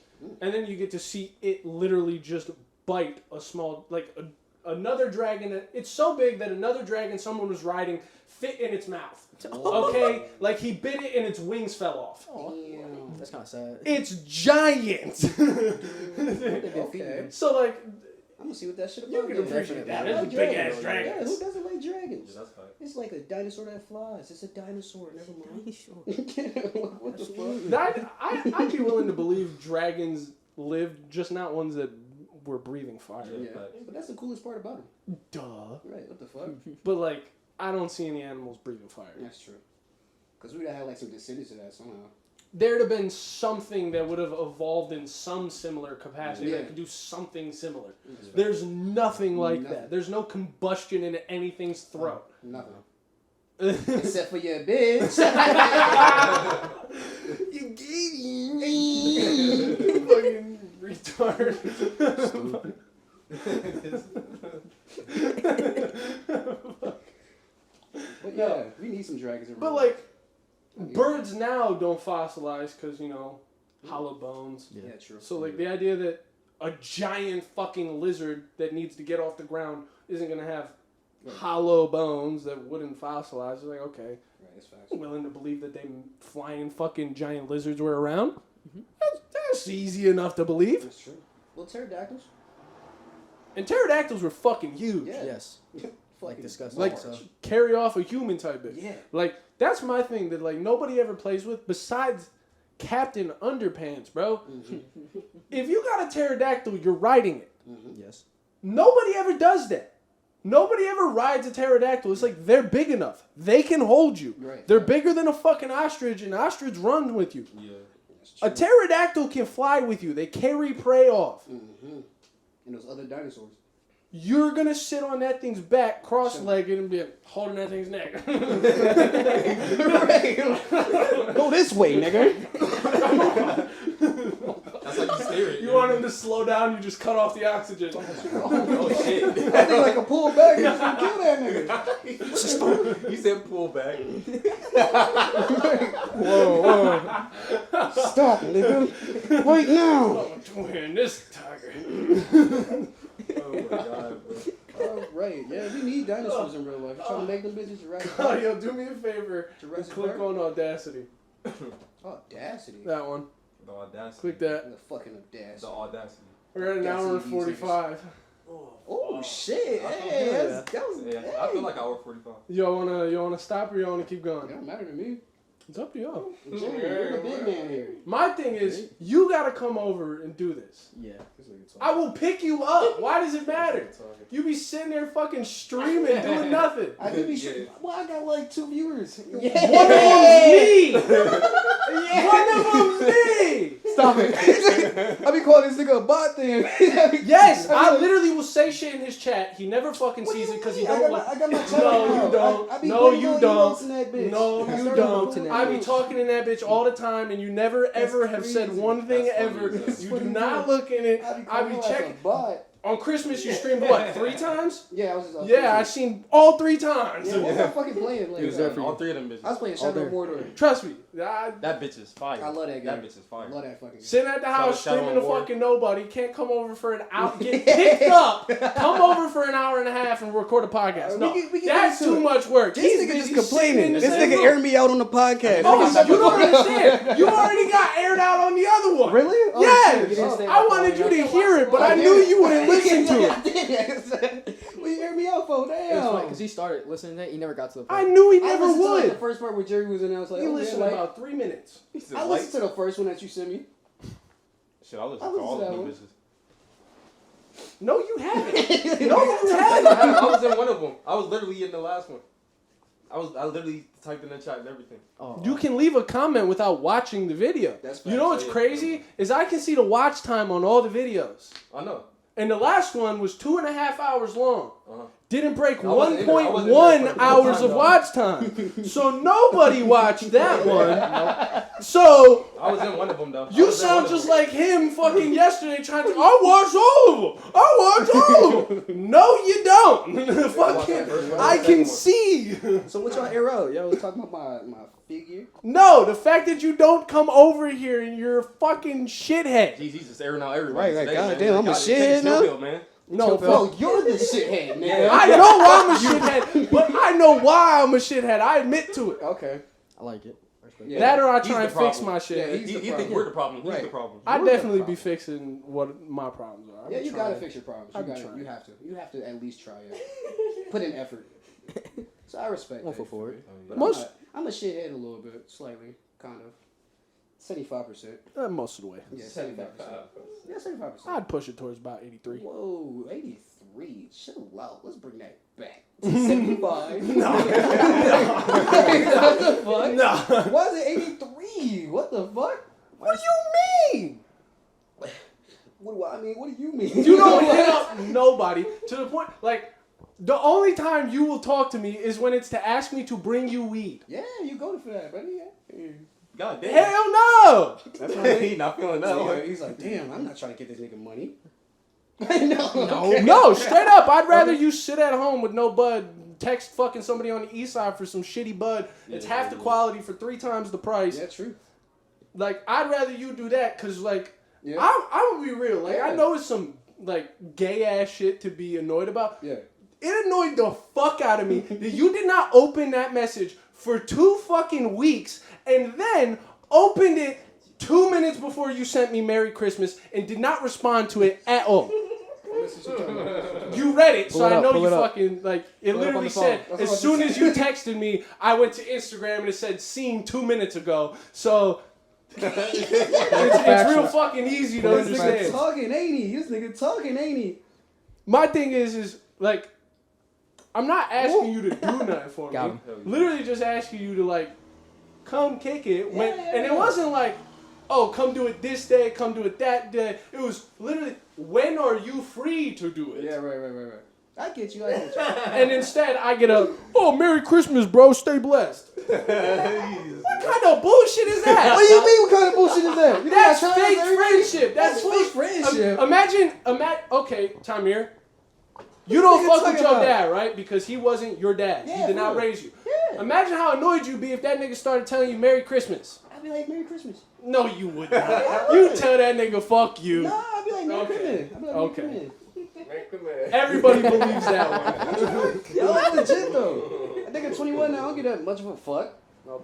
And then you get to see it literally just bite a small, like, another dragon. It's so big that another dragon someone was riding fit in its mouth. Okay? Like, he bit it, and its wings fell off. Damn. That's kind of sad. It's giant! Okay. So, like, I'm gonna see what that shit about. you can then. appreciate that. I It's like big-ass Yeah, dragons. who doesn't like dragons? Yeah, that's fine. It's like a dinosaur that flies. It's a dinosaur. Never mind. Sure. What the fuck? I'd be willing to believe dragons lived, just not ones that were breathing fire. Yeah. But that's the coolest part about them. Duh. Right. What the fuck? But, like, I don't see any animals breathing fire. That's true. Because we'd have had like some descendants of that somehow. There'd have been something that would have evolved in some similar capacity Yeah. that could do something similar. There's nothing like Nothing. that. There's no combustion in anything's throat. Nothing. Except for your bitch. You fucking retard. But yeah, we need some dragons. But like, birds now don't fossilize because, you know, hollow bones. Yeah, true. So like the idea that a giant fucking lizard that needs to get off the ground isn't going to have hollow bones that wouldn't fossilize. It's like, okay, Right, that's facts. I'm willing to believe that they flying fucking giant lizards were around. That's easy enough to believe. That's true. Well, pterodactyls. And pterodactyls were fucking huge. Yeah. Yes. Like Fucking disgusting. Like, so. carry off a human type bitch. Yeah. Like, that's my thing that, like, nobody ever plays with besides Captain Underpants, bro. If you got a pterodactyl, you're riding it. Yes. Nobody ever does that. Nobody ever rides a pterodactyl. It's like, they're big enough. They can hold you. Right. They're bigger than a fucking ostrich, and ostrich run with you. Yeah. A pterodactyl can fly with you. They carry prey off. And those other dinosaurs. You're gonna sit on that thing's back, cross-legged, and be holding that thing's neck. Go this way, nigga. That's like you scary. You want him to slow down, you just cut off the oxygen. Oh shit. I think like a pull back is gonna kill that nigga. You said pull back. Whoa. Stop, nigga. Right now. I'm doing this, tiger. Oh my god, bro. Right. Yeah, we need dinosaurs in real life. We're trying to make them bitches Jurassic Oh, Park. yo, do me a favor. and Jurassic click Park? on Audacity. Audacity. That one. The audacity. Click that. The fucking audacity. The audacity. We're at an hour and 45. Oh shit! I Hey, feel that was. Yeah, Hey. I feel like hour 45. Y'all wanna stop or y'all wanna keep It going? don't matter to me. It's up to y'all. Jimmy, you're the big man here. My thing is, you gotta come over and do this. Yeah. I will pick you up. Why does it matter? You be sitting there fucking streaming, doing nothing. I could be Yeah. sure. Well, I got like 2 viewers. One of them's me. One of them's me. Stop it. I be calling this nigga a bot then. Yes, I literally will say shit in his chat. He never fucking What do sees you it because he mean? don't. I got my chat No, out. you don't. I be No, putting you little don't. emotes in that bitch. No, I you started don't. doing I be that. talking in that bitch all the time, and you never ever have said crazy. one thing That's funny, ever. that's You funny, do not too. look in it. I be I calling be your ass a checking. bot. On Christmas, you streamed what, 3 times? Yeah, I was just. Yeah, I seen all 3 times. Yeah, what was I fucking playing? Like, He was there for All you. 3 of them bitches. I was playing All Shadow there. of Mordor. Trust me. That bitch is fire. I love that game. That bitch is fire. I love that fucking game. Sitting at the house Shadow streaming to War. fucking nobody, can't come over for an hour, get picked up, come over for an hour and a half and record a podcast. No, we can that's get into too it. much work. This He's nigga busy just sitting in complaining. the This same nigga room. aired me out on the podcast. Oh, you don't understand. You already got aired out on the other one. Really? Oh, Yes. shit, you didn't stay I up wanted all you night. to hear it, but I knew you wouldn't listen to it. What you aired me out for? It was funny Damn. because he started listening to it. He never got to the I part. knew he I never listened to like, the would. first part where Jerry was in there. I was like, You oh, listened yeah, like, about 3 minutes. I listened to the first one that you sent me. Shit, I listen I to all listen to of that them one. bitches. No, you haven't. No, you I haven't. was in one of them. I was literally in the last one. I literally typed in the chat and everything. Oh, You can leave a comment without watching the video. That's You know what's crazy? Is I can see the watch time on all the videos. I know. And the last one was 2.5 hours long. Uh-huh. Didn't break I wasn't in there. I wasn't in there 1.1 for the hours time, of though. watch time. So nobody watched that one. So I was in one of them though. I you was in sound one of just them. like him fucking yesterday trying to, I watched all of them. I watched all of them. No, you don't. Fucking, I can see. So what y'all air out? Y'all was talking about my figure. No, the fact that you don't come over here and you're a fucking shithead. Jeez, he's just airing out everybody. Right, today, goddamn, man. I'm a Y'all take shithead a now? chill pill, man. No, fuck. No, you're the shithead, nigga. I know I'm a shithead, but I know why I'm a shithead. I admit to it. Okay. I like it. Respect. Yeah. That or I He's try the and fix problem. my shit. Yeah, he's the You think problem. we're the problem? He's Right. the problem. I'd You're the definitely be problem. fixing what my problems are. Yeah, I'm you gotta trying. fix your problems. I'm You gotta. trying. You have to. You have to at least try it. Put in effort. So I respect One that. foot forward. But Most- I'm a shithead a little bit, slightly, kind of. 75%. Most of the way. Yeah, 75%. Yeah, 75%. I'd push it towards about 83. Whoa, 83. Chill out. Let's bring that back. 75. No. What the fuck? No. Why is it 83? What the fuck? What do you mean? What do I mean? What do you mean? You don't hit up nobody to the point, like, the only time you will talk to me is when it's to ask me to bring you weed. Yeah, you go for that, buddy. Yeah. God damn. Hell no! That's what I mean. He not feeling that Yeah, one. he's like, damn, I'm not trying to get this nigga money. No. No, straight up, I'd rather you sit at home with no bud, text fucking somebody on the east side for some shitty bud. It's Yeah, half the yeah. quality for 3 times the price. Yeah, true. Like, I'd rather you do that, because, like, Yeah. I would be real. Like, I Yeah. know it's some, like, gay-ass shit to be annoyed about. Yeah. It annoyed the fuck out of me that you did not open that message for 2 fucking weeks and then opened it 2 minutes before you sent me Merry Christmas and did not respond to it at all. You read it, so Pull it I up, know pull you it up. fucking, like, it Pull it up on literally the phone. said, That's as what I soon just as you texted me, I went to Instagram and it said, seen 2 minutes ago. So, it's real fucking easy to This nigga understand. talking, ain't he? This nigga talking, ain't he? My thing is like, I'm not asking you to do nothing for Got me. him. Literally just asking you to, like, come kick it. When, Yeah. and it wasn't like, oh, come do it this day, come do it that day. It was literally, when are you free to do it? Yeah, right. I get you. And instead, I get a, oh, Merry Christmas, bro, stay blessed. What kind of bullshit is that? What do you mean? What kind of bullshit is that? You That's think I tried fake everybody? friendship. That's fake friendship. Imagine, okay, Tamir. You don't nigga fuck with talking your about? dad, right? Because he wasn't your dad. Yeah, he did not for real. raise you. Yeah. Imagine how annoyed you'd be if that nigga started telling you Merry Christmas. I'd be like, Merry Christmas. No, you would not. You tell that nigga fuck you. Nah, I'd be like, Merry Okay. Christmas. I'd be like, Merry Okay. Christmas. Everybody believes that one. Yo, that's legit though. I think at 21 now, I don't give that much of a fuck. What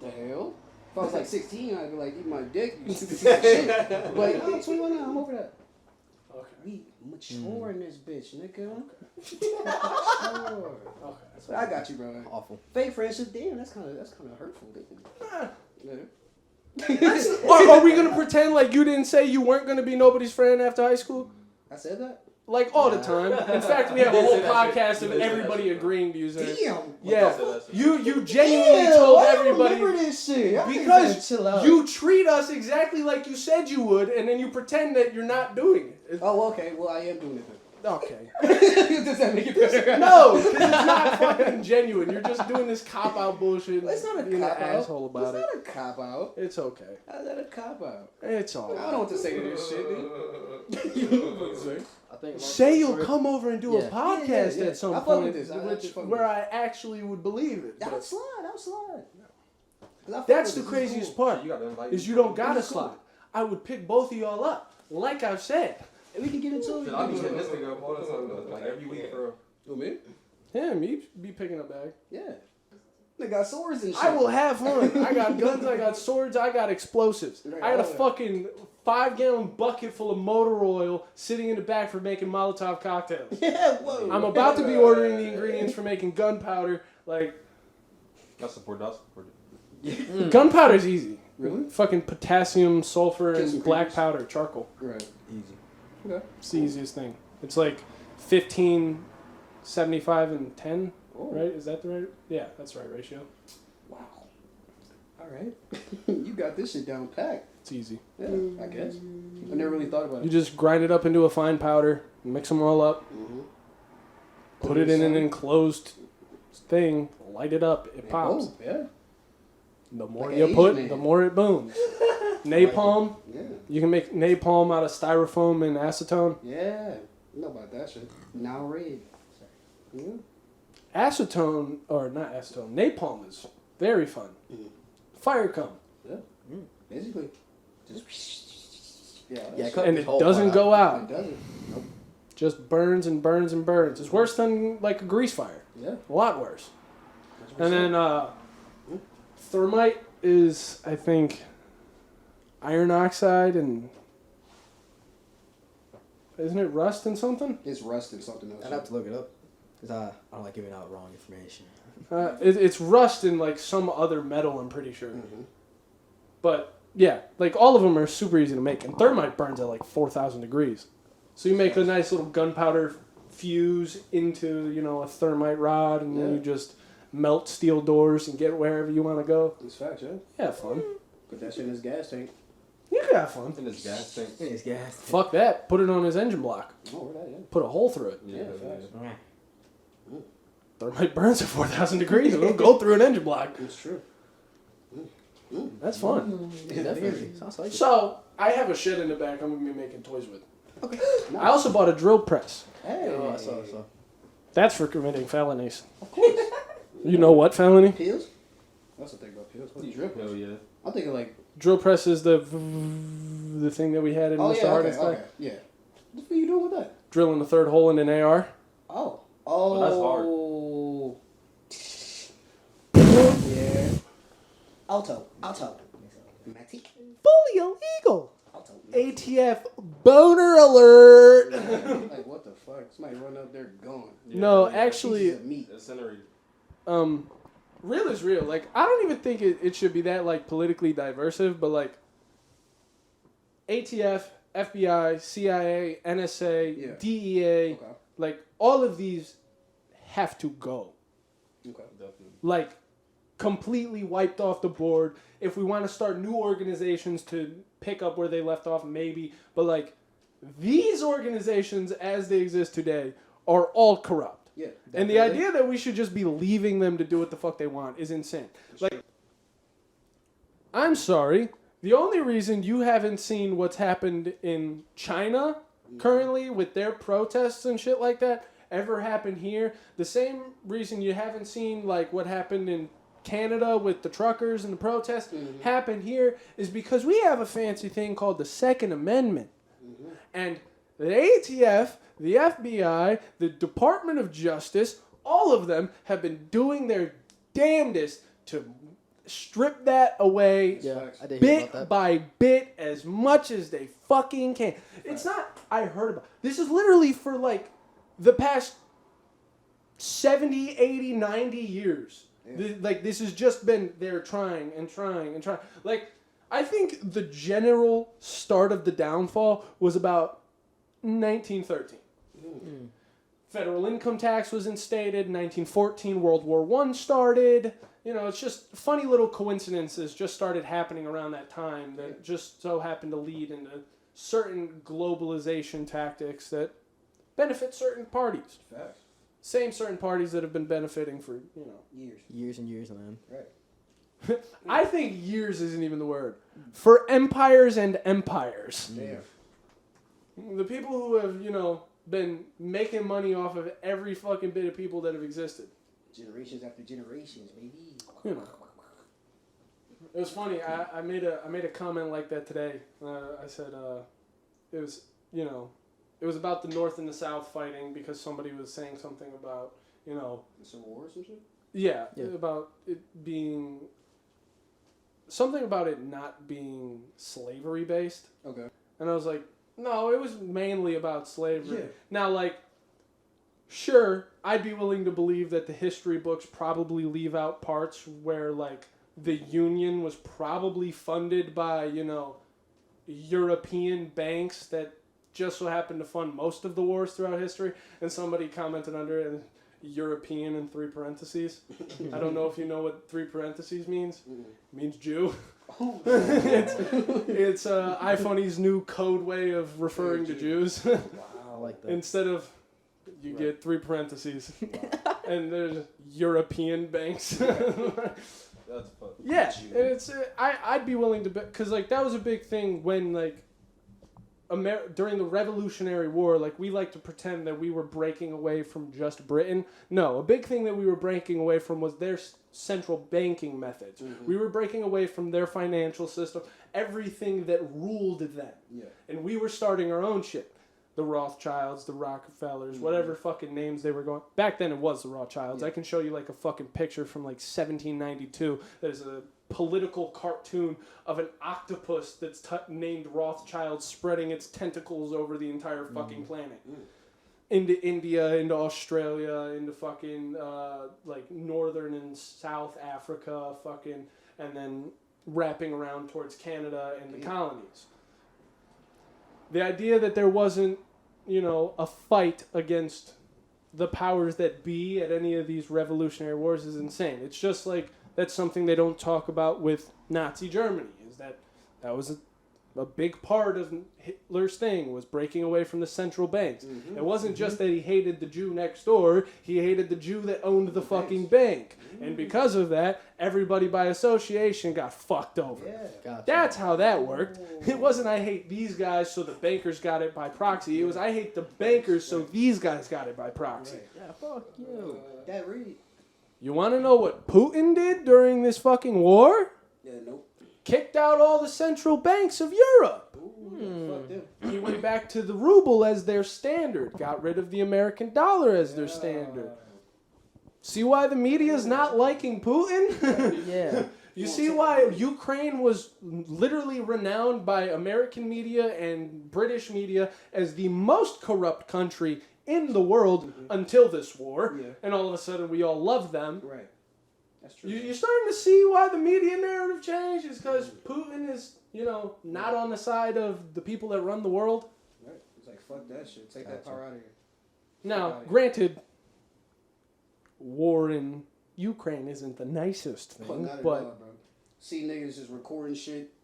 the hell? If I was like 16, I'd be like, eat my dick, you stupid piece of shit. But I'm 21 now, I'm over that. Okay. We mature in this bitch, nigga. Mature. Okay. But I got you, bro. Awful. Fake friendship, damn, that's kind of hurtful. Ah. Yeah. Are we gonna pretend like you didn't say you weren't gonna be nobody's friend after high school? I said that. Like all the time. In fact, we have a whole podcast of everybody agreeing to use it. Damn. Yeah. You genuinely told I don't everybody remember this shit. I think because that chill out. you treat us exactly like you said you would, and then you pretend that you're not doing it. Oh, okay. Well, I am doing it then. Okay. Does that make it better? No, because it's not fucking genuine. You're just doing this cop out bullshit. It's not a being cop an out. asshole about It's it. not a cop out. It's okay. How's that a cop out? It's all I don't right. know what to say to this shit, dude. You know what to say? I think Say you'll come over and do Yeah. a podcast Yeah. at some I fuck point, with this. I actually fuck with where this. I actually would believe it. I'll But slide. 'Cause I fuck that's with the this. craziest So part. you got to invite Is me. you don't gotta It's cool. slide. I would pick both of y'all up, like I've said. And we can get into it. Shit, I be hitting this nigga up all the time, though. Like every week, bro. Who, me? Him, he be picking up bag. Yeah. They got swords and shit. I will have fun. I got guns, I got swords, I got explosives. I got a fucking 5-gallon bucket full of motor oil sitting in the back for making Molotov cocktails. Yeah, whoa. I'm about to be ordering the ingredients for making gunpowder. Like, I support it. gunpowder's easy. Really? Fucking potassium, sulfur, Get some and black creepers. powder, charcoal. Right. Easy. Okay. It's the easiest thing. It's like 15, 75, and 10, Oh. right? Is that the right? Yeah, that's the right ratio. Wow. All right. You got this shit down packed. It's easy. Yeah, I guess. I never really thought about You it. just grind it up into a fine powder, mix them all up, Mm-hmm. put it in an enclosed thing, light it up, it pops. Oh, yeah. The more Like you an put, Asian the man. more it booms. Napalm, Yeah. you can make napalm out of styrofoam and acetone. Yeah. You know about that shit. Now red. Yeah. Acetone, or not acetone, napalm is very fun. Mhm. Fire cum. Basically. Just. Yeah. Yeah, that cut And this it whole doesn't part go shit. out. It doesn't. Nope. Just burns and burns and burns. It's worse than like a grease fire. Yeah. A lot worse. That's what And I'm then thermite is, I think, iron oxide and isn't it rust and something? saying. It's rusted something else. I'd have to look it up. Because I don't like giving out wrong information. It's rust in like some other metal, I'm pretty sure. Mm-hmm. But yeah, like all of them are super easy to make, and thermite burns at like 4,000 degrees. So you make a nice little gunpowder fuse into a thermite rod, and then Yeah. you just melt steel doors and get wherever you want to go. It's facts, yeah. Yeah, fun. Put that shit in his gas tank. You can have fun. In this gas tank. It is gas. Fuck that. Put it on his engine block. Oh, where that, yeah. Put a hole through it. Yeah, facts. Thermite burns at 4,000 degrees. It'll go through an engine block. It's true. That's fun. Yeah, definitely. Sounds like it. So I have a shed in the back. I'm gonna be making toys with. Okay. I also bought a drill press. Hey. Oh, I saw. That's for committing felonies. You know what felony? Pills? That's the thing about pills. What do you drip? Hell yeah. I'm thinking like. Drill press is the thing that we had in Oh, Mr. yeah, Hardest okay, Day. okay. Yeah. What the fuck are you doing with that? Drilling the third hole in an AR. Oh. Oh. that's hard. Yeah. Auto. Matic. Fully illegal. Auto. ATF boner alert. Like, what the fuck? Somebody run up there gone. No, Yeah. actually, Pieces of meat. Incinerated. real is real. Like, I don't even think it should be that, like, politically diversive, but, like, ATF, FBI, CIA, NSA, Yeah. DEA, Okay. like, all of these have to go. Okay. Definitely. Like, completely wiped off the board. If we want to start new organizations to pick up where they left off, maybe. But, like, these organizations, as they exist today, are all corrupt. Yeah. And the idea that we should just be leaving them to do what the fuck they want is insane. Like, I'm sorry. The only reason you haven't seen what's happened in China currently with their protests and shit like that ever happen here, the same reason you haven't seen, like, what happened in Canada with the truckers and the protests happen here is because we have a fancy thing called the Second Amendment. And the ATF, the FBI, the Department of Justice, all of them have been doing their damnedest to strip that away Yeah, I did hear bit about that. by bit as much as they fucking can. It's not, I heard about, this is literally for like the past 70, 80, 90 years. Like, this has just been, they're trying and trying and trying. Like, I think the general start of the downfall was about 1913. Federal income tax was instated. 1914, World War I started. It's just funny little coincidences just started happening around that time that just so happened to lead into certain globalization tactics that benefit certain parties. Facts. Same certain parties that have been benefiting for, Years and years, man. Right. I think years isn't even the word. For empires and empires. Damn. The people who have, been making money off of every fucking bit of people that have existed. Generations after generations, baby. It was funny. I made a comment like that today. I said it was it was about the North and the South fighting because somebody was saying something about Civil War or some shit? yeah. Yeah. Something about it not being slavery based. Okay. And I was like, no, it was mainly about slavery. Yeah. Now, sure, I'd be willing to believe that the history books probably leave out parts where, the Union was probably funded by, European banks that just so happened to fund most of the wars throughout history. And somebody commented under it, European in 3 parentheses. I don't know if you know what 3 parentheses means. It means Jew. Oh. It's iPhone's new code way of referring to Jews. Wow, I like that. Instead of you get 3 parentheses, and there's European banks. That's fun. Yeah, and it's I'd be willing to bet because that was a big thing when during the Revolutionary War, we like to pretend that we were breaking away from just Britain. No, a big thing that we were breaking away from was their central banking methods. Mm-hmm. We were breaking away from their financial system, everything that ruled them. Yeah. And we were starting our own shit. The Rothschilds, the Rockefellers, whatever fucking names they were going. Back then it was the Rothschilds. Yeah. I can show you a fucking picture from 1792 that is a political cartoon of an octopus that's named Rothschild spreading its tentacles over the entire fucking planet. Into India, into Australia, into fucking northern and South Africa, fucking, and then wrapping around towards Canada and the colonies. The idea that there wasn't, a fight against the powers that be at any of these revolutionary wars is insane. It's just that's something they don't talk about with Nazi Germany, is that was a big part of Hitler's thing, was breaking away from the central banks. Mm-hmm. It wasn't just that he hated the Jew next door, he hated the Jew that owned the fucking bank. Mm-hmm. And because of that, everybody by association got fucked over. Yeah. Gotcha. That's how that worked. It wasn't I hate these guys so the bankers got it by proxy. It was I hate the bankers so these guys got it by proxy. Right. Yeah, fuck you. That really. You want to know what Putin did during this fucking war? Yeah, nope. Kicked out all the central banks of Europe. Ooh, fuck them. He went back to the ruble as their standard. Got rid of the American dollar as their standard. See why the media's not liking Putin? Yeah. You see why Ukraine was literally renowned by American media and British media as the most corrupt country in the world until this war. Yeah. And all of a sudden we all love them. Right. That's true. You're starting to see why the media narrative changed is because Putin is, not on the side of the people that run the world. Right. It's fuck that shit. Take that power out of here. Now, granted, war in Ukraine isn't the nicest thing, Not at but all, bro. See niggas just recording shit,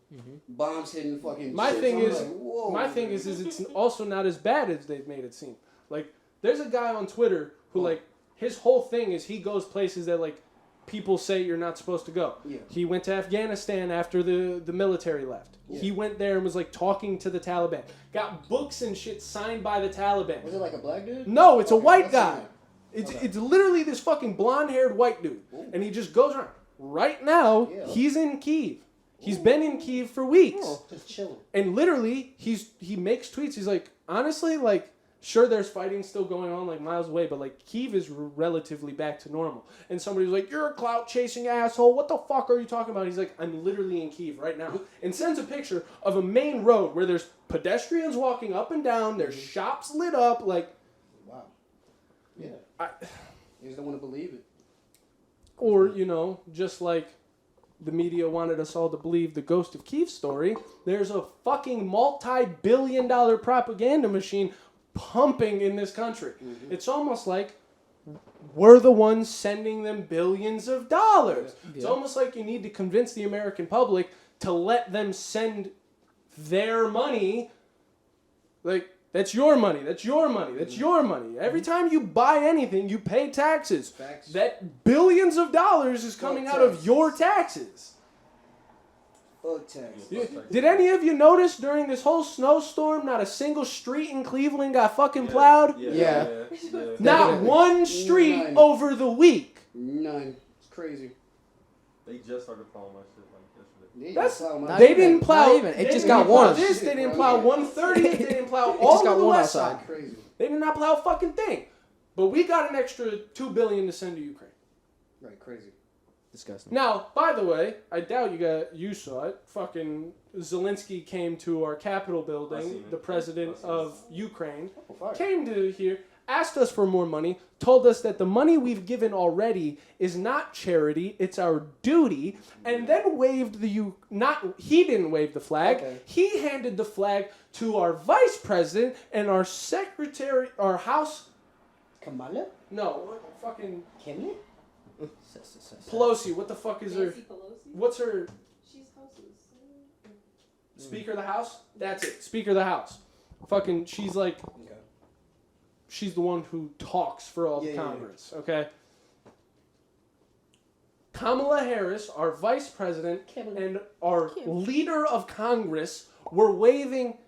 bombs hitting fucking. my shit. thing I'm is, like, whoa. my thing is it's also not as bad as they've made it seem. There's a guy on Twitter who his whole thing is he goes places that people say you're not supposed to go. Yeah. He went to Afghanistan after the military left. Yeah. He went there and was talking to the Taliban. Got books and shit signed by the Taliban. Was it a black dude? No, it's a white I've guy. seen it. It's literally this fucking blonde-haired white dude. Ooh. And he just goes around. Right now, Yeah. he's in Kyiv. He's been in Kyiv for weeks. Just chilling. And literally, he makes tweets. He's honestly, sure, there's fighting still going on, miles away, but, Kyiv is relatively back to normal. And somebody was like, you're a clout-chasing asshole. What the fuck are you talking about? He's like, I'm literally in Kyiv right now. And sends a picture of a main road where there's pedestrians walking up and down. There's shops lit up, Wow. Yeah. I, You just don't want to believe it. or, just like the media wanted us all to believe the Ghost of Kyiv story, there's a fucking multi-billion-dollar propaganda machine pumping in this country. It's almost like we're the ones sending them billions of dollars. It's almost like you need to convince the American public to let them send their money. Like, that's your money. That's your money. That's your money. Every time you buy anything, you pay taxes. Facts. That billions of dollars is coming out of your taxes. Fuck tax. Did any of you notice during this whole snowstorm, not a single street in Cleveland got fucking plowed? Yeah. Not one street None. over the week. None. It's crazy. They just started plowing my shit like yesterday. They didn't plow. Not even. It they just didn't got plow warm. This, they didn't plow 130. They didn't plow It all just got of the warm west outside. side. Crazy. They did not plow a fucking thing. But we got an extra $2 billion to send to Ukraine. Right, crazy. Disgusting. Now, by the way, I doubt you saw it. Fucking Zelensky came to our Capitol I seen building. it. The president I seen of Ukraine Oh, fire. came to here, asked us for more money, told us that the money we've given already is not charity, it's our duty, and then waved he didn't wave the flag. Okay. He handed the flag to our vice president and our House, Kamala? no, fucking Kimley? Pelosi. What the fuck is her? Nancy Pelosi? What's her She's houses. Speaker of the House? That's it. Speaker of the House. Fucking, she's like, Okay. she's the one who talks for all the Yeah, yeah, yeah. Congress, okay? Kamala Harris, our vice president, and our leader of Congress were waving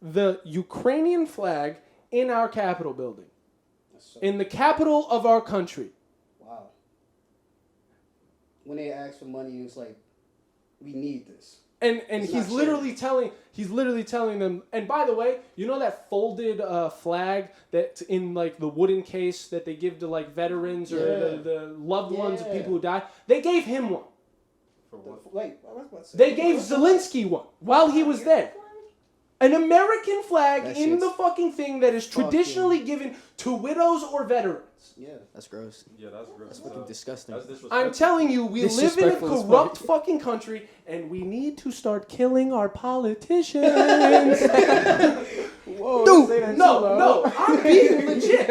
the Ukrainian flag in our Capitol building. That's so, In the capital of our country. wow. When they ask for money, it's like, we need this. And It's he's not literally telling them. And by the way, you know that folded flag that's in like the wooden case that they give to like veterans or Yeah. the loved ones of Yeah. people who died? They gave him one. For what? Like, I was about to say. They gave Zelensky one while he was there. An American flag That in shit's the fucking thing that is fucking- traditionally given to widows or veterans. Yeah. That's gross. Yeah, that's gross. That's fucking disgusting. That's disrespectful. I'm telling you, we live in a Disrespectful as corrupt fuck. fucking country, and we need to start killing our politicians. Whoa, Dude, no, I'm being legit.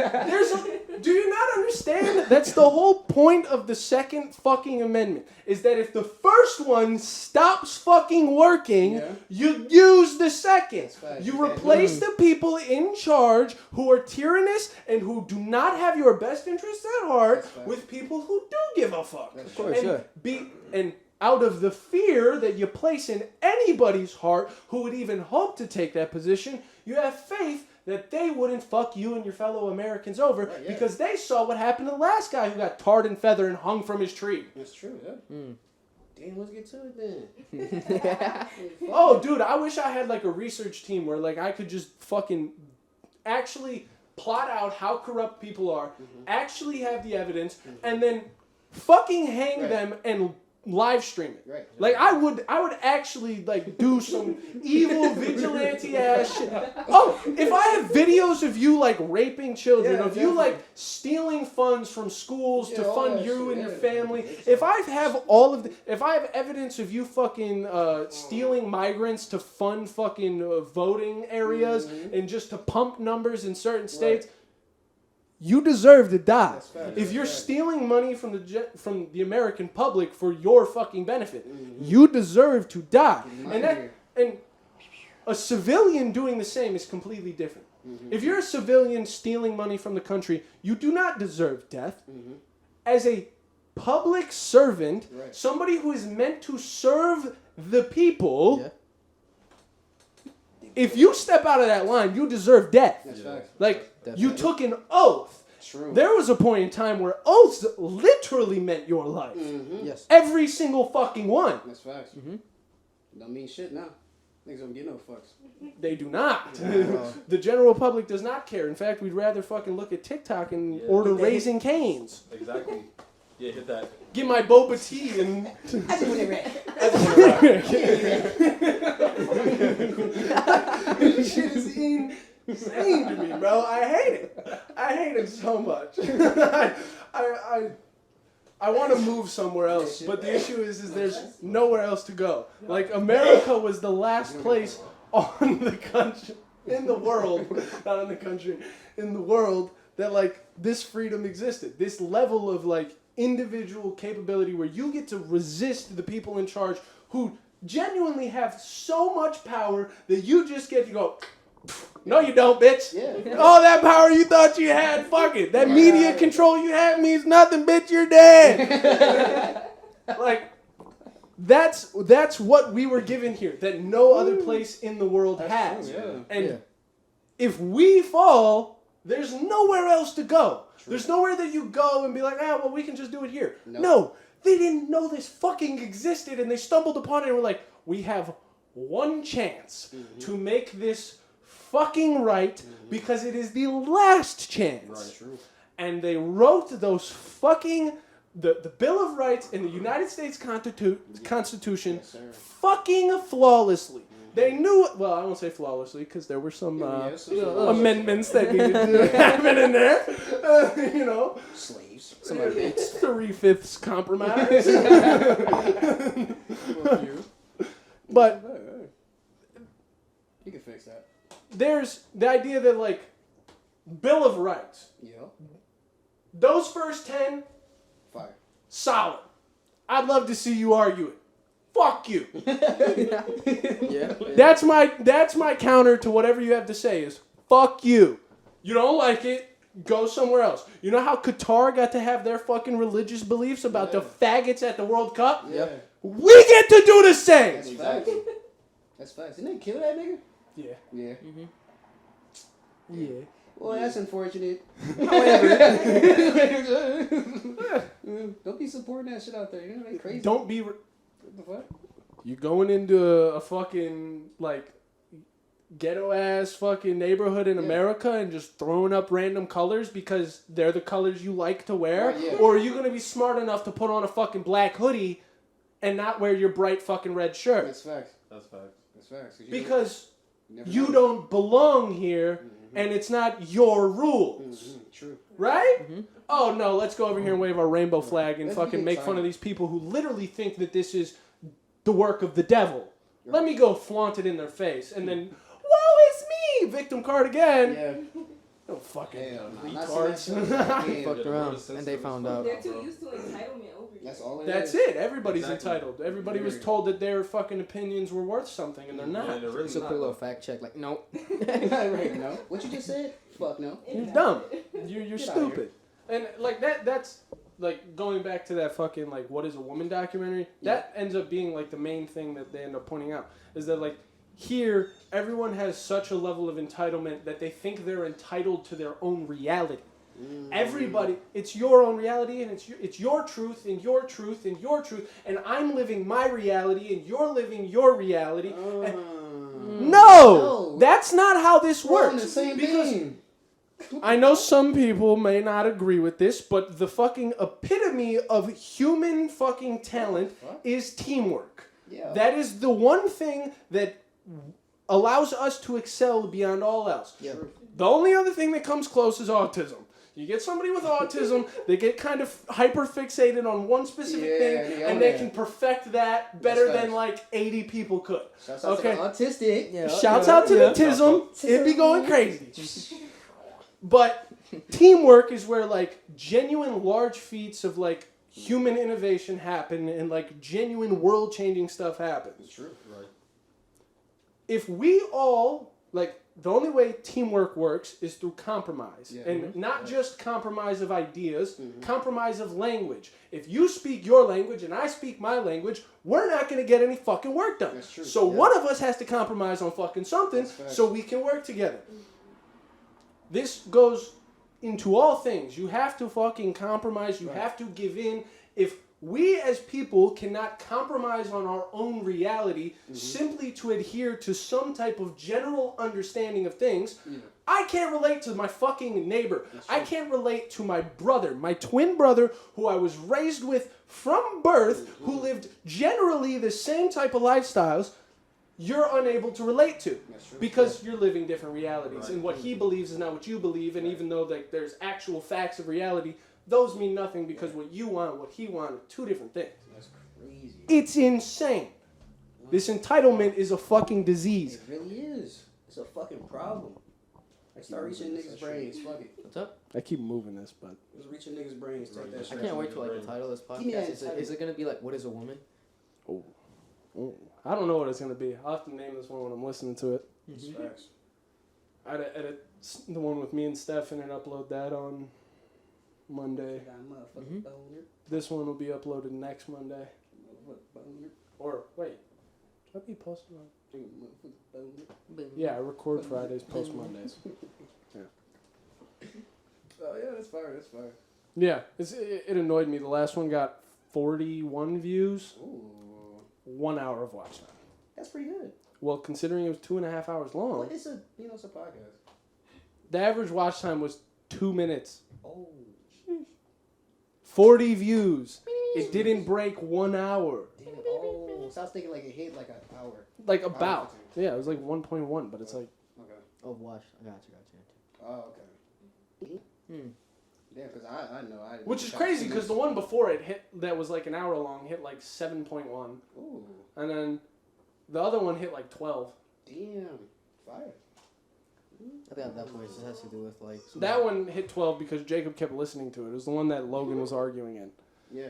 Do you not understand? That's the whole point of the second fucking amendment. Is that if the first one stops fucking working, Yeah. you use the second. That's facts. You You can't replace the people in charge who are tyrannous and who do not have your best interests at heart That's facts. with people who do give a fuck. That's Of course, And yeah. and out of the fear that you place in anybody's heart who would even hope to take that position, you have faith that they wouldn't fuck you and your fellow Americans over Right, yeah. because they saw what happened to the last guy who got tarred and feathered and hung from his tree. That's true, yeah. Mm. Damn, let's get to it then. Oh, dude, I wish I had like a research team where like I could just fucking actually plot out how corrupt people are, actually have the evidence, and then fucking hang Right. them and live stream it. Right. Like I would actually like do some evil vigilante ass shit. Oh, if I have videos of you like raping children, Yeah, of you like definitely. stealing funds from schools to Yeah, all fund that you shit, and your yeah. family, if I have all of if I have evidence of you fucking stealing migrants to fund fucking voting areas and just to pump numbers in certain states. You deserve to die. That's facts. If you're That's facts. stealing money from the American public for your fucking benefit, you deserve to die. Get outta here. And a civilian doing the same is completely different. If you're a civilian stealing money from the country, you do not deserve death. As a public servant, Right. somebody who is meant to serve the people, Yeah. if you step out of that line, you deserve death. That's facts. Like, you Definitely. took an oath. True. There was a point in time where oaths literally meant your life. Yes. Every single fucking one. That's facts. Don't mean shit now. Niggas don't get no fucks. They do not. No. The general public does not care. In fact, we'd rather fucking look at TikTok and Yeah. order Raising Cane's. Exactly. Yeah, hit that. Get my boba tea and... This shit is insane to me, bro. I hate it. I hate it so much. I want to move somewhere else, but the issue is there's nowhere else to go. Like, America was the last place on the country. in the world, not in the country, in the world that like this freedom existed. This level of like individual capability where you get to resist the people in charge who genuinely have so much power that you just get to go, no you don't, bitch. Yeah. All that power you thought you had, fuck it. That media control you have means nothing, bitch, you're dead. Like, that's what we were given here that no other place in the world has. True, yeah. And if we fall, there's nowhere else to go. True. There's nowhere that you go and be like, well, we can just do it here. Nope. No, they didn't know this fucking existed, and they stumbled upon it and were like, we have one chance to make this fucking right because it is the last chance. Right, true. And they wrote those fucking the Bill of Rights in the United States Constitution fucking flawlessly. They knew, well, I won't say flawlessly because there were some amendments that needed to happen in there. You know, Slaves. Some updates. 3/5 compromise. But You can fix that. there's the idea that like Bill of Rights, Yeah. those first 10, Fire. solid. I'd love to see you argue it. Fuck you. Yeah. That's my counter to whatever you have to say is fuck you. You don't like it, go somewhere else. You know how Qatar got to have their fucking religious beliefs about the faggots at the World Cup? Yeah. We get to do the same. That's facts. That's facts. Didn't they kill that nigga? Yeah. Yeah. Yeah. Well, that's unfortunate. Don't be supporting that shit out there. You know, they crazy. Don't be... What the fuck? You're going into a fucking, like, ghetto-ass fucking neighborhood in America and just throwing up random colors because they're the colors you like to wear? Right, yeah. Or are you going to be smart enough to put on a fucking black hoodie and not wear your bright fucking red shirt? That's facts. That's facts. That's facts. Because never you know. don't belong here and it's not your rules. True. Right? Oh, no, let's go over here and wave our rainbow flag and Let's fucking be make fun of excited. these people who literally think that this is the work of the devil. Let me go flaunt it in their face and then, woe is me! Victim card again. Yeah. Oh, fucking Hell no. retards. They fucked around and they found out. They're too used to entitlement over here. That's all it That's is. it. Everybody's Exactly. entitled. Everybody was told that their fucking opinions were worth something, and they're not. And they're really Just a not. quick little fact check, like, nope. Right, no. What you just said? Fuck no. You're dumb. You're Get outta here. stupid. And like that's like going back to that fucking like what is a woman documentary. That ends up being like the main thing that they end up pointing out is that like here everyone has such a level of entitlement that they think they're entitled to their own reality. Everybody, it's your own reality, and it's your truth, and your truth, and your truth, and I'm living my reality, and you're living your reality. And no, that's not how this We're on works. the same because team. I know some people may not agree with this, but the fucking epitome of human fucking talent is teamwork. Yeah. That is the one thing that allows us to excel beyond all else. Yeah. The only other thing that comes close is autism. You get somebody with autism, they get kind of hyper fixated on one specific thing, and they can perfect that better That's than facts. like 80 people could. Shouts out to the autistic. Yeah. Shouts out to the tism. It'd be going crazy. But teamwork is where like genuine large feats of like human innovation happen and like genuine world changing stuff happens. It's true. Right. If we all like the only way teamwork works is through compromise. Yeah. And not just compromise of ideas, compromise of language. If you speak your language and I speak my language, we're not going to get any fucking work done. That's true. So Yeah. one of us has to compromise on fucking something That's facts. so we can work together. This goes into all things. You have to fucking compromise. You have to give in. If we as people cannot compromise on our own reality simply to adhere to some type of general understanding of things, I can't relate to my fucking neighbor. I can't relate to my brother, my twin brother, who I was raised with from birth, who lived generally the same type of lifestyles. You're unable to relate to because you're living different realities, and what he believes is not what you believe. And even though like there's actual facts of reality, those mean nothing because what you want, and what he wants, are two different things. That's crazy. It's insane. This entitlement is a fucking disease. It really is. It's a fucking problem. I start reaching niggas' brains. Fuck it. What's up? I keep moving this, but Just reaching niggas' brains. Take that I shit. can't wait to like the title of this Give me that podcast. Is title. it gonna be like, what is a woman? I don't know what it's gonna be. I'll have to name this one when I'm listening to it. Facts. I'd edit the one with me and Stefan and upload that on Monday. Got a motherfucking boner. This one will be uploaded next Monday. Motherfucking boner. Or wait, should I be posting on? Motherfucking boner. Yeah, I record Fridays, post Mondays. Oh yeah, that's fire. That's fire. Yeah, it annoyed me. The last one got 41 views, Ooh, 1 hour of watch time. that's pretty good. Well, considering it was 2.5 hours long, What is a it's a podcast? the average watch time was 2 minutes. Oh, 40 views. It didn't break 1 hour. damn. Oh, so I was thinking like it hit like an hour. Like about. Yeah, it was like 1.1, but it's like. Okay. Oh, watch. I got you. Oh, okay. Hmm. Yeah, because I know I. Which is crazy because the one before it hit that was like an hour long hit like 7.1, Ooh, and then the other one hit like 12. damn, fire. I think at that point it just has to do with like. That one hit 12 because Jacob kept listening to it. It was the one that Logan was arguing in. Yeah.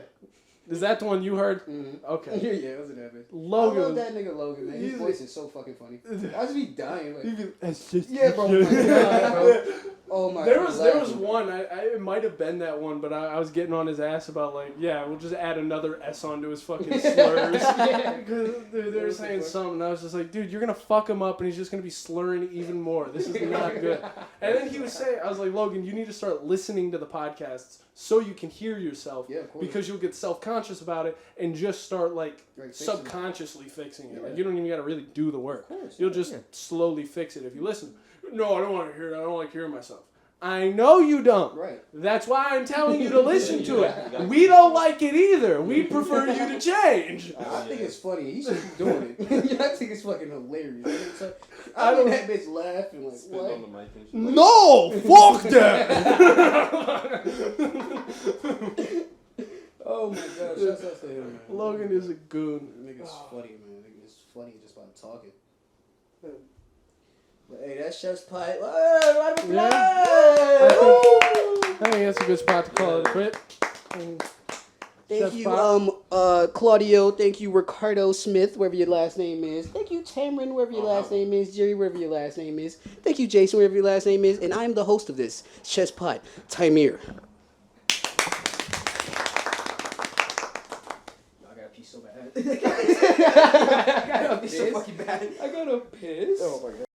Is that the one you heard? Mm-hmm. Okay. Yeah, it was that bitch. Logan. I love that nigga Logan, man. His voice is so fucking funny. I just be dying. Like, That's just yeah, bro. Oh my God, bro. Oh my. There God, was laughing. one. It might have been that one, but I was getting on his ass about like, yeah, we'll just add another S onto his fucking slurs. Because they were saying something, and I was just like, dude, you're gonna fuck him up, and he's just gonna be slurring even more. This is not good. And then he was saying, I was like, Logan, you need to start listening to the podcasts so you can hear yourself. Yeah, of course. Because you'll get self-conscious about it and just start like Right, fixing subconsciously fixing it. Yeah. Like you don't even gotta really do the work. Of course, You'll yeah. just slowly fix it if you listen. No, I don't want to hear that. I don't like hearing myself. I know you don't. Right. That's why I'm telling you to listen to it. We don't like it either. We prefer you to change. I think it's funny. He should be doing it. I think it's fucking hilarious. So, I I don't- mean, that bitch laughing like, Spit on what? the mic and shit. No, fuck that. Oh my god, shouts out to him, man. Logan is a goon. Nigga's funny, man. Nigga's funny just by talking. But hey, that's Chef's Pie. Hey, round of applause! I think that's a good spot to call it a quit. Thank Chef's you, Pie. Claudio. Thank you, Ricardo Smith, wherever your last name is. Thank you, Tamron, wherever your last name is. Jerry, wherever your last name is. Thank you, Jason, wherever your last name is. And I'm the host of this, Chef's Pie, Timir. I gotta pee so bad. I gotta I gotta pee so fucking bad. I gotta piss. Oh my god.